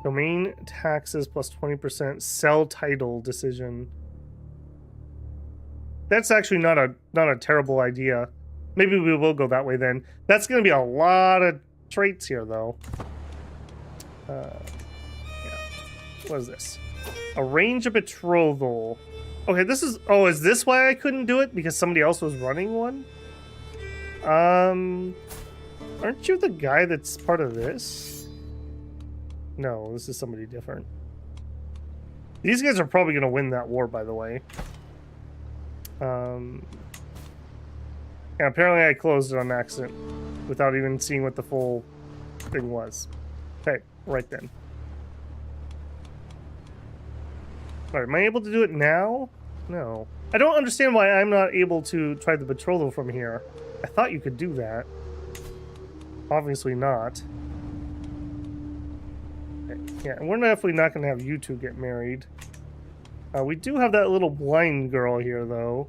Domain taxes plus 20%. Sell title decision. That's actually not a terrible idea. Maybe we will go that way then. That's going to be a lot of traits here, though. Yeah. What is this? Arrange a betrothal. Okay, this is... Oh, is this why I couldn't do it? Because somebody else was running one? Aren't you the guy that's part of this? No, this is somebody different. These guys are probably going to win that war, by the way. And apparently I closed it on accident without even seeing what the full thing was. Okay, right then. Alright, am I able to do it now? No. I don't understand why I'm not able to try the betrothal from here. I thought you could do that. Obviously not. Okay, yeah, and we're definitely not going to have you two get married. We do have that little blind girl here, though.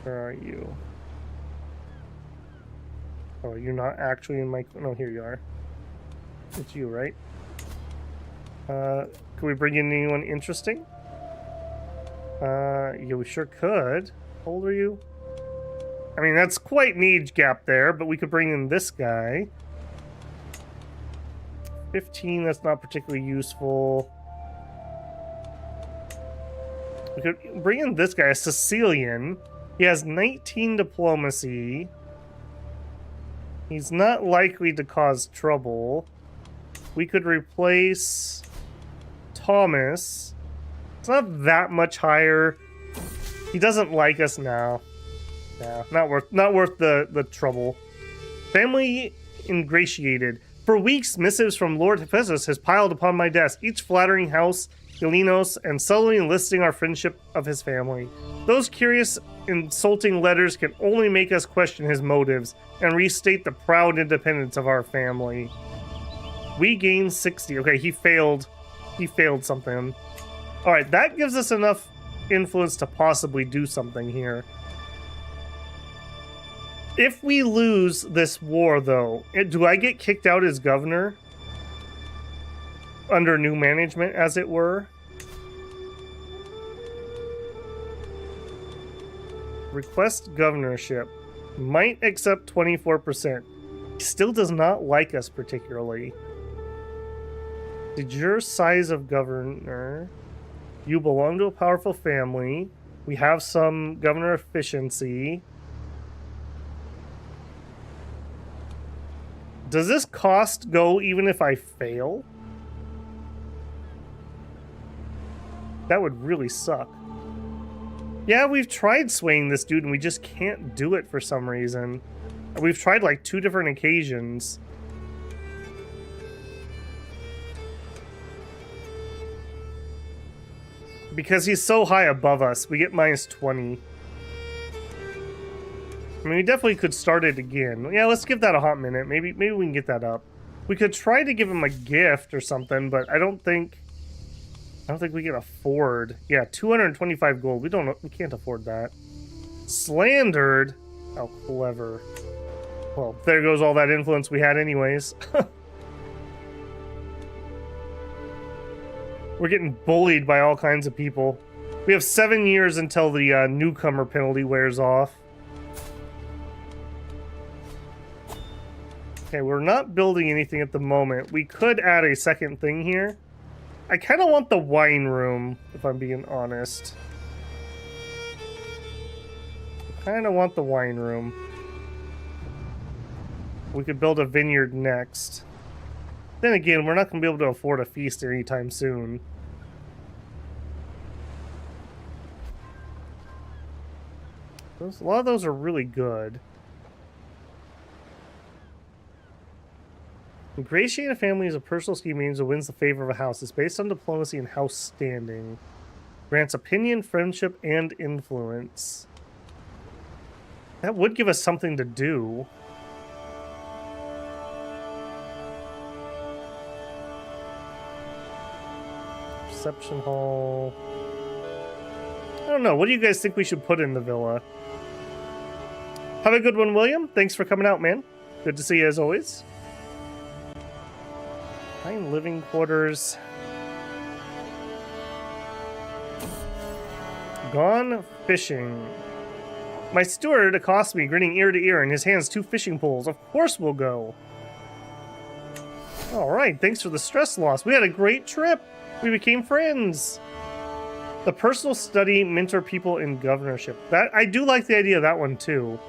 Where are you? Oh, you're not actually in my... No, here you are. It's you, right? Can we bring in anyone interesting? Yeah, we sure could. How old are you? I mean, that's quite an age gap there, but we could bring in this guy. 15, that's not particularly useful. We could bring in this guy, a Sicilian. He has 19 diplomacy. He's not likely to cause trouble. We could replace Thomas. It's not that much higher. He doesn't like us now. No, not worth the trouble. Family ingratiated. For weeks, missives from Lord Hephaestus has piled upon my desk, each flattering House Gelinos and subtly enlisting our friendship of his family. Those curious, insulting letters can only make us question his motives and restate the proud independence of our family. We gained 60. Okay, he failed. He failed something. Alright, that gives us enough influence to possibly do something here. If we lose this war, though, do I get kicked out as governor? Under new management, as it were? Request governorship. Might accept 24%. Still does not like us particularly. De jure size of governor. You belong to a powerful family. We have some governor efficiency. Does this cost go even if I fail? That would really suck. Yeah, we've tried swaying this dude and we just can't do it for some reason. We've tried like 2 different occasions. Because he's so high above us, we get minus 20. I mean, we definitely could start it again. Yeah, let's give that a hot minute. Maybe we can get that up. We could try to give him a gift or something, but I don't think we can afford. Yeah, 225 gold. We can't afford that. Slandered. How clever. Well, there goes all that influence we had anyways. We're getting bullied by all kinds of people. We have 7 years until the newcomer penalty wears off. Okay, we're not building anything at the moment. We could add a second thing here. I kind of want the wine room, if I'm being honest. I kind of want the wine room. We could build a vineyard next. Then again, we're not going to be able to afford a feast anytime soon. A lot of those are really good. Ingratiate a family is a personal scheme means that wins the favor of a house. It's based on diplomacy and house standing. Grants opinion, friendship, and influence. That would give us something to do. Reception hall. I don't know. What do you guys think we should put in the villa? Have a good one, William. Thanks for coming out, man. Good to see you as always. Fine living quarters. Gone fishing. My steward accosts me, grinning ear to ear, in his hands 2 fishing poles. Of course we'll go. Alright, thanks for the stress loss. We had a great trip. We became friends. The personal study, mentor people in governorship. That I do like the idea of that one too.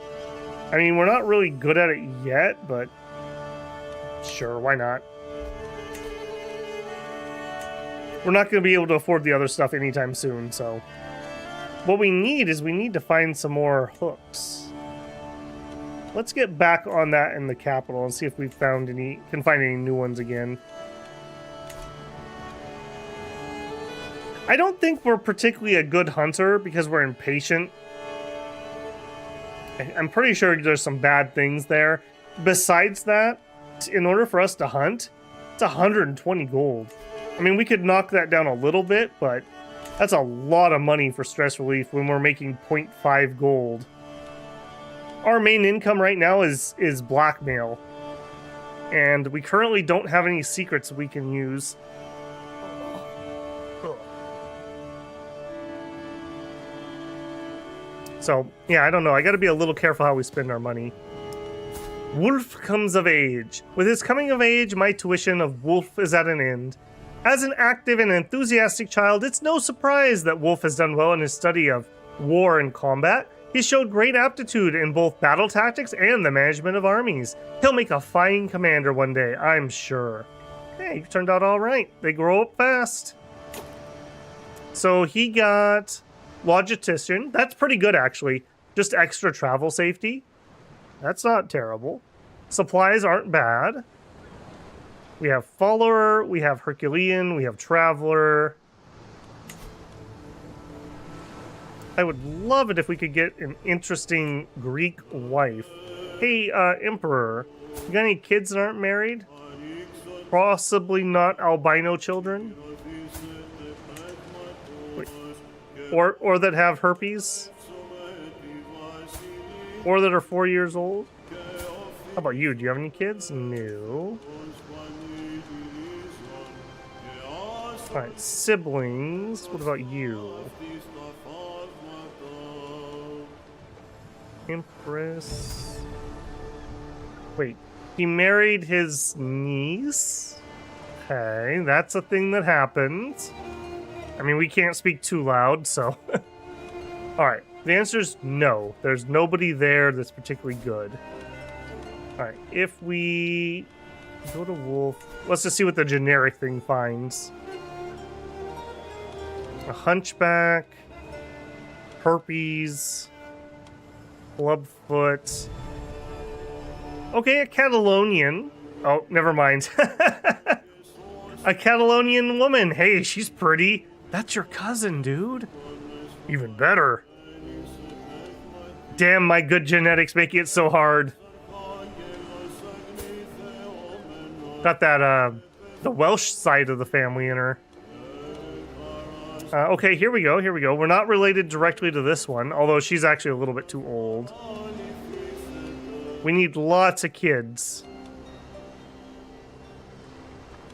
I mean, we're not really good at it yet, but sure, why not? We're not going to be able to afford the other stuff anytime soon, so... What we need is we need to find some more hooks. Let's get back on that in the capital and see if we've found can find any new ones again. I don't think we're particularly a good hunter because we're impatient. I'm pretty sure there's some bad things there. Besides that, in order for us to hunt, it's 120 gold. I mean, we could knock that down a little bit, but that's a lot of money for stress relief when we're making 0.5 gold. Our main income right now is blackmail. And we currently don't have any secrets we can use. So, yeah, I don't know. I gotta be a little careful how we spend our money. Wolf comes of age. With his coming of age, my tuition of Wolf is at an end. As an active and enthusiastic child, it's no surprise that Wolf has done well in his study of war and combat. He showed great aptitude in both battle tactics and the management of armies. He'll make a fine commander one day, I'm sure. Hey, turned out all right. They grow up fast. So he got logistician. That's pretty good, actually. Just extra travel safety. That's not terrible. Supplies aren't bad. We have follower, we have Herculean, we have traveler. I would love it if we could get an interesting Greek wife. Hey, Emperor, you got any kids that aren't married? Possibly not albino children? Wait. Or that have herpes? Or that are 4 years old? How about you? Do you have any kids? No. Alright, siblings. What about you? Empress. Wait, he married his niece? Okay, that's a thing that happened. I mean, we can't speak too loud, so... Alright, the answer is no. There's nobody there that's particularly good. Alright, if we go to Wolf... Let's just see what the generic thing finds. A hunchback, herpes, clubfoot. Okay, a Catalonian. Oh, never mind. A Catalonian woman. Hey, she's pretty. That's your cousin, dude. Even better. Damn, my good genetics making it so hard. Got that, the Welsh side of the family in her. Okay, here we go, here we go. We're not related directly to this one, although she's actually a little bit too old. We need lots of kids.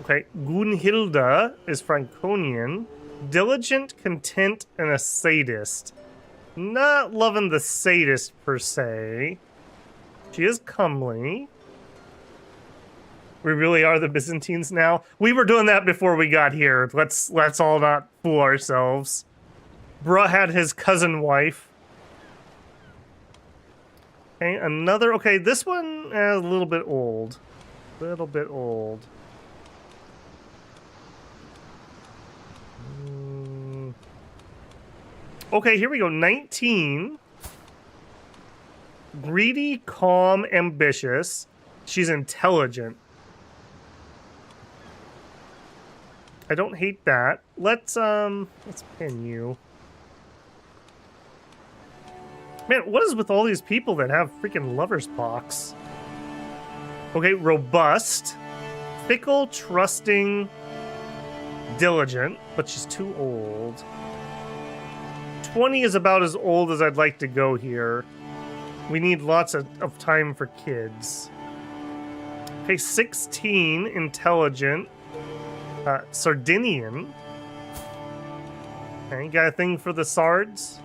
Okay, Gunhilda is Franconian. Diligent, content, and a sadist. Not loving the sadist, per se. She is comely. We really are the Byzantines now. We were doing that before we got here. Let's all not fool ourselves. Bruh had his cousin wife. Okay, another. Okay, this one is a little bit old. Little bit old. Okay, here we go. 19. Greedy, calm, ambitious. She's intelligent. I don't hate that. Let's pin you. Man, what is with all these people that have freaking lover's pox? Okay, robust, fickle, trusting, diligent, but she's too old. 20 is about as old as I'd like to go here. We need lots of time for kids. Okay, 16, intelligent. Sardinian. Okay, got a thing for the Sards?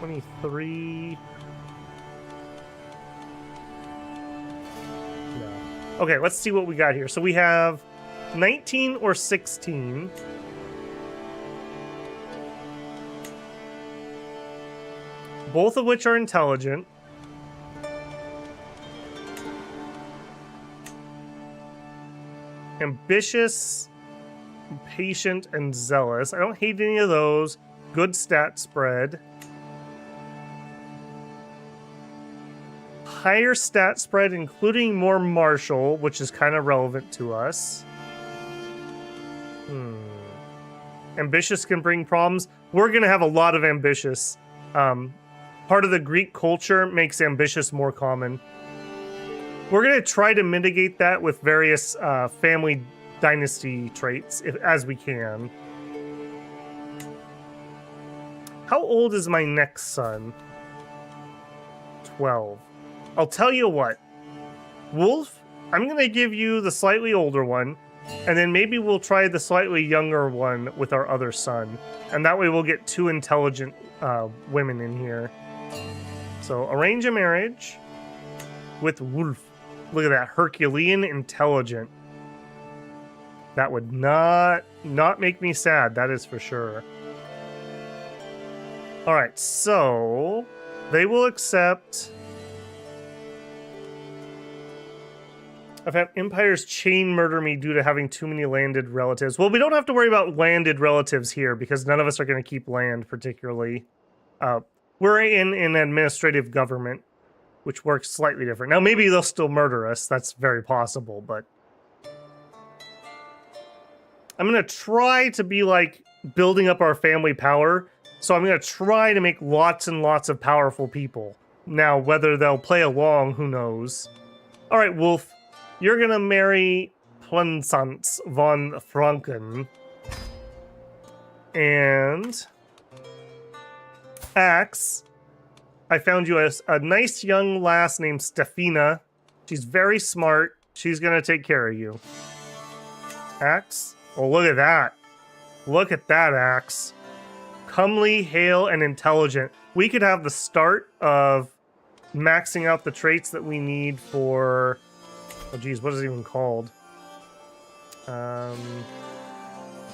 23. No. Okay, let's see what we got here. So we have 19 or 16. Both of which are intelligent. Ambitious, patient, and zealous. I don't hate any of those. Good stat spread. Higher stat spread, including more martial, which is kind of relevant to us. Ambitious can bring problems. We're going to have a lot of ambitious. Part of the Greek culture makes ambitious more common. We're going to try to mitigate that with various family dynasty traits as we can. How old is my next son? 12. I'll tell you what. Wolf, I'm going to give you the slightly older one, and then maybe we'll try the slightly younger one with our other son. And that way we'll get 2 intelligent women in here. So arrange a marriage with Wolf. Look at that, Herculean intelligent. That would not make me sad, that is for sure. All right, so they will accept. I've had empires chain murder me due to having too many landed relatives. Well, we don't have to worry about landed relatives here because none of us are going to keep land particularly. We're in an administrative government, which works slightly different. Now, maybe they'll still murder us. That's very possible, but I'm going to try to be like building up our family power. So I'm going to try to make lots and lots of powerful people. Now, whether they'll play along, who knows? All right, Wolf, you're going to marry Plensance von Franken. And Axe, I found you a nice young lass named Stefina. She's very smart. She's going to take care of you. Axe? Oh, look at that. Look at that, Axe. Comely, hale, and intelligent. We could have the start of maxing out the traits that we need for... Oh, geez, what is it even called?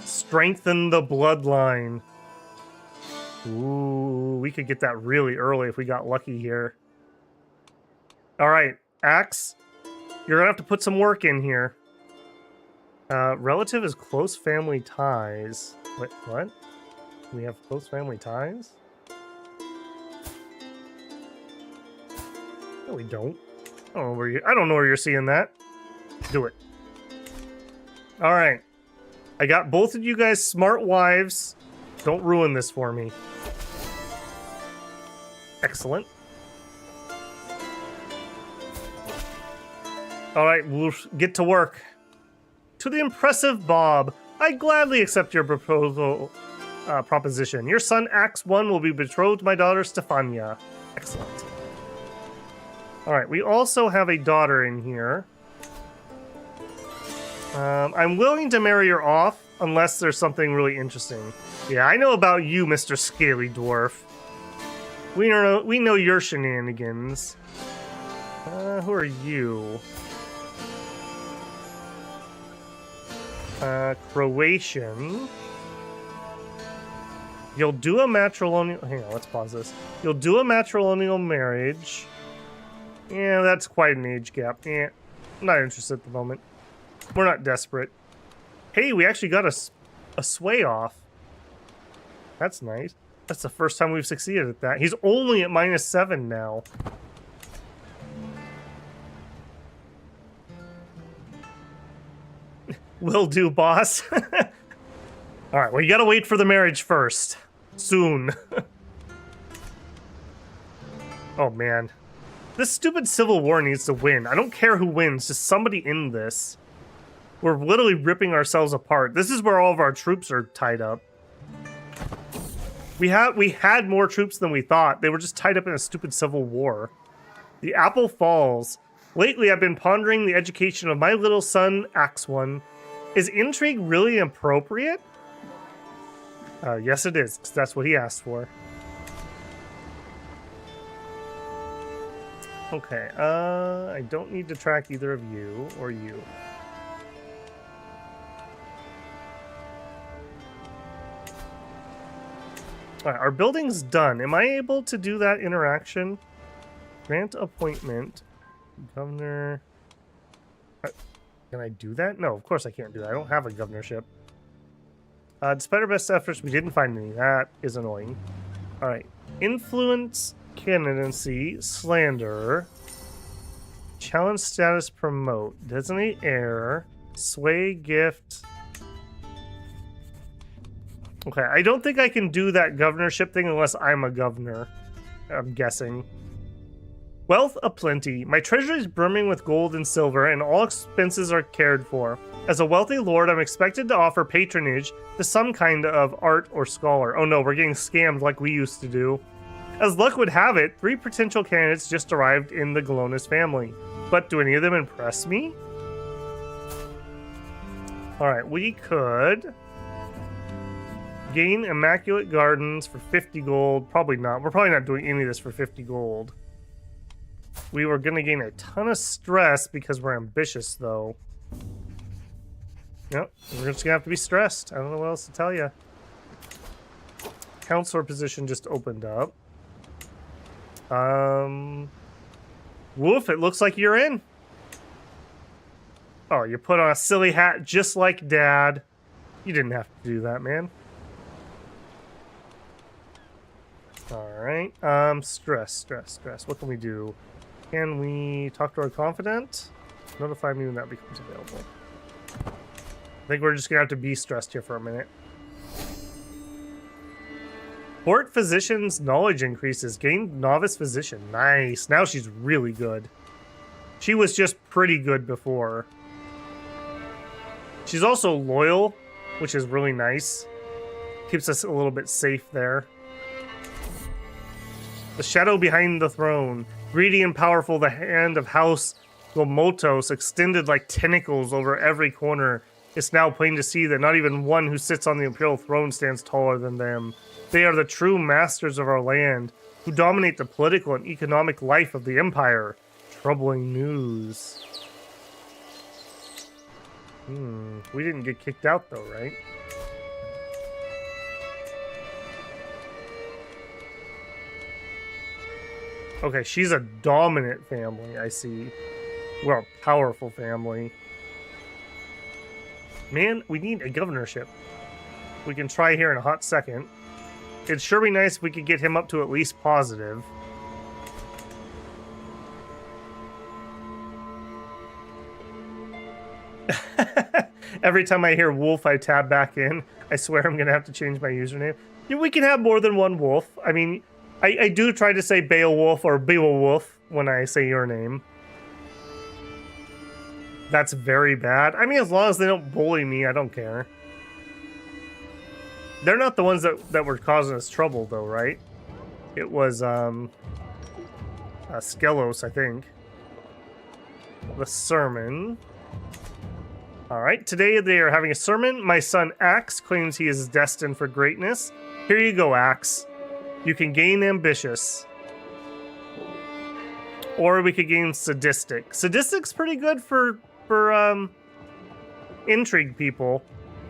Strengthen the bloodline. Ooh, we could get that really early if we got lucky here. All right, Axe, you're gonna have to put some work in here. Relative is close family ties. Wait, what? We have close family ties? No, we don't. I don't know where you're seeing that. Do it. All right. I got both of you guys smart wives. Don't ruin this for me. Excellent. All right, we'll get to work. To the impressive Bob, I gladly accept your proposition. Your son, Axe 1, will be betrothed to my daughter, Stefania. Excellent. All right, we also have a daughter in here. I'm willing to marry her off unless there's something really interesting. Yeah, I know about you, Mr. Scaly Dwarf. We know your shenanigans. Who are you? Croatian. You'll do a matrimonial... Hang on, let's pause this. You'll do a matrimonial marriage. Yeah, that's quite an age gap. Yeah, I'm not interested at the moment. We're not desperate. Hey, we actually got a sway off. That's nice. That's the first time we've succeeded at that. He's only at -7 now. Will do, boss. All right, well, you gotta wait for the marriage first. Soon. Oh, man. This stupid civil war needs to win. I don't care who wins, just somebody in this. We're literally ripping ourselves apart. This is where all of our troops are tied up. We had more troops than we thought. They were just tied up in a stupid civil war. The apple falls. Lately, I've been pondering the education of my little son, Axe One. Is intrigue really appropriate? Yes, it is, 'cause that's what he asked for. Okay, I don't need to track either of you or you. All right, our building's done. Am I able to do that interaction? Grant appointment. Governor. Can I do that? No, of course I can't do that. I don't have a governorship. Despite our best efforts, we didn't find any. That is annoying. All right. Influence, candidacy, slander. Challenge status, promote. Designate heir. Sway, gift. Okay, I don't think I can do that governorship thing unless I'm a governor. I'm guessing. Wealth aplenty. My treasury is brimming with gold and silver, and all expenses are cared for. As a wealthy lord, I'm expected to offer patronage to some kind of art or scholar. Oh no, we're getting scammed like we used to do. As luck would have it, 3 potential candidates just arrived in the Galonis family. But do any of them impress me? Alright, we could gain Immaculate Gardens for 50 gold. Probably not. We're probably not doing any of this for 50 gold. We were going to gain a ton of stress because we're ambitious, though. Yep, we're just going to have to be stressed. I don't know what else to tell you. Counselor position just opened up. Wolf, it looks like you're in. Oh, you put on a silly hat just like Dad. You didn't have to do that, man. Alright, stress. What can we do? Can we talk to our confidant? Notify me when that becomes available. I think we're just gonna have to be stressed here for a minute. Court physician's knowledge increases. Gain novice physician. Nice. Now she's really good. She was just pretty good before. She's also loyal, which is really nice. Keeps us a little bit safe there. The shadow behind the throne. Greedy and powerful, the hand of House Gomotos extended like tentacles over every corner. It's now plain to see that not even one who sits on the imperial throne stands taller than them. They are the true masters of our land, who dominate the political and economic life of the empire. Troubling news. We didn't get kicked out though, right? Okay, she's a dominant family, I see. We're a powerful family. Man, we need a governorship. We can try here in a hot second. It'd sure be nice if we could get him up to at least positive. Every time I hear wolf, I tab back in. I swear I'm going to have to change my username. Yeah, we can have more than one wolf. I mean, I do try to say Beowulf or Beowulf when I say your name. That's very bad. I mean, as long as they don't bully me, I don't care. They're not the ones that were causing us trouble, though, right? It was, Skelos, I think. The sermon. Alright, today they are having a sermon. My son, Axe, claims he is destined for greatness. Here you go, Axe. You can gain ambitious. Or we could gain sadistic. Sadistic's pretty good for intrigue people,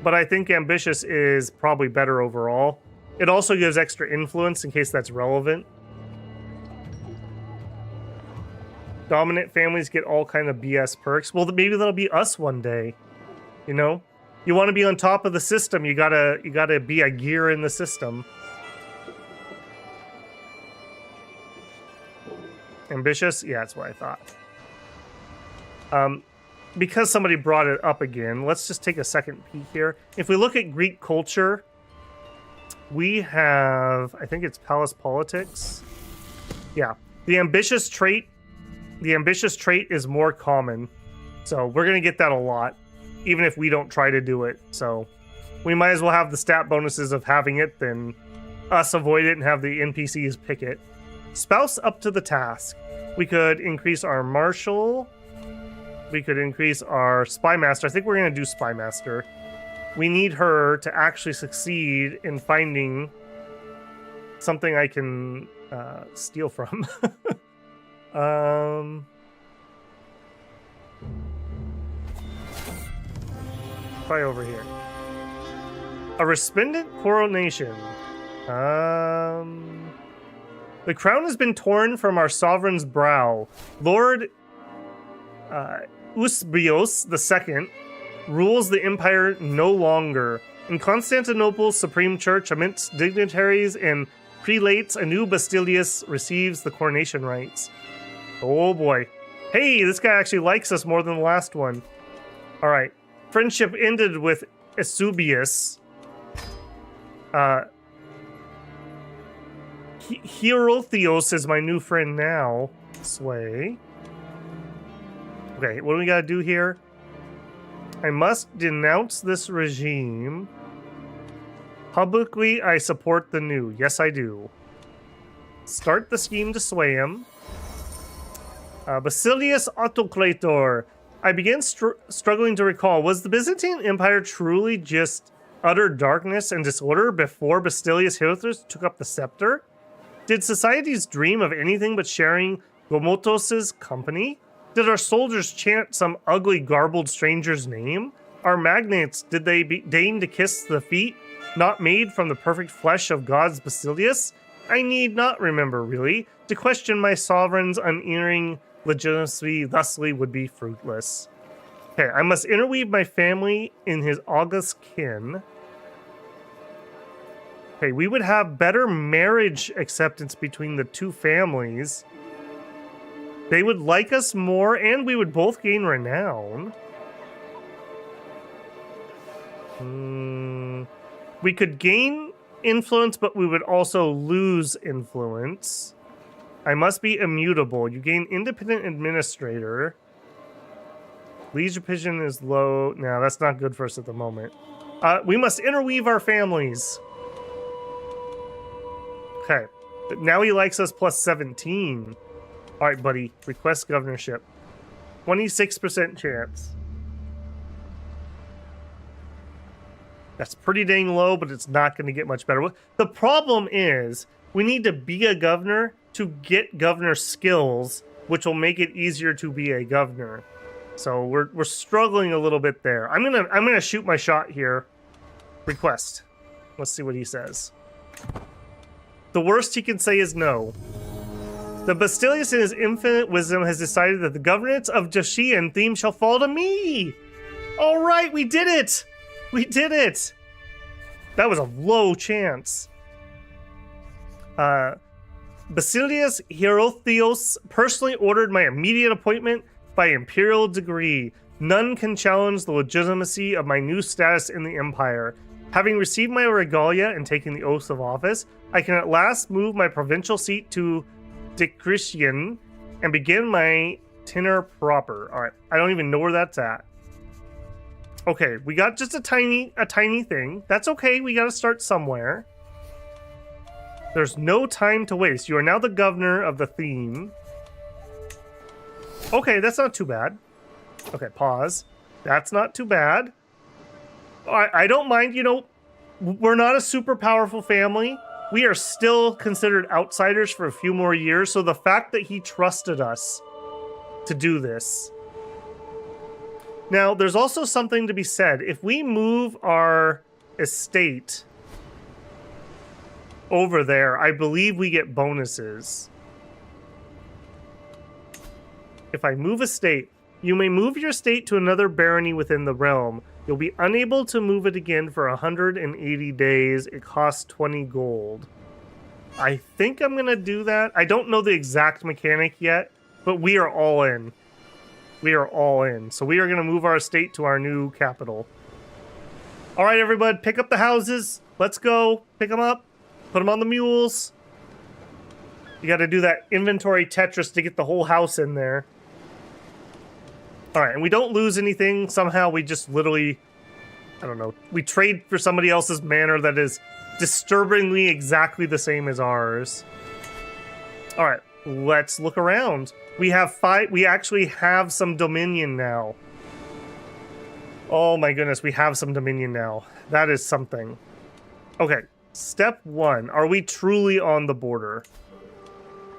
but I think ambitious is probably better overall. It also gives extra influence in case that's relevant. Dominant families get all kind of BS perks. Well, maybe that'll be us one day. You know? You want to be on top of the system, you gotta be a gear in the system. Ambitious? Yeah, that's what I thought. Because somebody brought it up again, let's just take a second peek here. If we look at Greek culture, we have, I think it's palace politics. Yeah, the ambitious trait is more common. So we're going to get that a lot. even if we don't try to do it. So we might as well have the stat bonuses of having it than us avoid it and have the NPCs pick it. Spouse up to the task. We could increase our marshal. We could increase our spy master. I think we're going to do spy master. We need her to actually succeed in finding something I can steal from. Probably over here. A resplendent coronation. The crown has been torn from our sovereign's brow. Lord Usbios II rules the empire no longer. In Constantinople's Supreme Church, amidst dignitaries and prelates, a new Basilius receives the coronation rites. Oh boy. Hey, this guy actually likes us more than the last one. Alright. Friendship ended with Eusebius. Hierotheos is my new friend now. Sway. Okay, what do we gotta do here? I must denounce this regime. Publicly, I support the new. Yes, I do. Start the scheme to sway him. Basilius Autocrator. I began struggling to recall. Was the Byzantine Empire truly just utter darkness and disorder before Basilius Hierotheos took up the scepter? Did societies dream of anything but sharing Gomotos' company? Did our soldiers chant some ugly, garbled stranger's name? Our magnates, did they deign to kiss the feet not made from the perfect flesh of God's Basilius? I need not remember, really. To question my sovereign's unerring legitimacy thusly would be fruitless. Okay, I must interweave my family in his august kin. Okay, we would have better marriage acceptance between the two families. They would like us more, and we would both gain renown. We could gain influence, but we would also lose influence. I must be immutable. You gain independent administrator. Leisure pigeon is low. No, that's not good for us at the moment. We must interweave our families. Okay. Now he likes us plus 17. All right, buddy. Request governorship. 26% chance. That's pretty dang low, but it's not going to get much better. The problem is we need to be a governor to get governor skills, which will make it easier to be a governor. So we're struggling a little bit there. I'm gonna shoot my shot here. Request. Let's see what he says. The worst he can say is no. The Basilius in his infinite wisdom has decided that the governance of Joshi and Theme shall fall to me. All right, we did it. We did it. That was a low chance. Basilius Hierotheos personally ordered my immediate appointment by imperial decree. None can challenge the legitimacy of my new status in the empire. Having received my regalia and taken the oath of office, I can at last move my provincial seat to Dicritian and begin my tenure proper. All right, I don't even know where that's at. Okay, we got just a tiny thing. That's okay. We got to start somewhere. There's no time to waste. You are now the governor of the theme. Okay, that's not too bad. Okay, pause. That's not too bad. I don't mind, you know, we're not a super powerful family. We are still considered outsiders for a few more years, so the fact that he trusted us to do this. Now, there's also something to be said. If we move our estate over there, I believe we get bonuses. If I move a state, you may move your state to another barony within the realm. You'll be unable to move it again for 180 days. It costs 20 gold. I think I'm going to do that. I don't know the exact mechanic yet, but we are all in. We are all in. So we are going to move our estate to our new capital. All right, everybody, pick up the houses. Let's go. Pick them up. Put them on the mules. You got to do that inventory Tetris to get the whole house in there. All right, and we don't lose anything. Somehow we just literally, I don't know, we trade for somebody else's manor that is disturbingly exactly the same as ours. All right, let's look around. We have we actually have some dominion now. Oh my goodness, we have some dominion now. That is something. Okay, step 1. Are we truly on the border?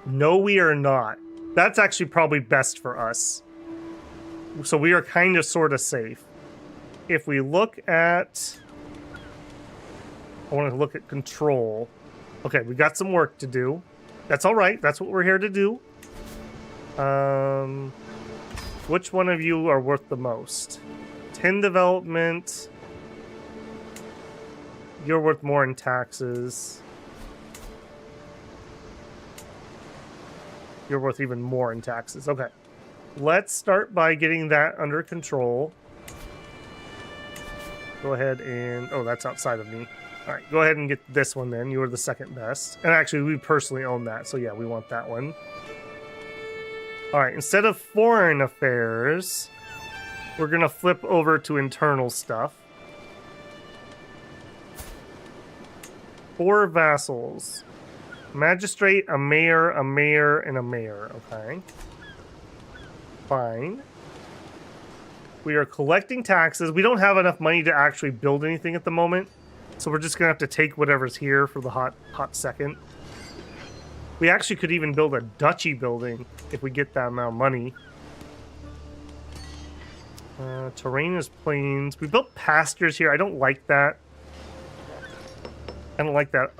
No, we are not. That's actually probably best for us. So we are kind of sort of safe. If we look at... I want to look at control. Okay, we got some work to do. That's all right. That's what we're here to do. Which one of you are worth the most? 10 development. You're worth more in taxes. You're worth even more in taxes. Okay. Let's start by getting that under control. Go ahead and... Oh, that's outside of me. All right, go ahead and get this one then. You are the second best. And actually, we personally own that. So yeah, we want that one. All right, instead of foreign affairs, we're going to flip over to internal stuff. 4 vassals. Magistrate, a mayor, and a mayor. Okay. Fine. We are collecting taxes. We don't have enough money to actually build anything at the moment. So we're just going to have to take whatever's here for the hot second. We actually could even build a duchy building if we get that amount of money. Terrain is plains. We built pastures here. I don't like that. I don't like that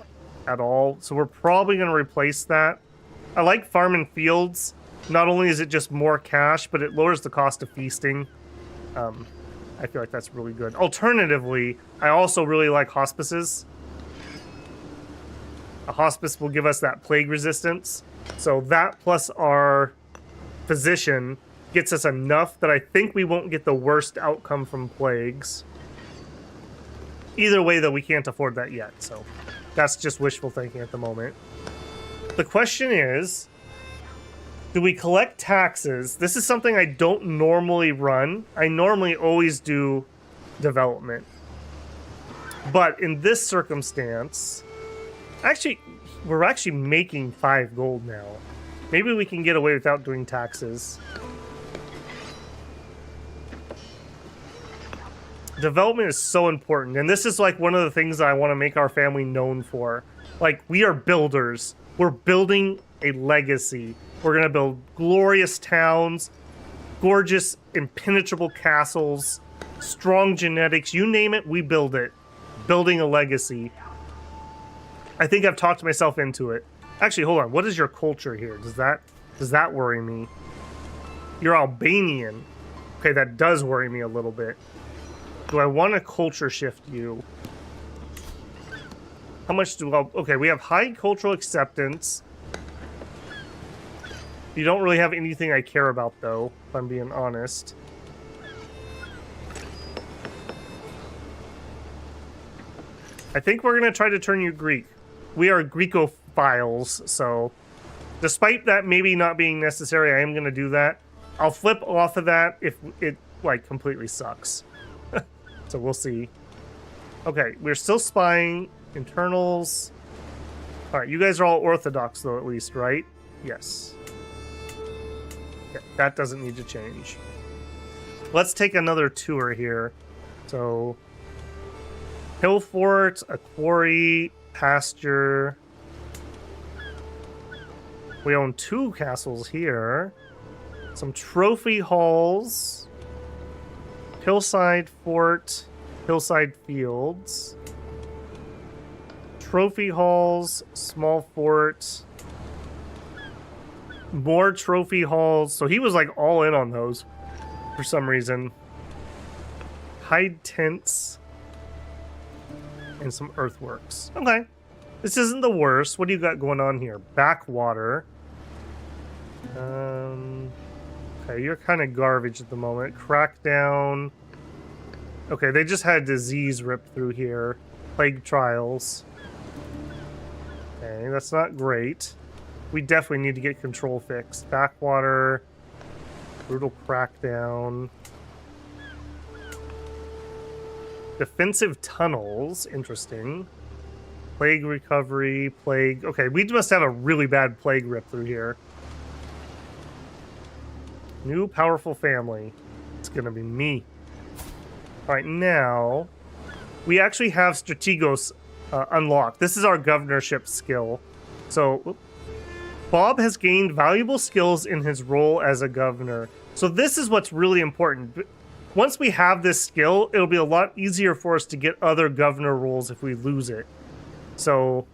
at all. So we're probably going to replace that. I like farming fields. Not only is it just more cash, but it lowers the cost of feasting. I feel like that's really good. Alternatively, I also really like hospices. A hospice will give us that plague resistance. So that plus our physician gets us enough that I think we won't get the worst outcome from plagues. Either way, though, we can't afford that yet. So that's just wishful thinking at the moment. The question is, do we collect taxes? This is something I don't normally run. I normally always do development. But in this circumstance, we're actually making 5 gold now. Maybe we can get away without doing taxes. Development is so important, and this is like one of the things that I want to make our family known for. Like, we are builders. We're building a legacy. We're going to build glorious towns, gorgeous, impenetrable castles, strong genetics. You name it, we build it. Building a legacy. I think I've talked myself into it. Actually, hold on. What is your culture here? Does that worry me? You're Albanian. Okay, that does worry me a little bit. Do I want to culture shift you? How much do I... Okay, we have high cultural acceptance. You don't really have anything I care about, though, if I'm being honest. I think we're going to try to turn you Greek. We are Greekophiles, so despite that maybe not being necessary, I am going to do that. I'll flip off of that if it, like, completely sucks. So we'll see. Okay, we're still spying. Internals. All right, you guys are all Orthodox, though, at least, right? Yes. Yeah, that doesn't need to change. Let's take another tour here. So, Hill Fort, a quarry, pasture. We own 2 castles here. Some trophy halls. Hillside Fort, Hillside Fields. Trophy halls, small fort. More trophy halls. So he was like all in on those for some reason. Hide tents. And some earthworks. Okay. This isn't the worst. What do you got going on here? Backwater. Okay, you're kind of garbage at the moment. Crackdown. Okay, they just had disease rip through here. Plague trials. Okay, that's not great. We definitely need to get control fixed. Backwater. Brutal crackdown. Defensive tunnels, interesting. Plague recovery, plague. Okay, we must have a really bad plague rip through here. New powerful family. It's gonna be me. All right, now we actually have Strategos unlocked. This is our governorship skill. So Bob has gained valuable skills in his role as a governor. So this is what's really important. Once we have this skill, it'll be a lot easier for us to get other governor roles if we lose it. So,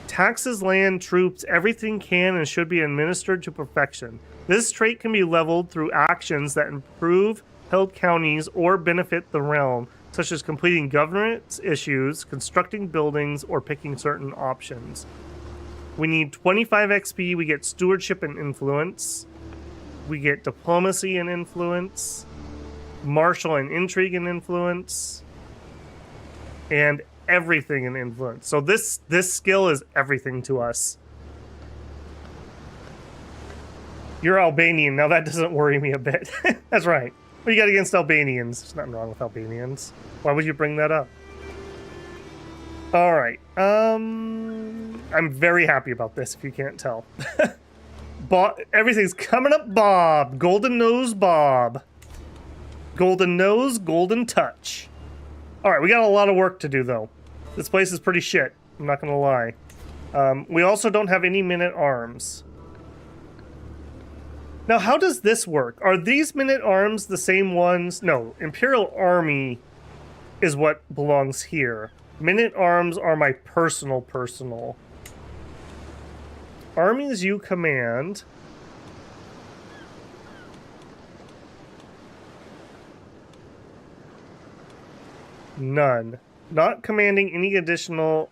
taxes, land, troops, everything can and should be administered to perfection. This trait can be leveled through actions that improve held counties or benefit the realm, such as completing governance issues, constructing buildings, or picking certain options. We need 25 XP, we get stewardship and influence. We get diplomacy and influence, martial and intrigue and influence, and everything in influence. So this skill is everything to us. You're Albanian. Now that doesn't worry me a bit. That's right. What do you got against Albanians? There's nothing wrong with Albanians. Why would you bring that up? All right. I'm very happy about this, if you can't tell. Everything's coming up, Bob. Golden nose, Bob. Golden nose, golden touch. All right, we got a lot of work to do, though. This place is pretty shit. I'm not gonna lie. We also don't have any men-at-arms. Now, how does this work? Are these men-at-arms the same ones? No, Imperial Army is what belongs here. Men-at-arms are my personal. Armies you command. None. Not commanding any additional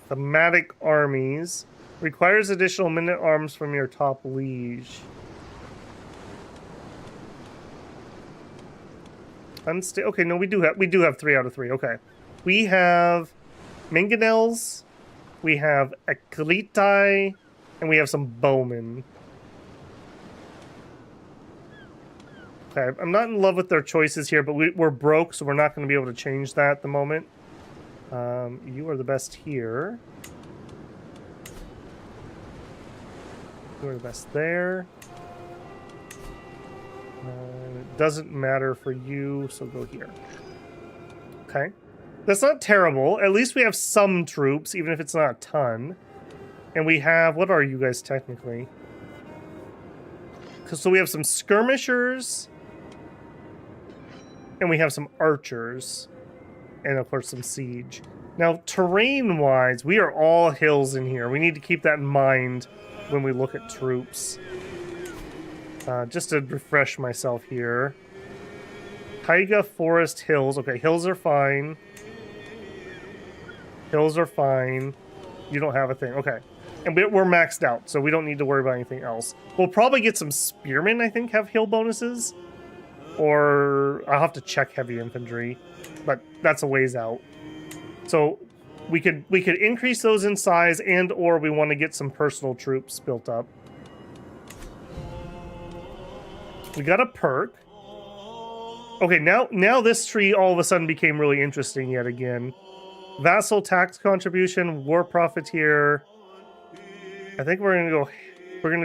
thematic armies. Requires additional men-at-arms from your top liege. Okay, no, we do have 3 out of 3. Okay. We have Mangonels, we have Aklitai, and we have some bowmen. Okay, I'm not in love with their choices here, but we're broke, so we're not going to be able to change that at the moment. You are the best here. You are the best there. It doesn't matter for you, so go here. Okay. That's not terrible. At least we have some troops, even if it's not a ton. And we have... What are you guys technically? So we have some skirmishers. And we have some archers. And of course some siege. Now, terrain-wise, we are all hills in here. We need to keep that in mind when we look at troops. Just to refresh myself here. Taiga, forest, hills. Okay, hills are fine. Hills are fine. You don't have a thing. Okay. And we're maxed out, so we don't need to worry about anything else. We'll probably get some spearmen, I think, have hill bonuses. Or I'll have to check heavy infantry. But that's a ways out. So we could increase those in size, and or we want to get some personal troops built up. We got a perk. Okay, now this tree all of a sudden became really interesting yet again. Vassal tax contribution, war profiteer. I think we're gonna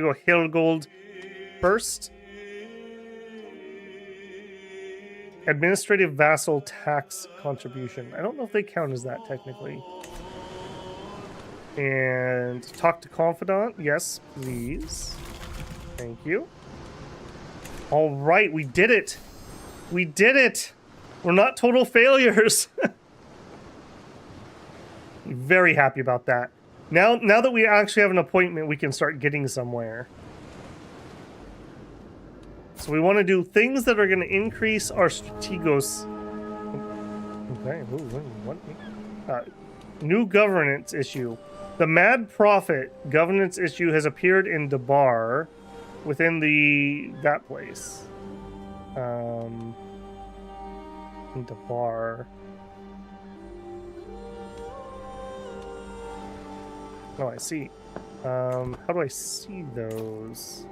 go Hillgold first. Administrative vassal tax contribution. I don't know if they count as that technically. And talk to confidant. Yes, please. Thank you. All right, we did it. We did it. We're not total failures. Very happy about that. Now that we actually have an appointment, we can start getting somewhere. So we want to do things that are going to increase our strategos. Okay, what? New governance issue. The Mad Prophet governance issue has appeared in Dabar within that place. In Dabar. Oh, I see. How do I see those?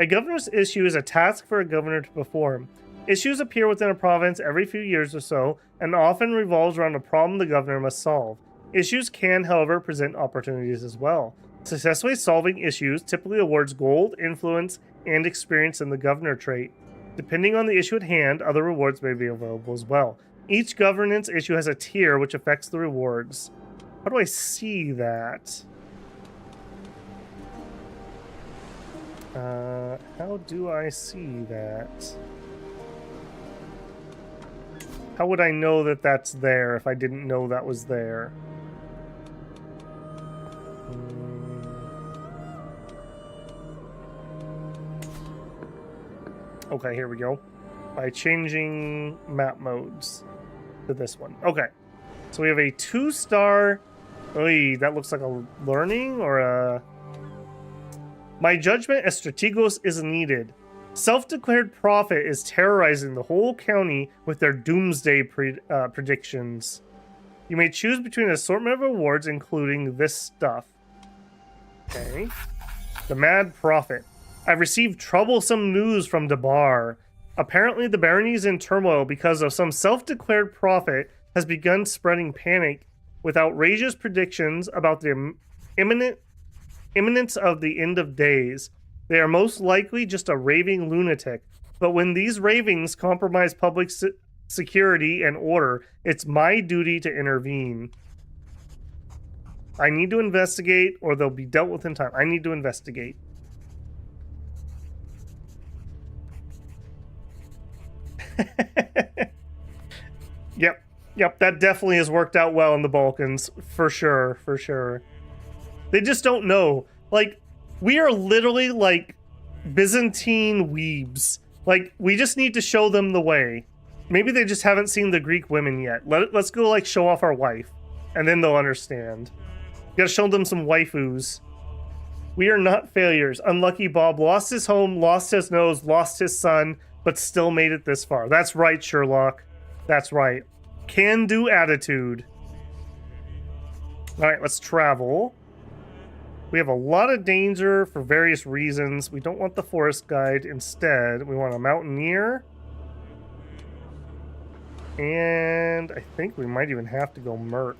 A governor's issue is a task for a governor to perform. Issues appear within a province every few years or so, and often revolves around a problem the governor must solve. Issues can, however, present opportunities as well. Successfully solving issues typically awards gold, influence, and experience in the governor trait. Depending on the issue at hand, other rewards may be available as well. Each governance issue has a tier which affects the rewards. How do I see that? How do I see that? How would I know that that's there if I didn't know that was there? Okay, here we go. By changing map modes to this one. Okay. So we have a 2-star... Oy, that looks like a learning or a... My judgment as strategos is needed. Self-declared prophet is terrorizing the whole county with their doomsday predictions. You may choose between an assortment of awards, including this stuff. Okay. The Mad Prophet. I've received troublesome news from Debar. Apparently the barony is in turmoil because of some self-declared prophet has begun spreading panic with outrageous predictions about the imminence of the end of days. They are most likely just a raving lunatic, but when these ravings compromise public security and order, it's my duty to intervene. I need to investigate, or they'll be dealt with in time. I need to investigate. Yep, that definitely has worked out well in the Balkans, for sure, for sure. They just don't know. Like, we are literally like Byzantine weebs. Like, we just need to show them the way. Maybe they just haven't seen the Greek women yet. Let's go, like, show off our wife, and then they'll understand. Gotta show them some waifus. We are not failures. Unlucky Bob lost his home, lost his nose, lost his son, but still made it this far. That's right, Sherlock. That's right. Can-do attitude. Alright, let's travel. We have a lot of danger for various reasons. We don't want the forest guide. Instead, we want a mountaineer. And I think we might even have to go merc.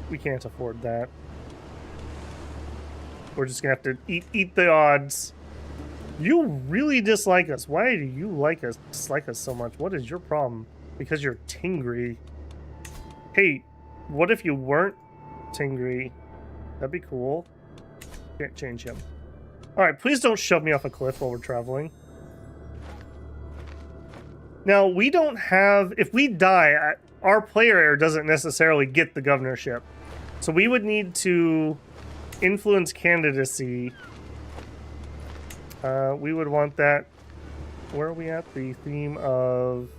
We can't afford that. We're just gonna have to eat the odds. You really dislike us. Why do you dislike us so much? What is your problem? Because you're Tingry. Hey, what if you weren't Tingry? That'd be cool. Can't change him. Alright, please don't shove me off a cliff while we're traveling. Now, we don't have... If we die, our player heir doesn't necessarily get the governorship. So we would need to influence candidacy. We would want that... Where are we at? The theme of...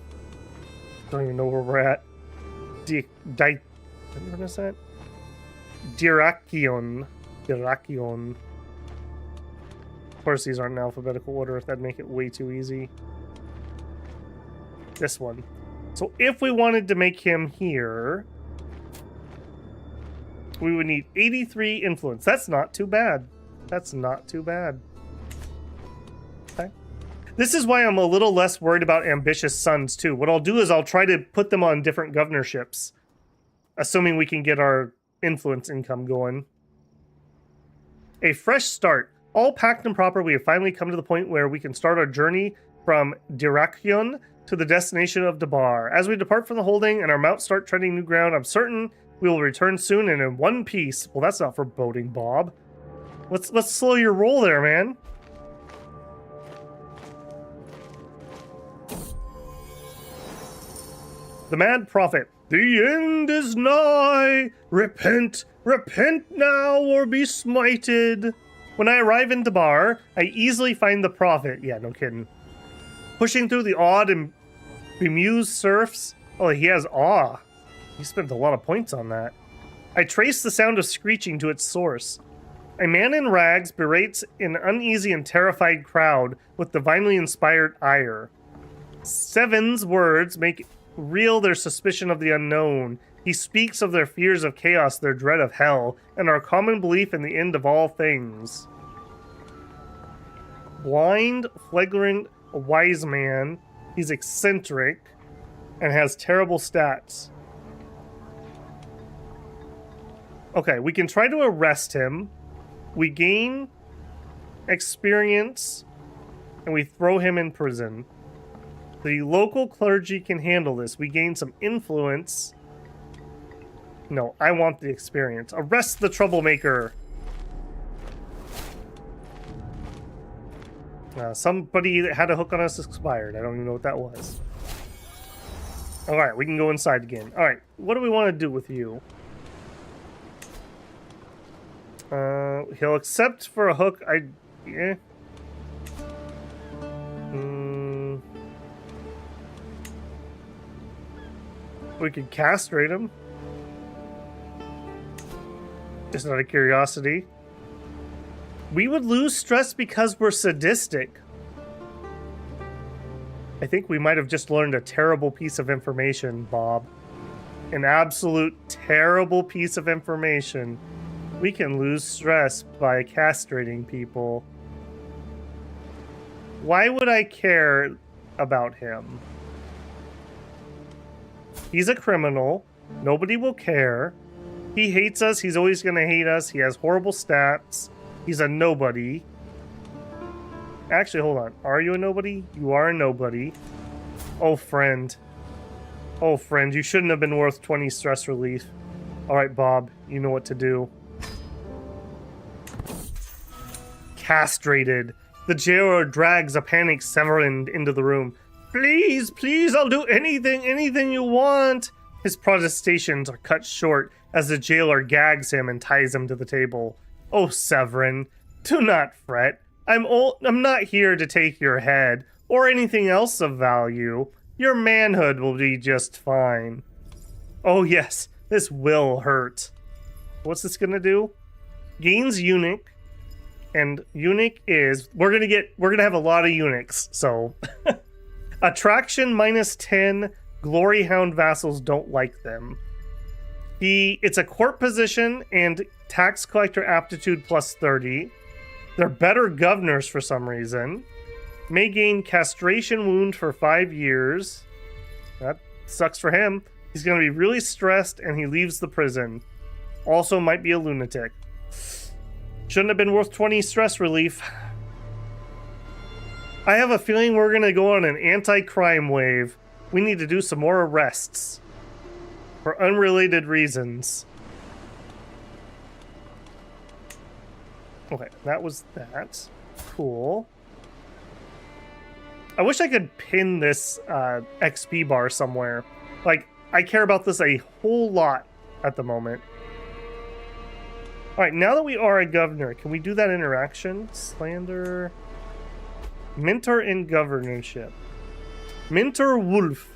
I don't even know where we're at. What is that? Dyrrachion. Of course, these aren't in alphabetical order. If that'd make it way too easy. This one. So if we wanted to make him here, we would need 83 influence. That's not too bad. That's not too bad. Okay. This is why I'm a little less worried about ambitious sons, too. What I'll do is I'll try to put them on different governorships, assuming we can get our influence income going. A fresh start. All packed and proper, we have finally come to the point where we can start our journey from Dyrrachion to the destination of Debar. As we depart from the holding and our mounts start treading new ground, I'm certain we will return soon and in one piece. Well, that's not foreboding, Bob. Let's slow your roll there, man. The Mad Prophet. The end is nigh. Repent, repent now or be smited. When I arrive in Debar, I easily find the prophet. Yeah, no kidding. Pushing through the awed and bemused serfs. Oh, he has awe. He spent a lot of points on that. I trace the sound of screeching to its source. A man in rags berates an uneasy and terrified crowd with divinely inspired ire. Seven's words make real their suspicion of the unknown. He speaks of their fears of chaos, their dread of hell, and our common belief in the end of all things. blind, flagrant, wise man. He's eccentric and has terrible stats. Okay, we can try to arrest him. We gain experience and we throw him in prison. The local clergy can handle this. We gain some influence. No, I want the experience. Arrest the troublemaker. Somebody that had a hook on us expired. I don't even know what that was. Alright, we can go inside again. Alright, what do we want to do with you? He'll accept for a hook. Yeah. We could castrate him. Just out of curiosity. We would lose stress because we're sadistic. I think we might have just learned a terrible piece of information, Bob. An absolute terrible piece of information. We can lose stress by castrating people. Why would I care about him? He's a criminal. Nobody will care. He hates us. He's always going to hate us. He has horrible stats. He's a nobody. Actually, hold on. Are you a nobody? You are a nobody. Oh, friend. Oh, friend. You shouldn't have been worth 20 stress relief. All right, Bob. You know what to do. Castrated. The jailer drags a panicked Severin into the room. Please, please, I'll do anything you want. His protestations are cut short as the jailer gags him and ties him to the table. Oh, Severin, do not fret. I'm not here to take your head or anything else of value. Your manhood will be just fine. Oh yes, this will hurt. What's this gonna do? Gains eunuch, and eunuch is we're gonna have a lot of eunuchs, so attraction -10. Glory Hound vassals don't like them. It's a court position and tax collector aptitude +30. They're better governors for some reason. May gain castration wound for 5 years. That sucks for him. He's going to be really stressed and he leaves the prison. Also might be a lunatic. Shouldn't have been worth 20 stress relief. I have a feeling we're going to go on an anti-crime wave. We need to do some more arrests. For unrelated reasons. Okay, that was that. Cool. I wish I could pin this XP bar somewhere. Like, I care about this a whole lot at the moment. Alright, now that we are a governor, can we do that interaction? Slander. Mentor in governorship. Mentor Wolf.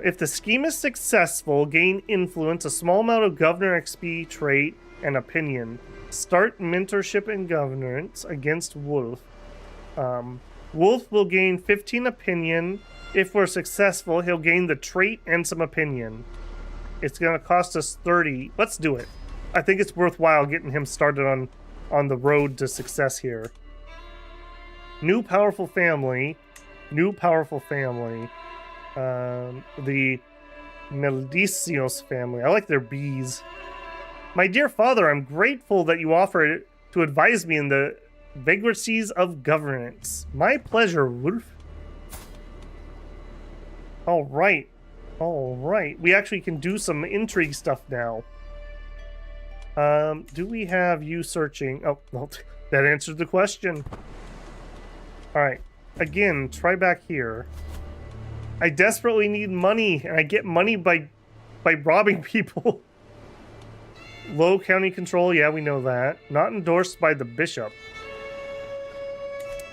If the scheme is successful, gain influence, a small amount of governor XP trait, and opinion. Start mentorship and governance against Wolf. Wolf will gain 15 opinion. If we're successful, he'll gain the trait and some opinion. It's going to cost us 30. Let's do it. I think it's worthwhile getting him started on the road to success here. New powerful family. New powerful family. The Meldicios family. I like their bees. My dear father, I'm grateful that you offered to advise me in the vagaries of governance. My pleasure, Wolf. Alright. Alright. We actually can do some intrigue stuff now. Do we have you searching? Oh, well, that answered the question. Alright. Again, try back here. I desperately need money, and I get money by robbing people. Low county control, yeah, we know that. Not endorsed by the bishop.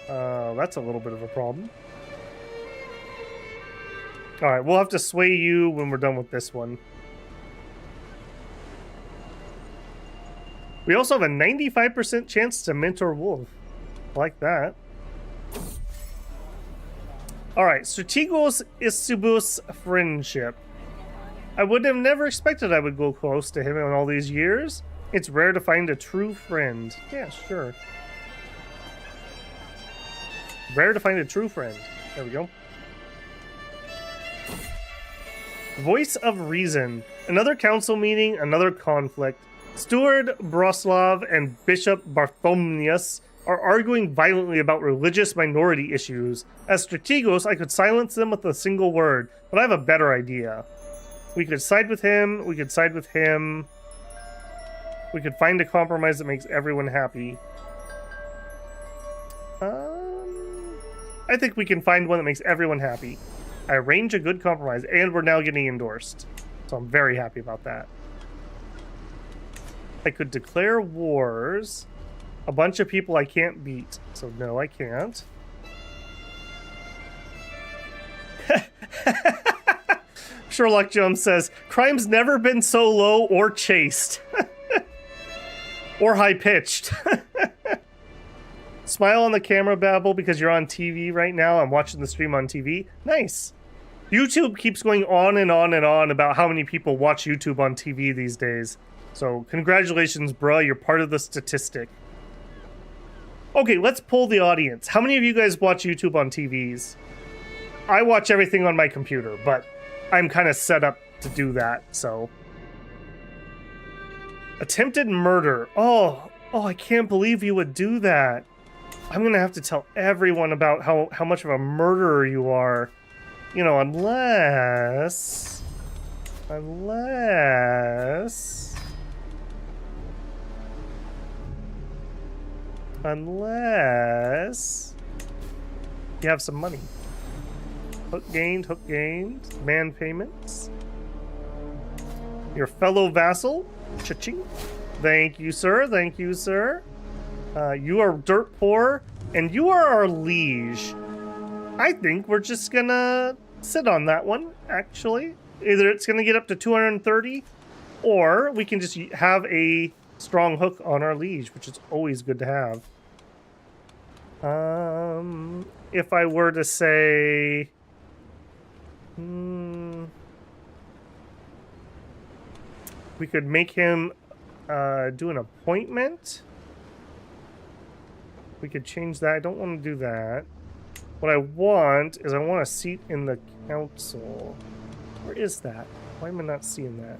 That's a little bit of a problem. Alright, we'll have to sway you when we're done with this one. We also have a 95% chance to mentor Wolf. Like that. Alright, Strategos Isubus friendship. I would have never expected I would go close to him in all these years. It's rare to find a true friend. Yeah, sure. Rare to find a true friend. There we go. Voice of Reason. Another council meeting, another conflict. Steward Broslov and Bishop Bartholomeus are arguing violently about religious minority issues. As strategos, I could silence them with a single word, but I have a better idea. We could side with him, we could side with him. We could find a compromise that makes everyone happy. I think we can find one that makes everyone happy. I arrange a good compromise, and we're now getting endorsed. So I'm very happy about that. I could declare wars. A bunch of people I can't beat. So no, I can't. Sherlock Jones says, crime's never been so low or chaste. Or high-pitched. Smile on the camera, Babble, because you're on TV right now. I'm watching the stream on TV. Nice. YouTube keeps going on and on and on about how many people watch YouTube on TV these days. So congratulations, bruh. You're part of the statistic. Okay, let's poll the audience. How many of you guys watch YouTube on TVs? I watch everything on my computer, but I'm kind of set up to do that, so. Attempted murder. Oh, I can't believe you would do that. I'm going to have to tell everyone about how much of a murderer you are. You know, unless you have some money. Hook gained, man payments. Your fellow vassal, cha-ching. Thank you, sir. You are dirt poor, and you are our liege. I think we're just gonna sit on that one, actually. Either it's gonna get up to 230, or we can just have a strong hook on our liege, which is always good to have. If I were to say... we could make him do an appointment. We could change that. I don't want to do that. What I want is I want a seat in the council. Where is that? Why am I not seeing that?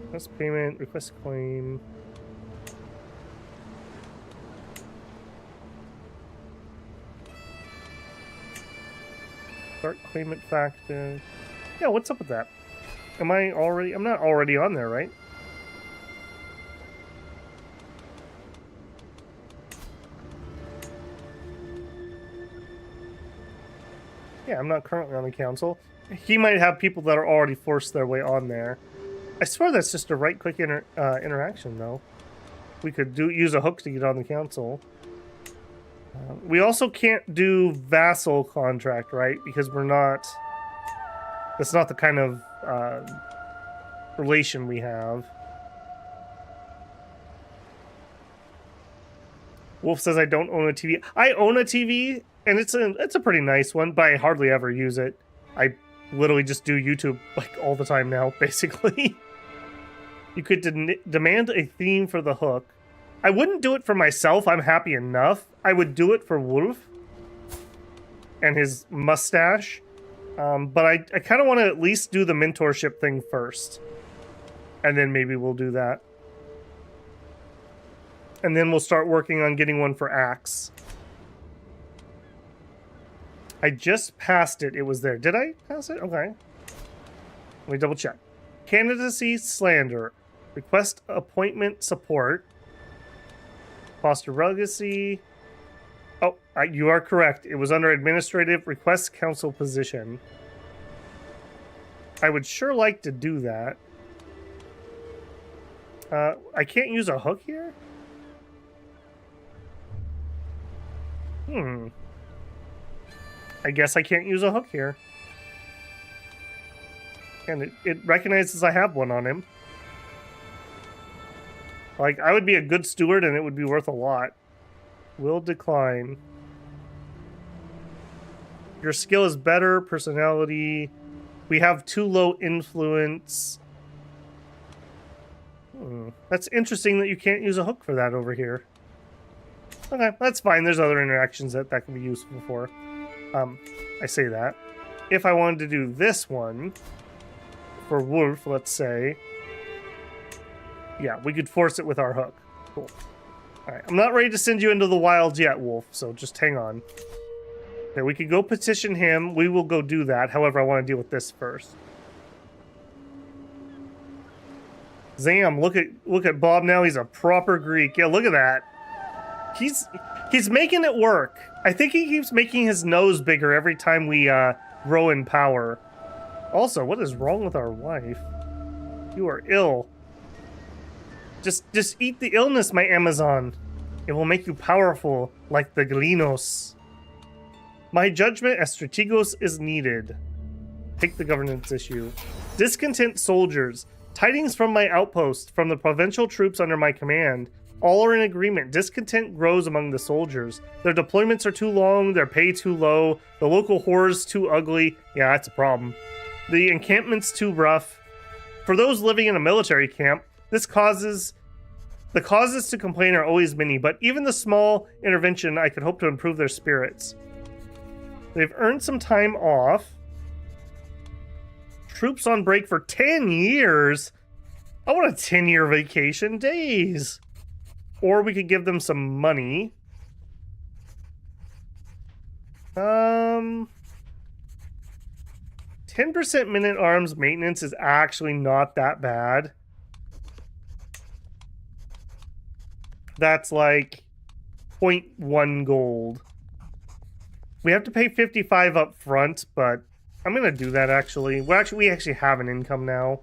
Request payment, request claim. Start claimant factor. Yeah, what's up with that? I'm not already on there, right? Yeah, I'm not currently on the council. He might have people that are already forced their way on there. I swear that's just a right-click interaction, though. We could use a hook to get on the council. We also can't do vassal contract, right? Because we're not... That's not the kind of relation we have. Wolf says I don't own a TV. I own a TV, and it's a pretty nice one, but I hardly ever use it. I literally just do YouTube like all the time now, basically. You could demand a theme for the hook. I wouldn't do it for myself. I'm happy enough. I would do it for Wolf and his mustache. But I kind of want to at least do the mentorship thing first. And then maybe we'll do that. And then we'll start working on getting one for Axe. I just passed it. It was there. Did I pass it? Okay. Let me double check. Candidacy slander. Request appointment support. Foster relegacy. Oh, you are correct. It was under administrative request council position. I would sure like to do that. I can't use a hook here? I guess I can't use a hook here. And it recognizes I have one on him. Like, I would be a good steward and it would be worth a lot. Will decline. Your skill is better. Personality. We have too low influence. That's interesting that you can't use a hook for that over here. Okay, that's fine. There's other interactions that can be useful for. I say that. If I wanted to do this one for Wolf, let's say, yeah, we could force it with our hook. Cool. All right, I'm not ready to send you into the wilds yet, Wolf, so just hang on. Okay, we could go petition him. We will go do that. However, I want to deal with this first. Zam, look at Bob now. He's a proper Greek. Yeah, look at that. He's making it work. I think he keeps making his nose bigger every time we grow in power. Also, what is wrong with our wife? You are ill. Just eat the illness, my Amazon. It will make you powerful like the Galinos. My judgment as strategos is needed. Take the governance issue. Discontent soldiers. Tidings from my outpost, from the provincial troops under my command. All are in agreement. Discontent grows among the soldiers. Their deployments are too long, their pay too low, the local whores too ugly. Yeah, that's a problem. The encampment's too rough. For those living in a military camp, the causes to complain are always many, but even the small intervention I could hope to improve their spirits. They've earned some time off. Troops on break for 10 years. I want a 10-year vacation days. Or we could give them some money. 10% minute arms maintenance is actually not that bad. That's like 0.1 gold. We have to pay 55 up front, but I'm gonna do that actually. Well, we actually have an income now.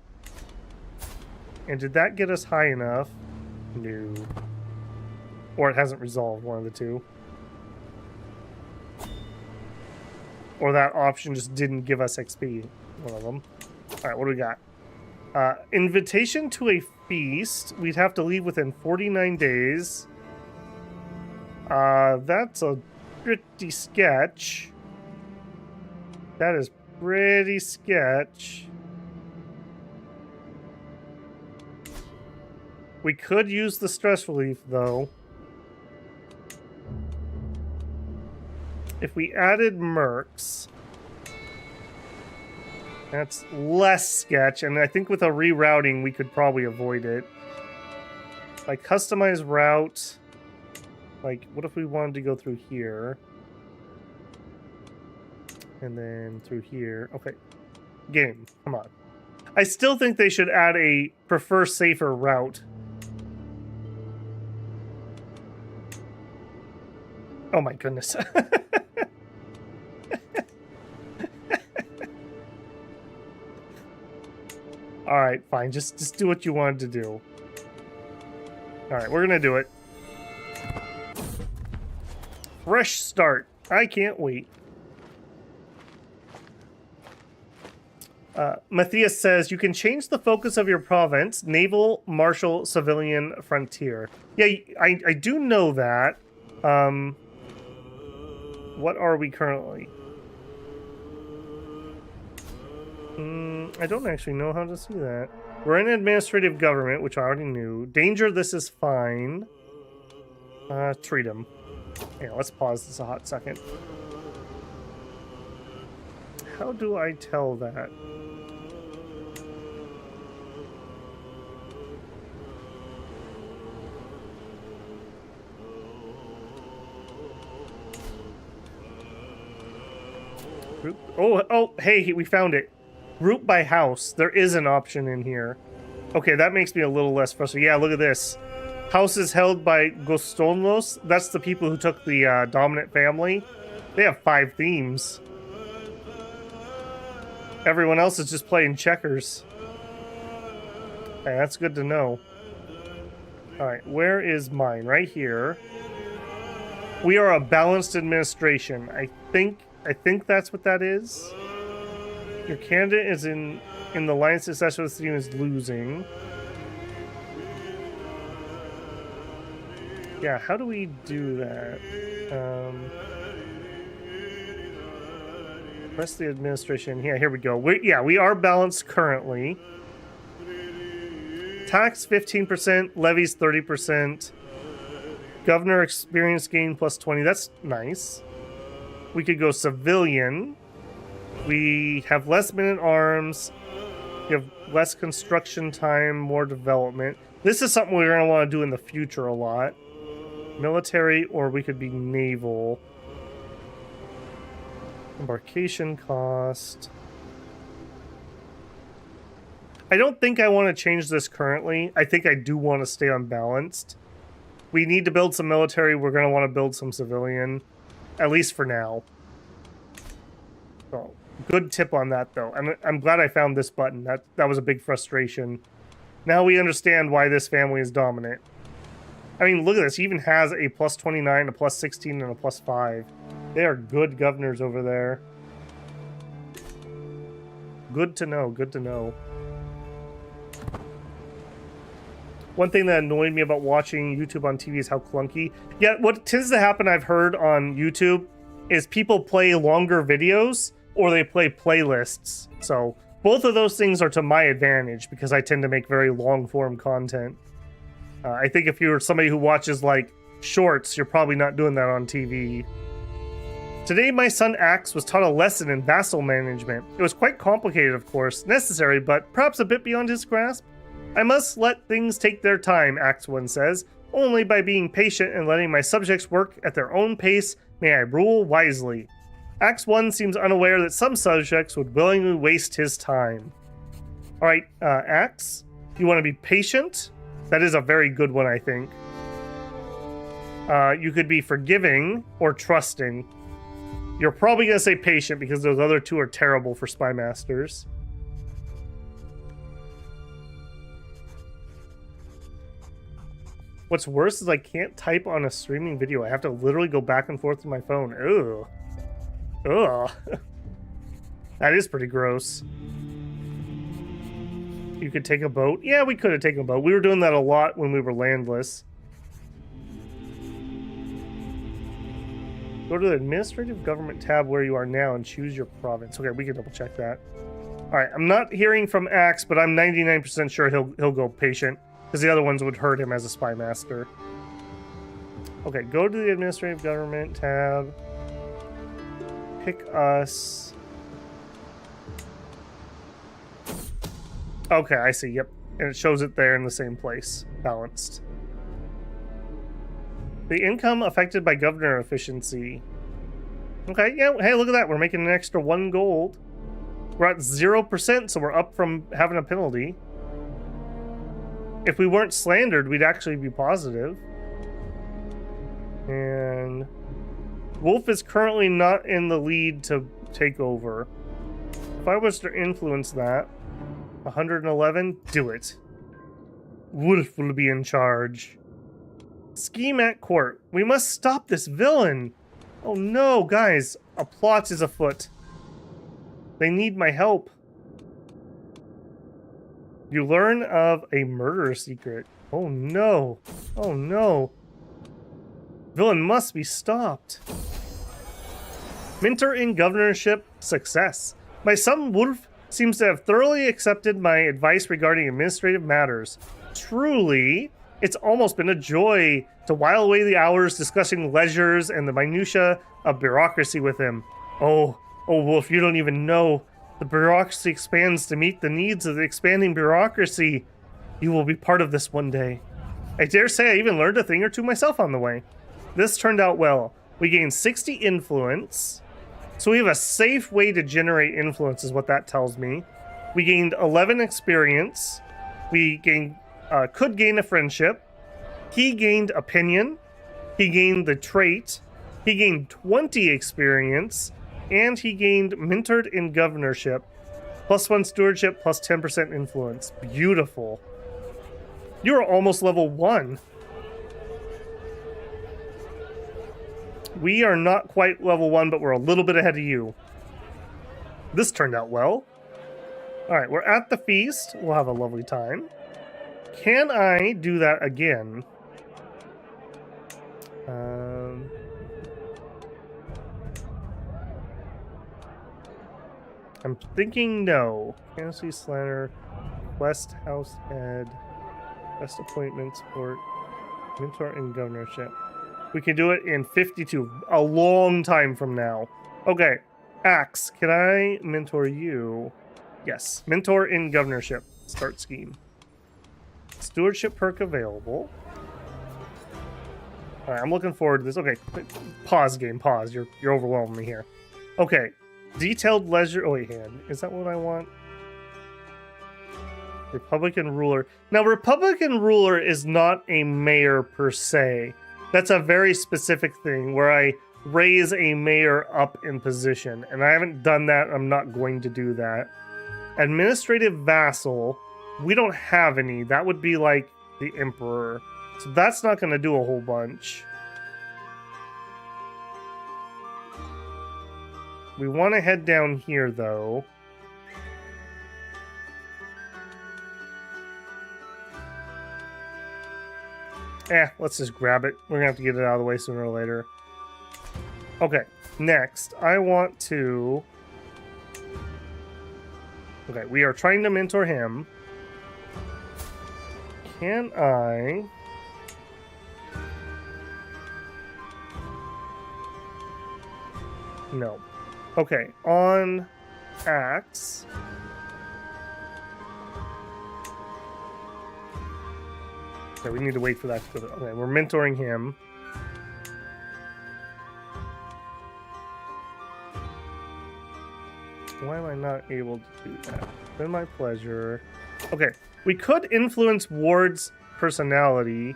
And did that get us high enough? No. Or it hasn't resolved, one of the two. Or that option just didn't give us XP. One of them. Alright, what do we got? Invitation to a feast. We'd have to leave within 49 days. That's a pretty sketch. That is pretty sketch. We could use the stress relief, though. If we added mercs, that's less sketch, and I think with a rerouting, we could probably avoid it. Like, customize route. Like, what if we wanted to go through here? And then through here. Okay. Game. Come on. I still think they should add a prefer safer route. Oh my goodness. Alright, fine. Just do what you wanted to do. Alright, we're gonna do it. Fresh start. I can't wait. Matthias says, you can change the focus of your province, naval, martial, civilian, frontier. Yeah, I do know that. What are we currently? I don't actually know how to see that. We're in administrative government, which I already knew. Danger, this is fine. Treat him. Yeah, let's pause this a hot second. How do I tell that? Group. Oh, hey, we found it. Group by house. There is an option in here. Okay, that makes me a little less frustrated. Yeah, look at this. House is held by Gostonlos. That's the people who took the dominant family. They have 5 themes. Everyone else is just playing checkers. Okay, that's good to know. Alright, where is mine? Right here. We are a balanced administration. I think that's what that is. Your candidate is in the line of succession with the team is losing. Yeah, how do we do that? Press the administration. Yeah, here we go. We are balanced currently. Tax 15%, levies 30%. Governor experience gain plus 20. That's nice. We could go civilian. We have less men-at-arms. We have less construction time, more development. This is something we're going to want to do in the future a lot. Military, or we could be naval. Embarkation cost. I don't think I want to change this currently. I think I do want to stay unbalanced. We need to build some military. We're going to want to build some civilian, at least for now. So, good tip on that, though. I'm glad I found this button. That was a big frustration. Now we understand why this family is dominant. I mean, look at this. He even has a plus 29, a plus 16, and a plus 5. They are good governors over there. Good to know. Good to know. One thing that annoyed me about watching YouTube on TV is how clunky. Yeah, what tends to happen, I've heard on YouTube, is people play longer videos or they play playlists. So both of those things are to my advantage because I tend to make very long form content. I think if you're somebody who watches like shorts, you're probably not doing that on TV. Today, my son Axe was taught a lesson in vassal management. It was quite complicated, of course, necessary, but perhaps a bit beyond his grasp. I must let things take their time, Axe 1 says. Only by being patient and letting my subjects work at their own pace may I rule wisely. Axe 1 seems unaware that some subjects would willingly waste his time. Alright, Axe, you want to be patient? That is a very good one, I think. You could be forgiving or trusting. You're probably going to say patient because those other two are terrible for spy masters. What's worse is I can't type on a streaming video. I have to literally go back and forth to my phone. Ugh. Ugh. That is pretty gross. You could take a boat. Yeah, we could have taken a boat. We were doing that a lot when we were landless. Go to the administrative government tab where you are now and choose your province. Okay, we can double check that. All right, I'm not hearing from Axe, but I'm 99% sure he'll go patient. Because the other ones would hurt him as a spy master. Okay, go to the administrative government tab. Pick us. Okay, I see, yep. And it shows it there in the same place. Balanced. The income affected by governor efficiency. Okay, yeah, hey, look at that. We're making an extra 1 gold. We're at 0%, so we're up from having a penalty. If we weren't slandered, we'd actually be positive. And Wolf is currently not in the lead to take over. If I was to influence that, 111, do it. Wolf will be in charge. Scheme at court. We must stop this villain. Oh no, guys, a plot is afoot. They need my help. You learn of a murder secret. Oh no. Oh no. Villain must be stopped. Minter in governorship success. My son Wolf seems to have thoroughly accepted my advice regarding administrative matters. Truly, it's almost been a joy to while away the hours discussing leisures and the minutiae of bureaucracy with him. Oh, Wolf, you don't even know. The bureaucracy expands to meet the needs of the expanding bureaucracy. You will be part of this one day. I dare say I even learned a thing or two myself on the way. This turned out well. We gained 60 influence. So we have a safe way to generate influence is what that tells me. We gained 11 experience. We could gain a friendship. He gained opinion. He gained the trait. He gained 20 experience. And he gained Mintered in Governorship. +1 Stewardship, plus 10% Influence. Beautiful. You're almost level 1. We are not quite level 1, but we're a little bit ahead of you. This turned out well. Alright, we're at the feast. We'll have a lovely time. Can I do that again? I'm thinking no. Fantasy Slander, West House Head, Best Appointment Sport, Mentor and Governorship. We can do it in 52, a long time from now. Okay, Axe, can I mentor you? Yes, mentor in governorship. Start scheme. Stewardship perk available. All right, I'm looking forward to this. Okay, pause game, pause. You're overwhelming me here. Okay, detailed leisure. Oh wait, hand. Is that what I want? Republican ruler. Now, Republican ruler is not a mayor per se. That's a very specific thing where I raise a mayor up in position, and I haven't done that. I'm not going to do that. Administrative vassal. We don't have any. That would be like the emperor. So that's not going to do a whole bunch. We want to head down here, though. Let's just grab it. We're going to have to get it out of the way sooner or later. Okay, next, I want to... Okay, we are trying to mentor him. Can I... No. Okay, on Axe... Okay, we need to wait for that to go. Okay, we're mentoring him. Why am I not able to do that? It's been my pleasure. Okay, we could influence Ward's personality.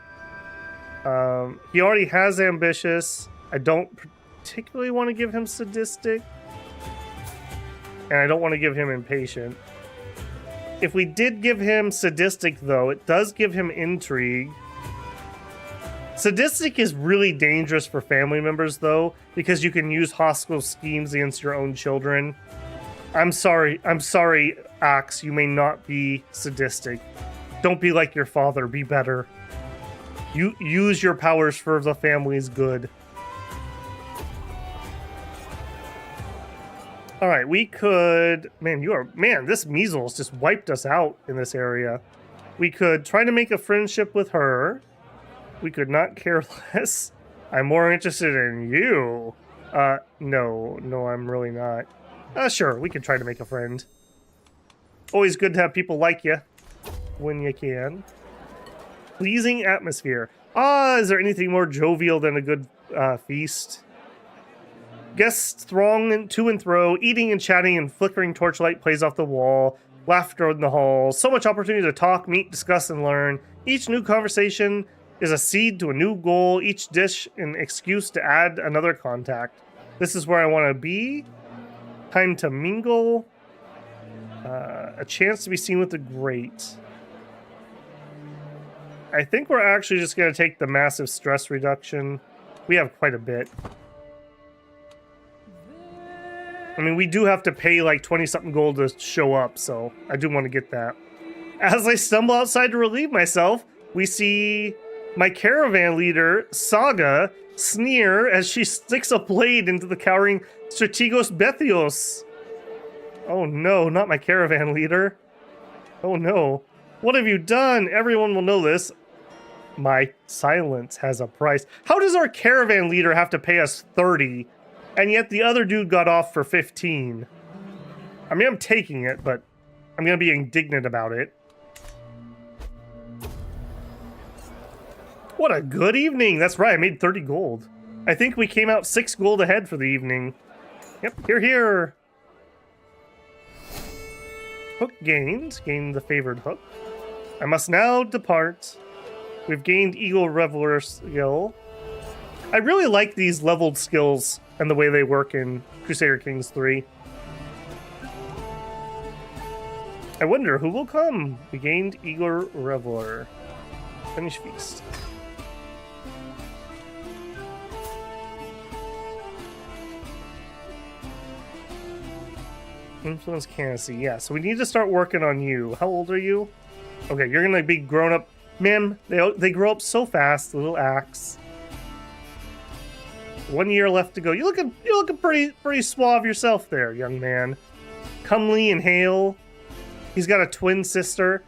He already has ambitious. I don't particularly want to give him sadistic. And I don't want to give him impatient. If we did give him sadistic, though, it does give him intrigue. Sadistic is really dangerous for family members, though, because you can use hostile schemes against your own children. I'm sorry, Axe, you may not be sadistic. Don't be like your father, be better. You use your powers for the family's good. All right, we could... Man, this measles just wiped us out in this area. We could try to make a friendship with her. We could not care less. I'm more interested in you. No, I'm really not. Sure, we can try to make a friend. Always good to have people like you when you can. Pleasing atmosphere. Is there anything more jovial than a good feast? Guests throng to and fro, eating and chatting, and flickering torchlight plays off the wall. Laughter in the halls. So much opportunity to talk, meet, discuss, and learn. Each new conversation is a seed to a new goal. Each dish an excuse to add another contact. This is where I want to be. Time to mingle. A chance to be seen with the great. I think we're actually just going to take the massive stress reduction. We have quite a bit. I mean, we do have to pay like 20-something gold to show up, so I do want to get that. As I stumble outside to relieve myself, we see my caravan leader, Saga, sneer as she sticks a blade into the cowering Strategos Bethios. Oh no, not my caravan leader. Oh no. What have you done? Everyone will know this. My silence has a price. How does our caravan leader have to pay us 30? And yet the other dude got off for 15. I mean, I'm taking it, but I'm going to be indignant about it. What a good evening. That's right, I made 30 gold. I think we came out 6 gold ahead for the evening. Yep, here. Hook gained. Gained the favored hook. I must now depart. We've gained Eagle Reveler skill. I really like these leveled skills and the way they work in Crusader Kings 3. I wonder who will come. We gained Eagle Reveler. Finish feast. Influence candidacy. Yeah, so we need to start working on you. How old are you? Okay, you're gonna be grown up. Man, they grow up so fast, little Axe. 1 year left to go. You're looking pretty suave yourself there, young man. Comely and hale. He's got a twin sister.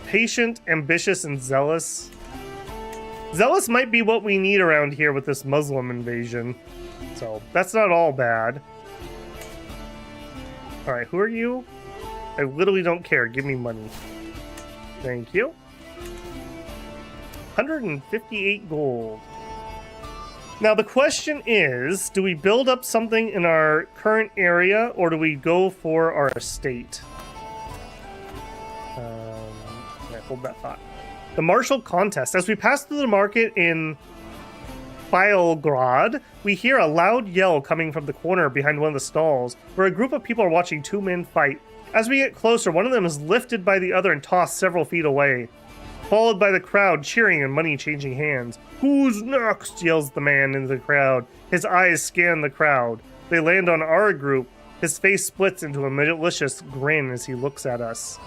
Patient, ambitious, and zealous. Zealous might be what we need around here with this Muslim invasion. So that's not all bad. All right, who are you? I literally don't care. Give me money. Thank you. 158 gold. Now the question is, do we build up something in our current area or do we go for our estate? Hold that thought. The martial contest. As we pass through the market in Bielgrad, we hear a loud yell coming from the corner behind one of the stalls, where a group of people are watching two men fight. As we get closer, one of them is lifted by the other and tossed several feet away, followed by the crowd cheering and money changing hands. "Who's next?" yells the man into the crowd. His eyes scan the crowd. They land on our group. His face splits into a malicious grin as he looks at us.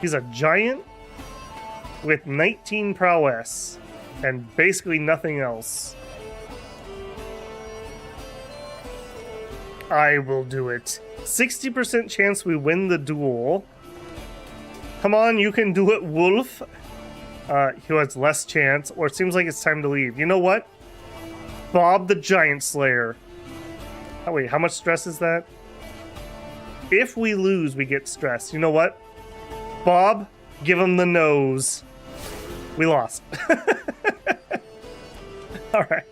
He's a giant with 19 prowess and basically nothing else. I will do it. 60% chance we win the duel. Come on, you can do it, Wolf. Who has less chance, or it seems like it's time to leave. You know what? Bob the Giant Slayer. Oh wait, how much stress is that? If we lose, we get stress. You know what? Bob, give him the nose. We lost. Alright.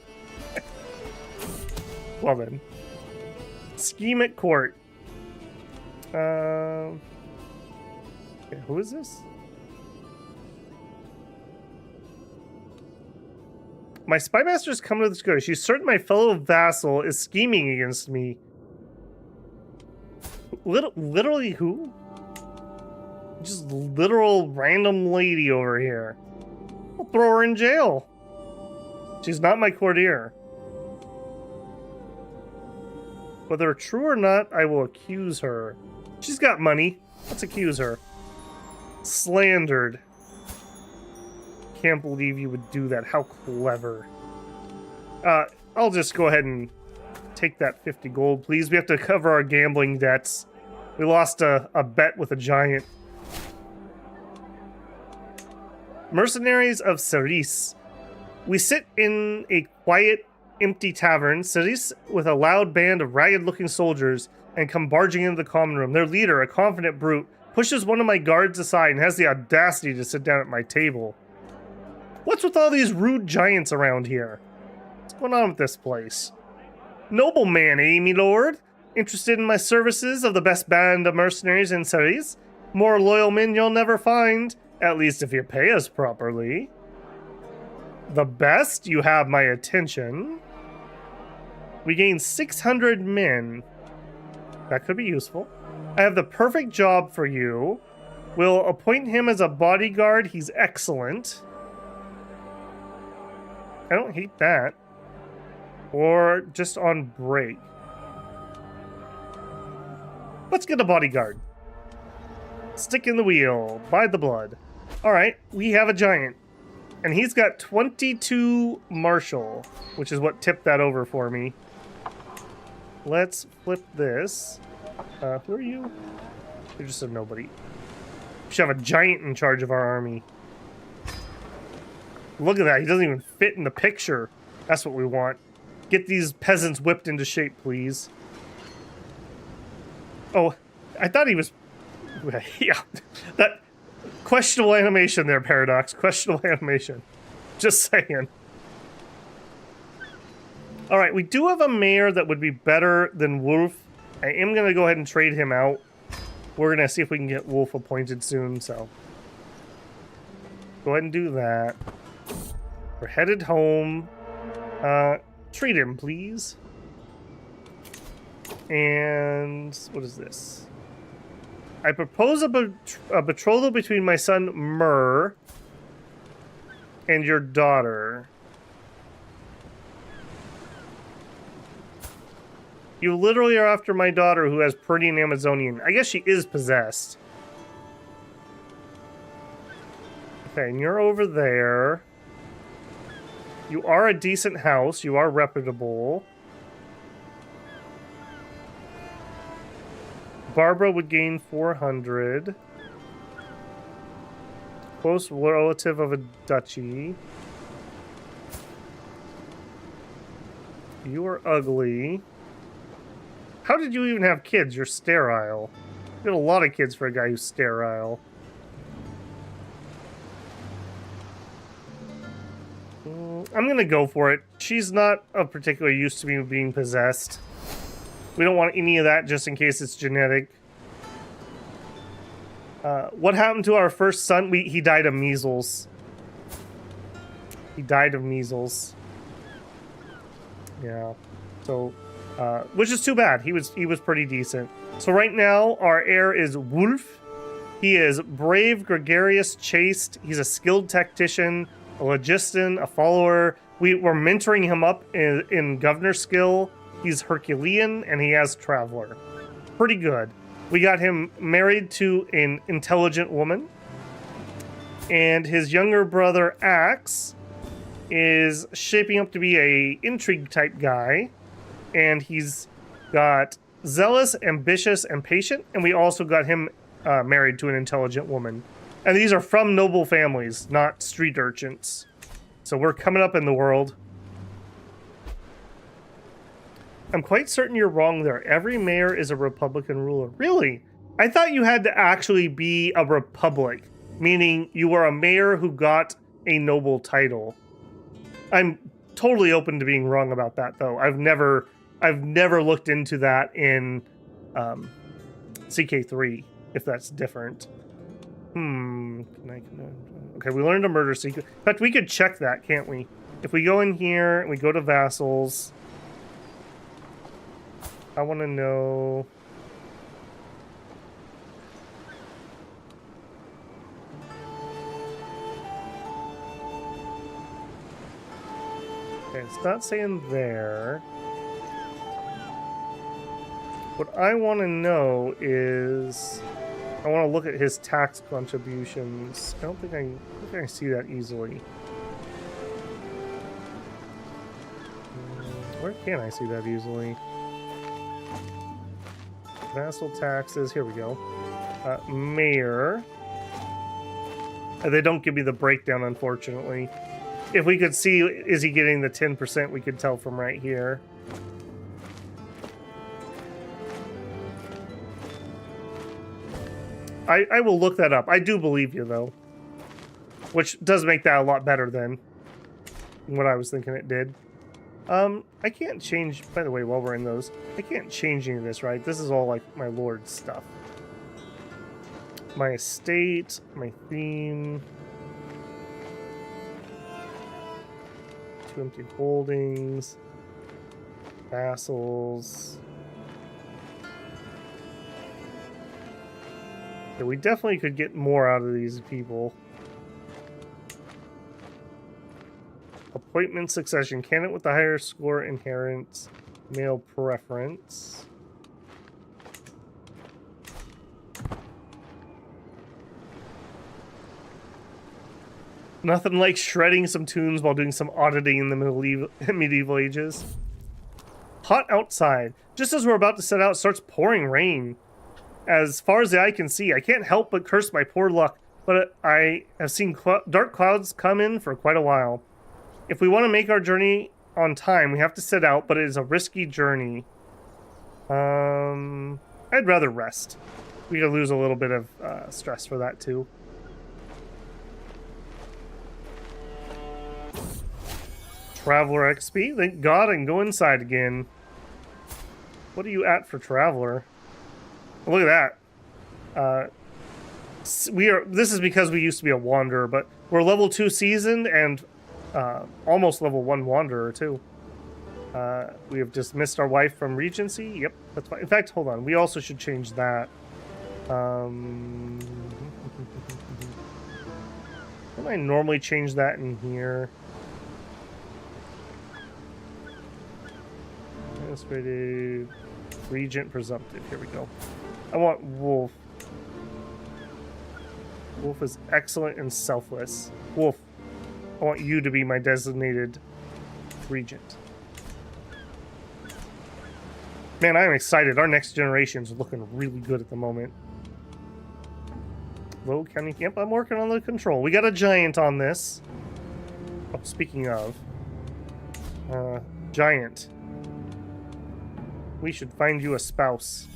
Well then. Scheme at court. Okay, who is this? My spy master's come to this girl. She's certain my fellow vassal is scheming against me. Literally who? Just literal random lady over here. I'll throw her in jail. She's not my courtier. Whether true or not, I will accuse her. She's got money. Let's accuse her. Slandered. Can't believe you would do that. How clever. I'll just go ahead and take that 50 gold, please. We have to cover our gambling debts. We lost a bet with a giant. Mercenaries of Cerise. We sit in a quiet, empty tavern, Cerise, with a loud band of ragged-looking soldiers, and come barging into the common room. Their leader, a confident brute, pushes one of my guards aside and has the audacity to sit down at my table. What's with all these rude giants around here? What's going on with this place? Nobleman, eh, me lord? Interested in my services of the best band of mercenaries in Cerise? More loyal men you'll never find, at least if you pay us properly. The best? You have my attention. We gain 600 men. That could be useful. I have the perfect job for you. We'll appoint him as a bodyguard. He's excellent. I don't hate that. Or just on break. Let's get a bodyguard. Stick in the wheel. Buy the blood. Alright, we have a giant. And he's got 22 martial, which is what tipped that over for me. Let's flip this. Who are you? You're just a nobody. We should have a giant in charge of our army. Look at that. He doesn't even fit in the picture. That's what we want. Get these peasants whipped into shape, please. Oh, I thought he was... Yeah, that... Questionable animation there, Paradox. Questionable animation. Just saying. Alright, we do have a mayor that would be better than Wolf. I am going to go ahead and trade him out. We're going to see if we can get Wolf appointed soon, so... Go ahead and do that. We're headed home. Treat him, please. And... what is this? I propose a betrothal between my son, Myrrh, and your daughter. You literally are after my daughter, who has pretty and Amazonian. I guess she is possessed. Okay, and you're over there. You are a decent house. You are reputable. Barbara would gain 400. Close relative of a duchy. You are ugly. How did you even have kids? You're sterile. You had a lot of kids for a guy who's sterile. I'm gonna go for it. She's not of particular use to me being possessed. We don't want any of that just in case it's genetic. What happened to our first son? He died of measles. He died of measles. Yeah. So, which is too bad. He was pretty decent. So right now our heir is Wolf. He is brave, gregarious, chaste. He's a skilled tactician, a logistician, a follower. We're mentoring him up in governor skill. He's Herculean and he has traveler. Pretty good. We got him married to an intelligent woman. And his younger brother, Axe, is shaping up to be a intrigue type guy. And he's got zealous, ambitious, and patient. And we also got him married to an intelligent woman. And these are from noble families, not street urchins. So we're coming up in the world. I'm quite certain you're wrong there. Every mayor is a Republican ruler. Really? I thought you had to actually be a republic, meaning you were a mayor who got a noble title. I'm totally open to being wrong about that, though. I've never looked into that in CK3, if that's different. Okay, we learned a murder secret. In fact, we could check that, can't we? If we go in here and we go to vassals, I want to know. Okay, it's not saying there. What I want to know is, I want to look at his tax contributions. I don't think I see that easily. Where can I see that easily? Vassal taxes. Here we go. Mayor. They don't give me the breakdown, unfortunately. If we could see, is he getting the 10%? We could tell from right here. I will look that up. I do believe you, though. Which does make that a lot better than what I was thinking it did. I can't change, by the way, while we're in those, I can't change any of this, right? This is all, like, my lord's stuff. My estate, my theme. 2 empty holdings. Vassals. Yeah, we definitely could get more out of these people. Appointment succession. Candidate with the higher score inherits male preference. Nothing like shredding some tunes while doing some auditing in the medieval ages. Hot outside. Just as we're about to set out, it starts pouring rain. As far as the eye can see, I can't help but curse my poor luck, but I have seen dark clouds come in for quite a while. If we want to make our journey on time, we have to set out, but it is a risky journey. I'd rather rest. We could lose a little bit of stress for that, too. Traveler XP? Thank God I can go inside again. What are you at for Traveler? Oh, look at that. This is because we used to be a Wanderer, but we're level 2 seasoned and almost level 1 Wanderer, too. We have dismissed our wife from Regency. Yep, that's fine. In fact, hold on. We also should change that. Don't I normally change that in here? Illustrated Regent Presumptive. Here we go. I want Wolf. Wolf is excellent and selfless. Wolf, I want you to be my designated regent. Man, I'm excited. Our next generation's looking really good at the moment. Low County Camp. I'm working on the control. We got a giant on this. Oh, speaking of. Giant. We should find you a spouse.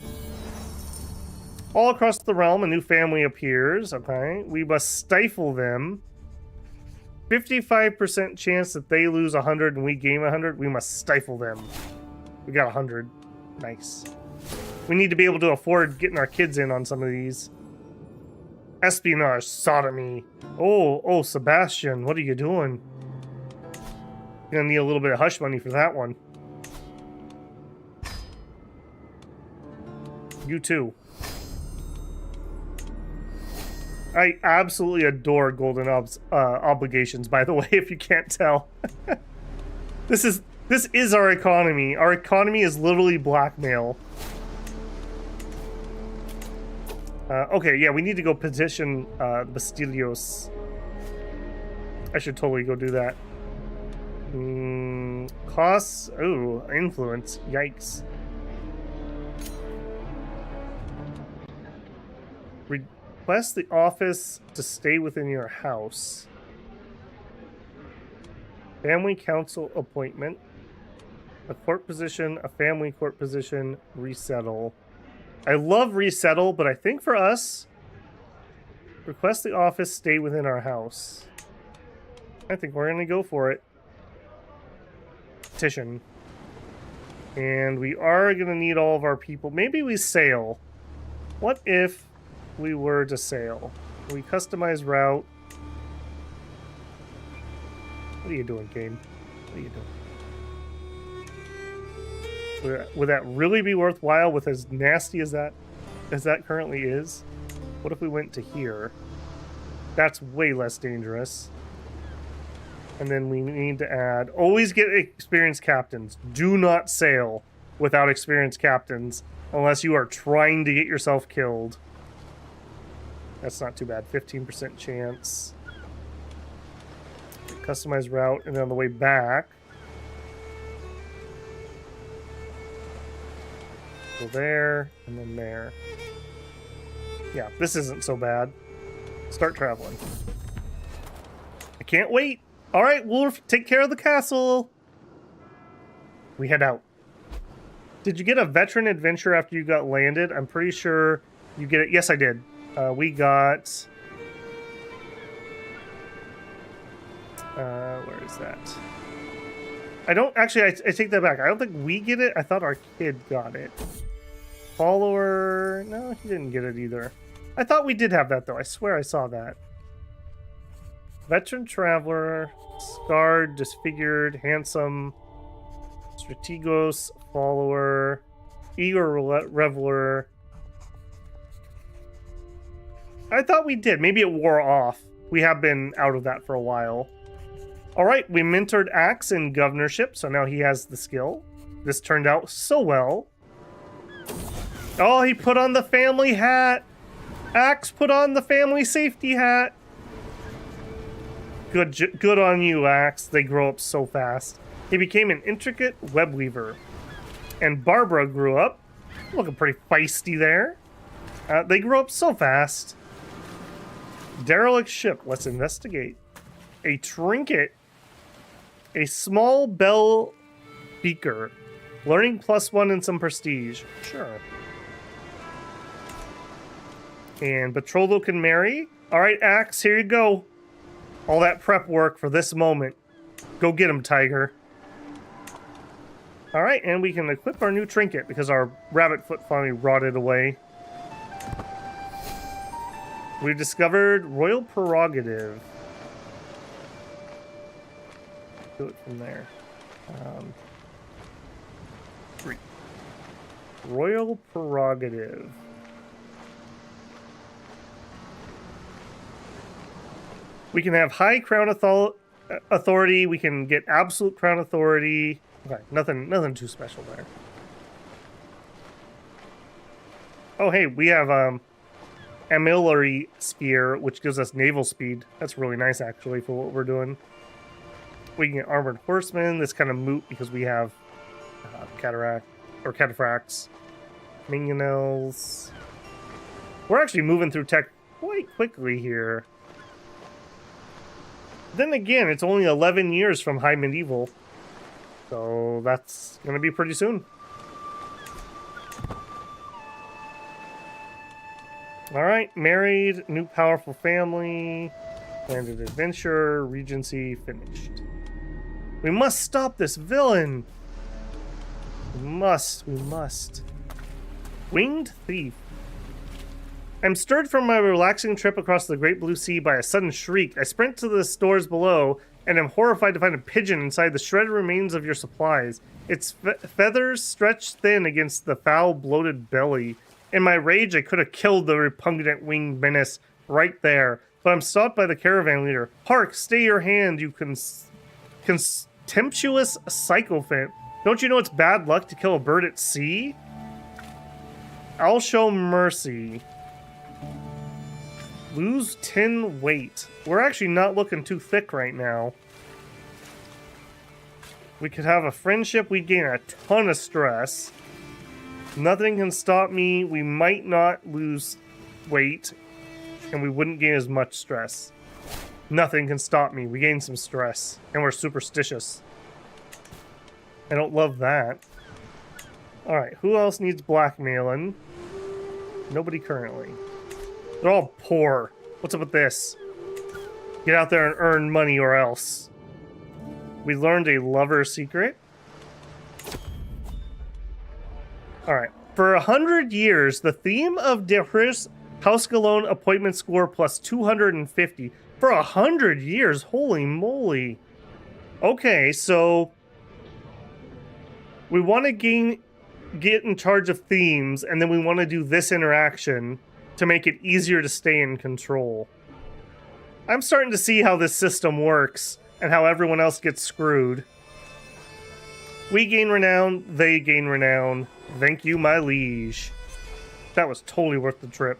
All across the realm, a new family appears. Okay. We must stifle them. 55% chance that they lose 100 and we gain 100. We must stifle them. We got 100. Nice. We need to be able to afford getting our kids in on some of these. Espionage, sodomy. Oh, Sebastian, what are you doing? You're gonna need a little bit of hush money for that one. You too. I absolutely adore Golden Obligations, by the way, if you can't tell. This is our economy. Our economy is literally blackmail. Okay, yeah, we need to go petition Bastilios. I should totally go do that. Costs? Ooh, influence. Yikes. Request the office to stay within your house. Family council appointment. A court position, a family court position, resettle. I love resettle, but I think for us, request the office stay within our house. I think we're going to go for it. Petition. And we are going to need all of our people. Maybe we sail. What if we were to sail? We customize route. What are you doing, game? What are you doing? Would that really be worthwhile with as nasty as that currently is? What if we went to here? That's way less dangerous. And then we need to add... Always get experienced captains. Do not sail without experienced captains unless you are trying to get yourself killed. That's not too bad. 15% chance. Customize route, and then on the way back... Go there, and then there. Yeah, this isn't so bad. Start traveling. I can't wait. All right, Wolf, take care of the castle. We head out. Did you get a veteran adventure after you got landed? I'm pretty sure you get it. Yes, I did. We got... where is that? I don't... Actually, I take that back. I don't think we get it. I thought our kid got it. Follower... No, he didn't get it either. I thought we did have that, though. I swear I saw that. Veteran Traveler, Scarred, Disfigured, Handsome, Strategos, Follower, Eager Reveler. I thought we did. Maybe it wore off. We have been out of that for a while. Alright, we mentored Axe in governorship, so now he has the skill. This turned out so well. Oh, he put on the family hat! Axe put on the family safety hat! Good on you, Axe. They grow up so fast. He became an intricate web weaver. And Barbara grew up. Looking pretty feisty there. They grow up so fast. Derelict ship. Let's investigate. A trinket. A small bell beaker. Learning +1 and some prestige. Sure. And betrothal can marry. Alright, Axe, here you go. All that prep work for this moment. Go get him, Tiger. Alright, and we can equip our new trinket because our rabbit foot finally rotted away. We've discovered Royal Prerogative. Do it from there. 3. Royal Prerogative. We can have high crown authority. We can get absolute crown authority. Okay, nothing too special there. Oh, hey, we have Amillary Sphere, which gives us naval speed. That's really nice, actually, for what we're doing. We can get Armored Horsemen. This kind of moot because we have Cataphracts. Mingonels. We're actually moving through tech quite quickly here. Then again, it's only 11 years from High Medieval. So that's going to be pretty soon. Alright, married, new powerful family, landed adventure, regency, finished. We must stop this villain! We must. Winged thief. I'm stirred from my relaxing trip across the great blue sea by a sudden shriek. I sprint to the stores below and am horrified to find a pigeon inside the shredded remains of your supplies. Its feathers stretched thin against the foul, bloated belly. In my rage, I could have killed the repugnant winged menace right there, but I'm stopped by the caravan leader. Hark, stay your hand, you contemptuous sycophant. Don't you know it's bad luck to kill a bird at sea? I'll show mercy. Lose 10 weight. We're actually not looking too thick right now. We could have a friendship. We'd gain a ton of stress. Nothing can stop me. We might not lose weight. And we wouldn't gain as much stress. Nothing can stop me. We gain some stress. And we're superstitious. I don't love that. Alright, who else needs blackmailing? Nobody currently. They're all poor. What's up with this? Get out there and earn money or else. We learned a lover secret. Alright. For 100 years, the theme of Dehris Hausgalon appointment score plus 250. For 100 years? Holy moly. Okay, so we want to get in charge of themes, and then we want to do this interaction to make it easier to stay in control. I'm starting to see how this system works and how everyone else gets screwed. We gain renown, they gain renown. Thank you, my liege. That was totally worth the trip.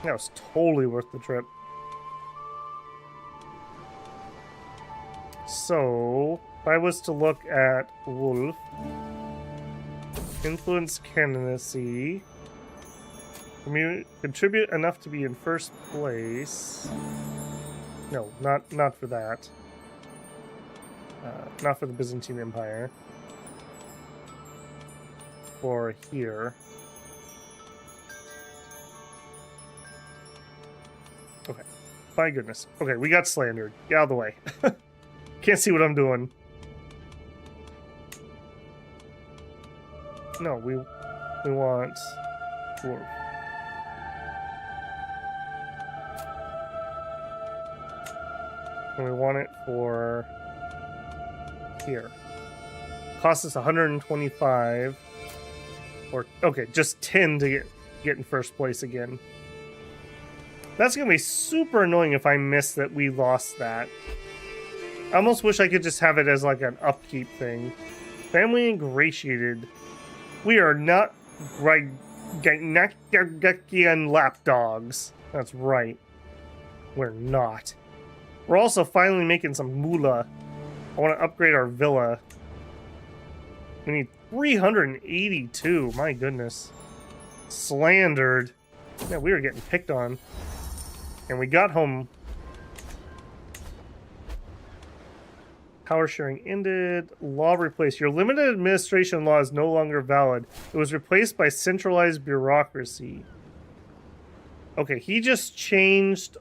That was totally worth the trip. So, if I was to look at Wolf, influence candidacy, contribute enough to be in first place. No, not for that. Not for the Byzantine Empire. For here. Okay. My goodness. Okay, we got slandered. Get out of the way. Can't see what I'm doing. No, we want dwarf. And we want it for here. Costs us 125. Or okay, just 10 to get in first place again. That's gonna be super annoying if I miss that we lost that. I almost wish I could just have it as like an upkeep thing. Family ingratiated. We are not Gynakian lapdogs. That's right. We're not. We're also finally making some moolah. I want to upgrade our villa. We need 382. My goodness. Slandered. Yeah, we were getting picked on. And we got home. Power sharing ended. Law replaced. Your limited administration law is no longer valid. It was replaced by centralized bureaucracy. Okay, he just changed.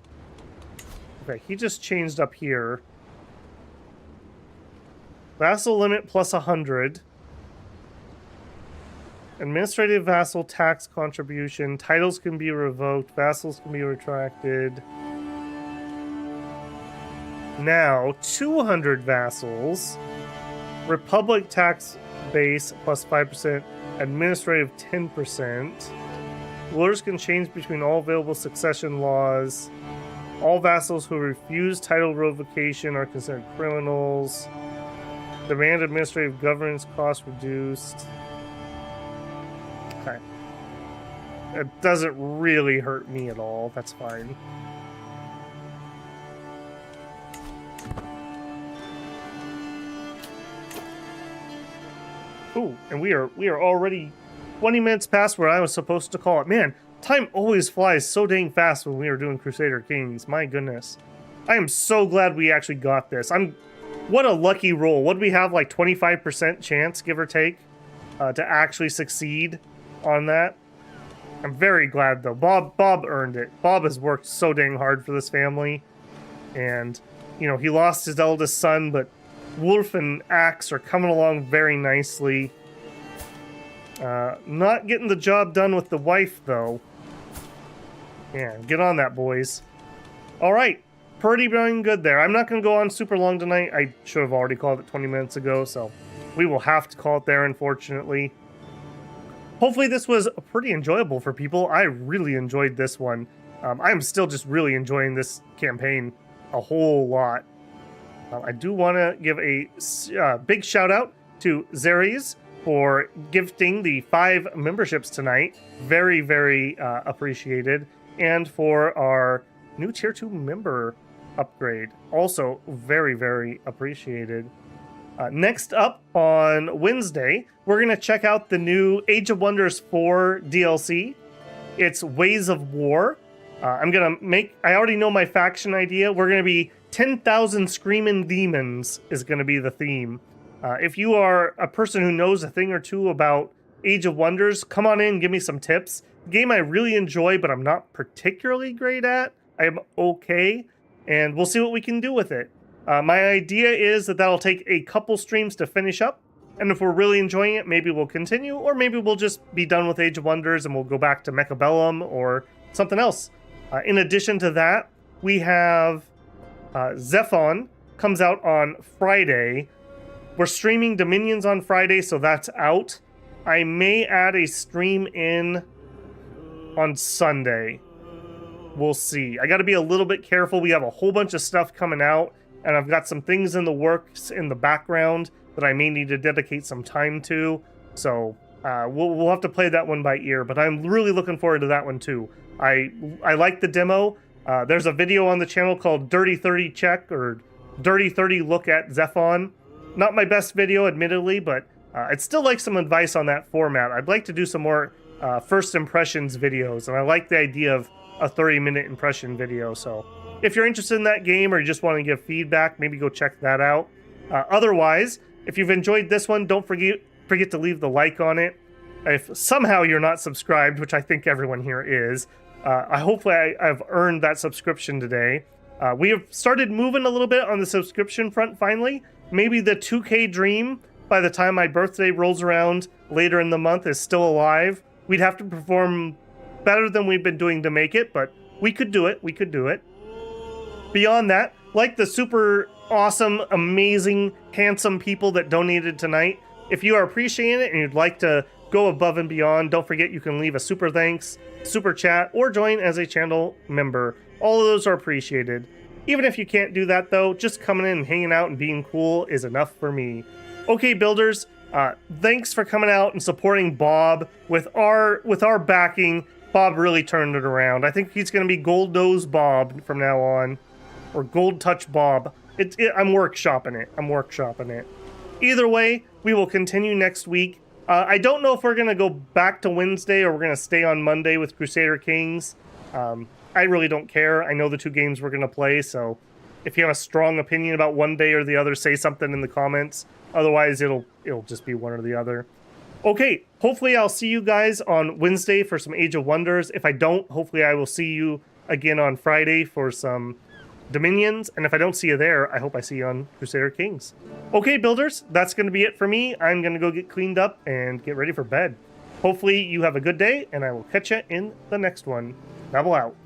Okay, he just changed up here. Vassal limit plus 100. Administrative vassal tax contribution. Titles can be revoked. Vassals can be retracted. Now, 200 vassals. Republic tax base plus 5%. Administrative 10%. Rulers can change between all available succession laws. All vassals who refuse title revocation are considered criminals. Demand administrative governance costs reduced. Okay. It doesn't really hurt me at all. That's fine. Ooh, and we are already 20 minutes past where I was supposed to call it. Man, time always flies so dang fast when we are doing Crusader Kings. My goodness. I am so glad we actually got this. What a lucky roll. What do we have, like 25% chance, give or take, to actually succeed on that? I'm very glad, though. Bob earned it. Bob has worked so dang hard for this family. And, you know, he lost his eldest son, but Wolf and Axe are coming along very nicely. Not getting the job done with the wife, though. Yeah, get on that, boys. All right, pretty darn good there. I'm not going to go on super long tonight. I should have already called it 20 minutes ago, so we will have to call it there, unfortunately. Hopefully this was pretty enjoyable for people. I really enjoyed this one. I'm still just really enjoying this campaign a whole lot. I do want to give a big shout out to Zeres for gifting the 5 memberships tonight. Very, very appreciated. And for our new Tier 2 member upgrade. Also very, very appreciated. Next up on Wednesday, we're going to check out the new Age of Wonders 4 DLC. It's Ways of War. I'm going to make... I already know my faction idea. We're going to be 10,000 Screaming Demons is going to be the theme. If you are a person who knows a thing or two about Age of Wonders, come on in and give me some tips. Game I really enjoy, but I'm not particularly great at. I'm okay, and we'll see what we can do with it. My idea is that that'll take a couple streams to finish up, and if we're really enjoying it, maybe we'll continue, or maybe we'll just be done with Age of Wonders and we'll go back to Mechabellum or something else. In addition to that, we have Zephon comes out on Friday. We're streaming Dominions on Friday, so that's out. I may add a stream in on Sunday. We'll see. I got to be a little bit careful. We have a whole bunch of stuff coming out, and I've got some things in the works in the background that I may need to dedicate some time to. So we'll have to play that one by ear, but I'm really looking forward to that one too. I like the demo. There's a video on the channel called Dirty 30 Check or Dirty 30 Look at Zephon. Not my best video, admittedly, but I'd still like some advice on that format. I'd like to do some more first impressions videos, and I like the idea of a 30-minute impression video. So if you're interested in that game or you just want to give feedback, maybe go check that out. Otherwise, if you've enjoyed this one, don't forget to leave the like on it. If somehow you're not subscribed, which I think everyone here is, hopefully I've earned that subscription today. We have started moving a little bit on the subscription front finally. Maybe the 2K dream by the time my birthday rolls around later in the month is still alive. We'd have to perform better than we've been doing to make it, but we could do it. We could do it. Beyond that, like the super awesome, amazing, handsome people that donated tonight, if you are appreciating it and you'd like to go above and beyond, don't forget you can leave a super thanks, super chat, or join as a channel member. All of those are appreciated. Even if you can't do that though, just coming in and hanging out and being cool is enough for me. Okay, builders, thanks for coming out and supporting Bob. With our backing, Bob really turned it around. I think he's going to be Gold Nose Bob from now on, or Gold Touch Bob. I'm workshopping it. I'm workshopping it. Either way, we will continue next week. I don't know if we're going to go back to Wednesday or we're going to stay on Monday with Crusader Kings. I really don't care. I know the 2 games we're going to play, so if you have a strong opinion about one day or the other, say something in the comments. Otherwise, it'll just be one or the other. Okay, hopefully I'll see you guys on Wednesday for some Age of Wonders. If I don't, hopefully I will see you again on Friday for some Dominions. And if I don't see you there, I hope I see you on Crusader Kings. Okay, builders, that's going to be it for me. I'm going to go get cleaned up and get ready for bed. Hopefully you have a good day, and I will catch you in the next one. Babble out.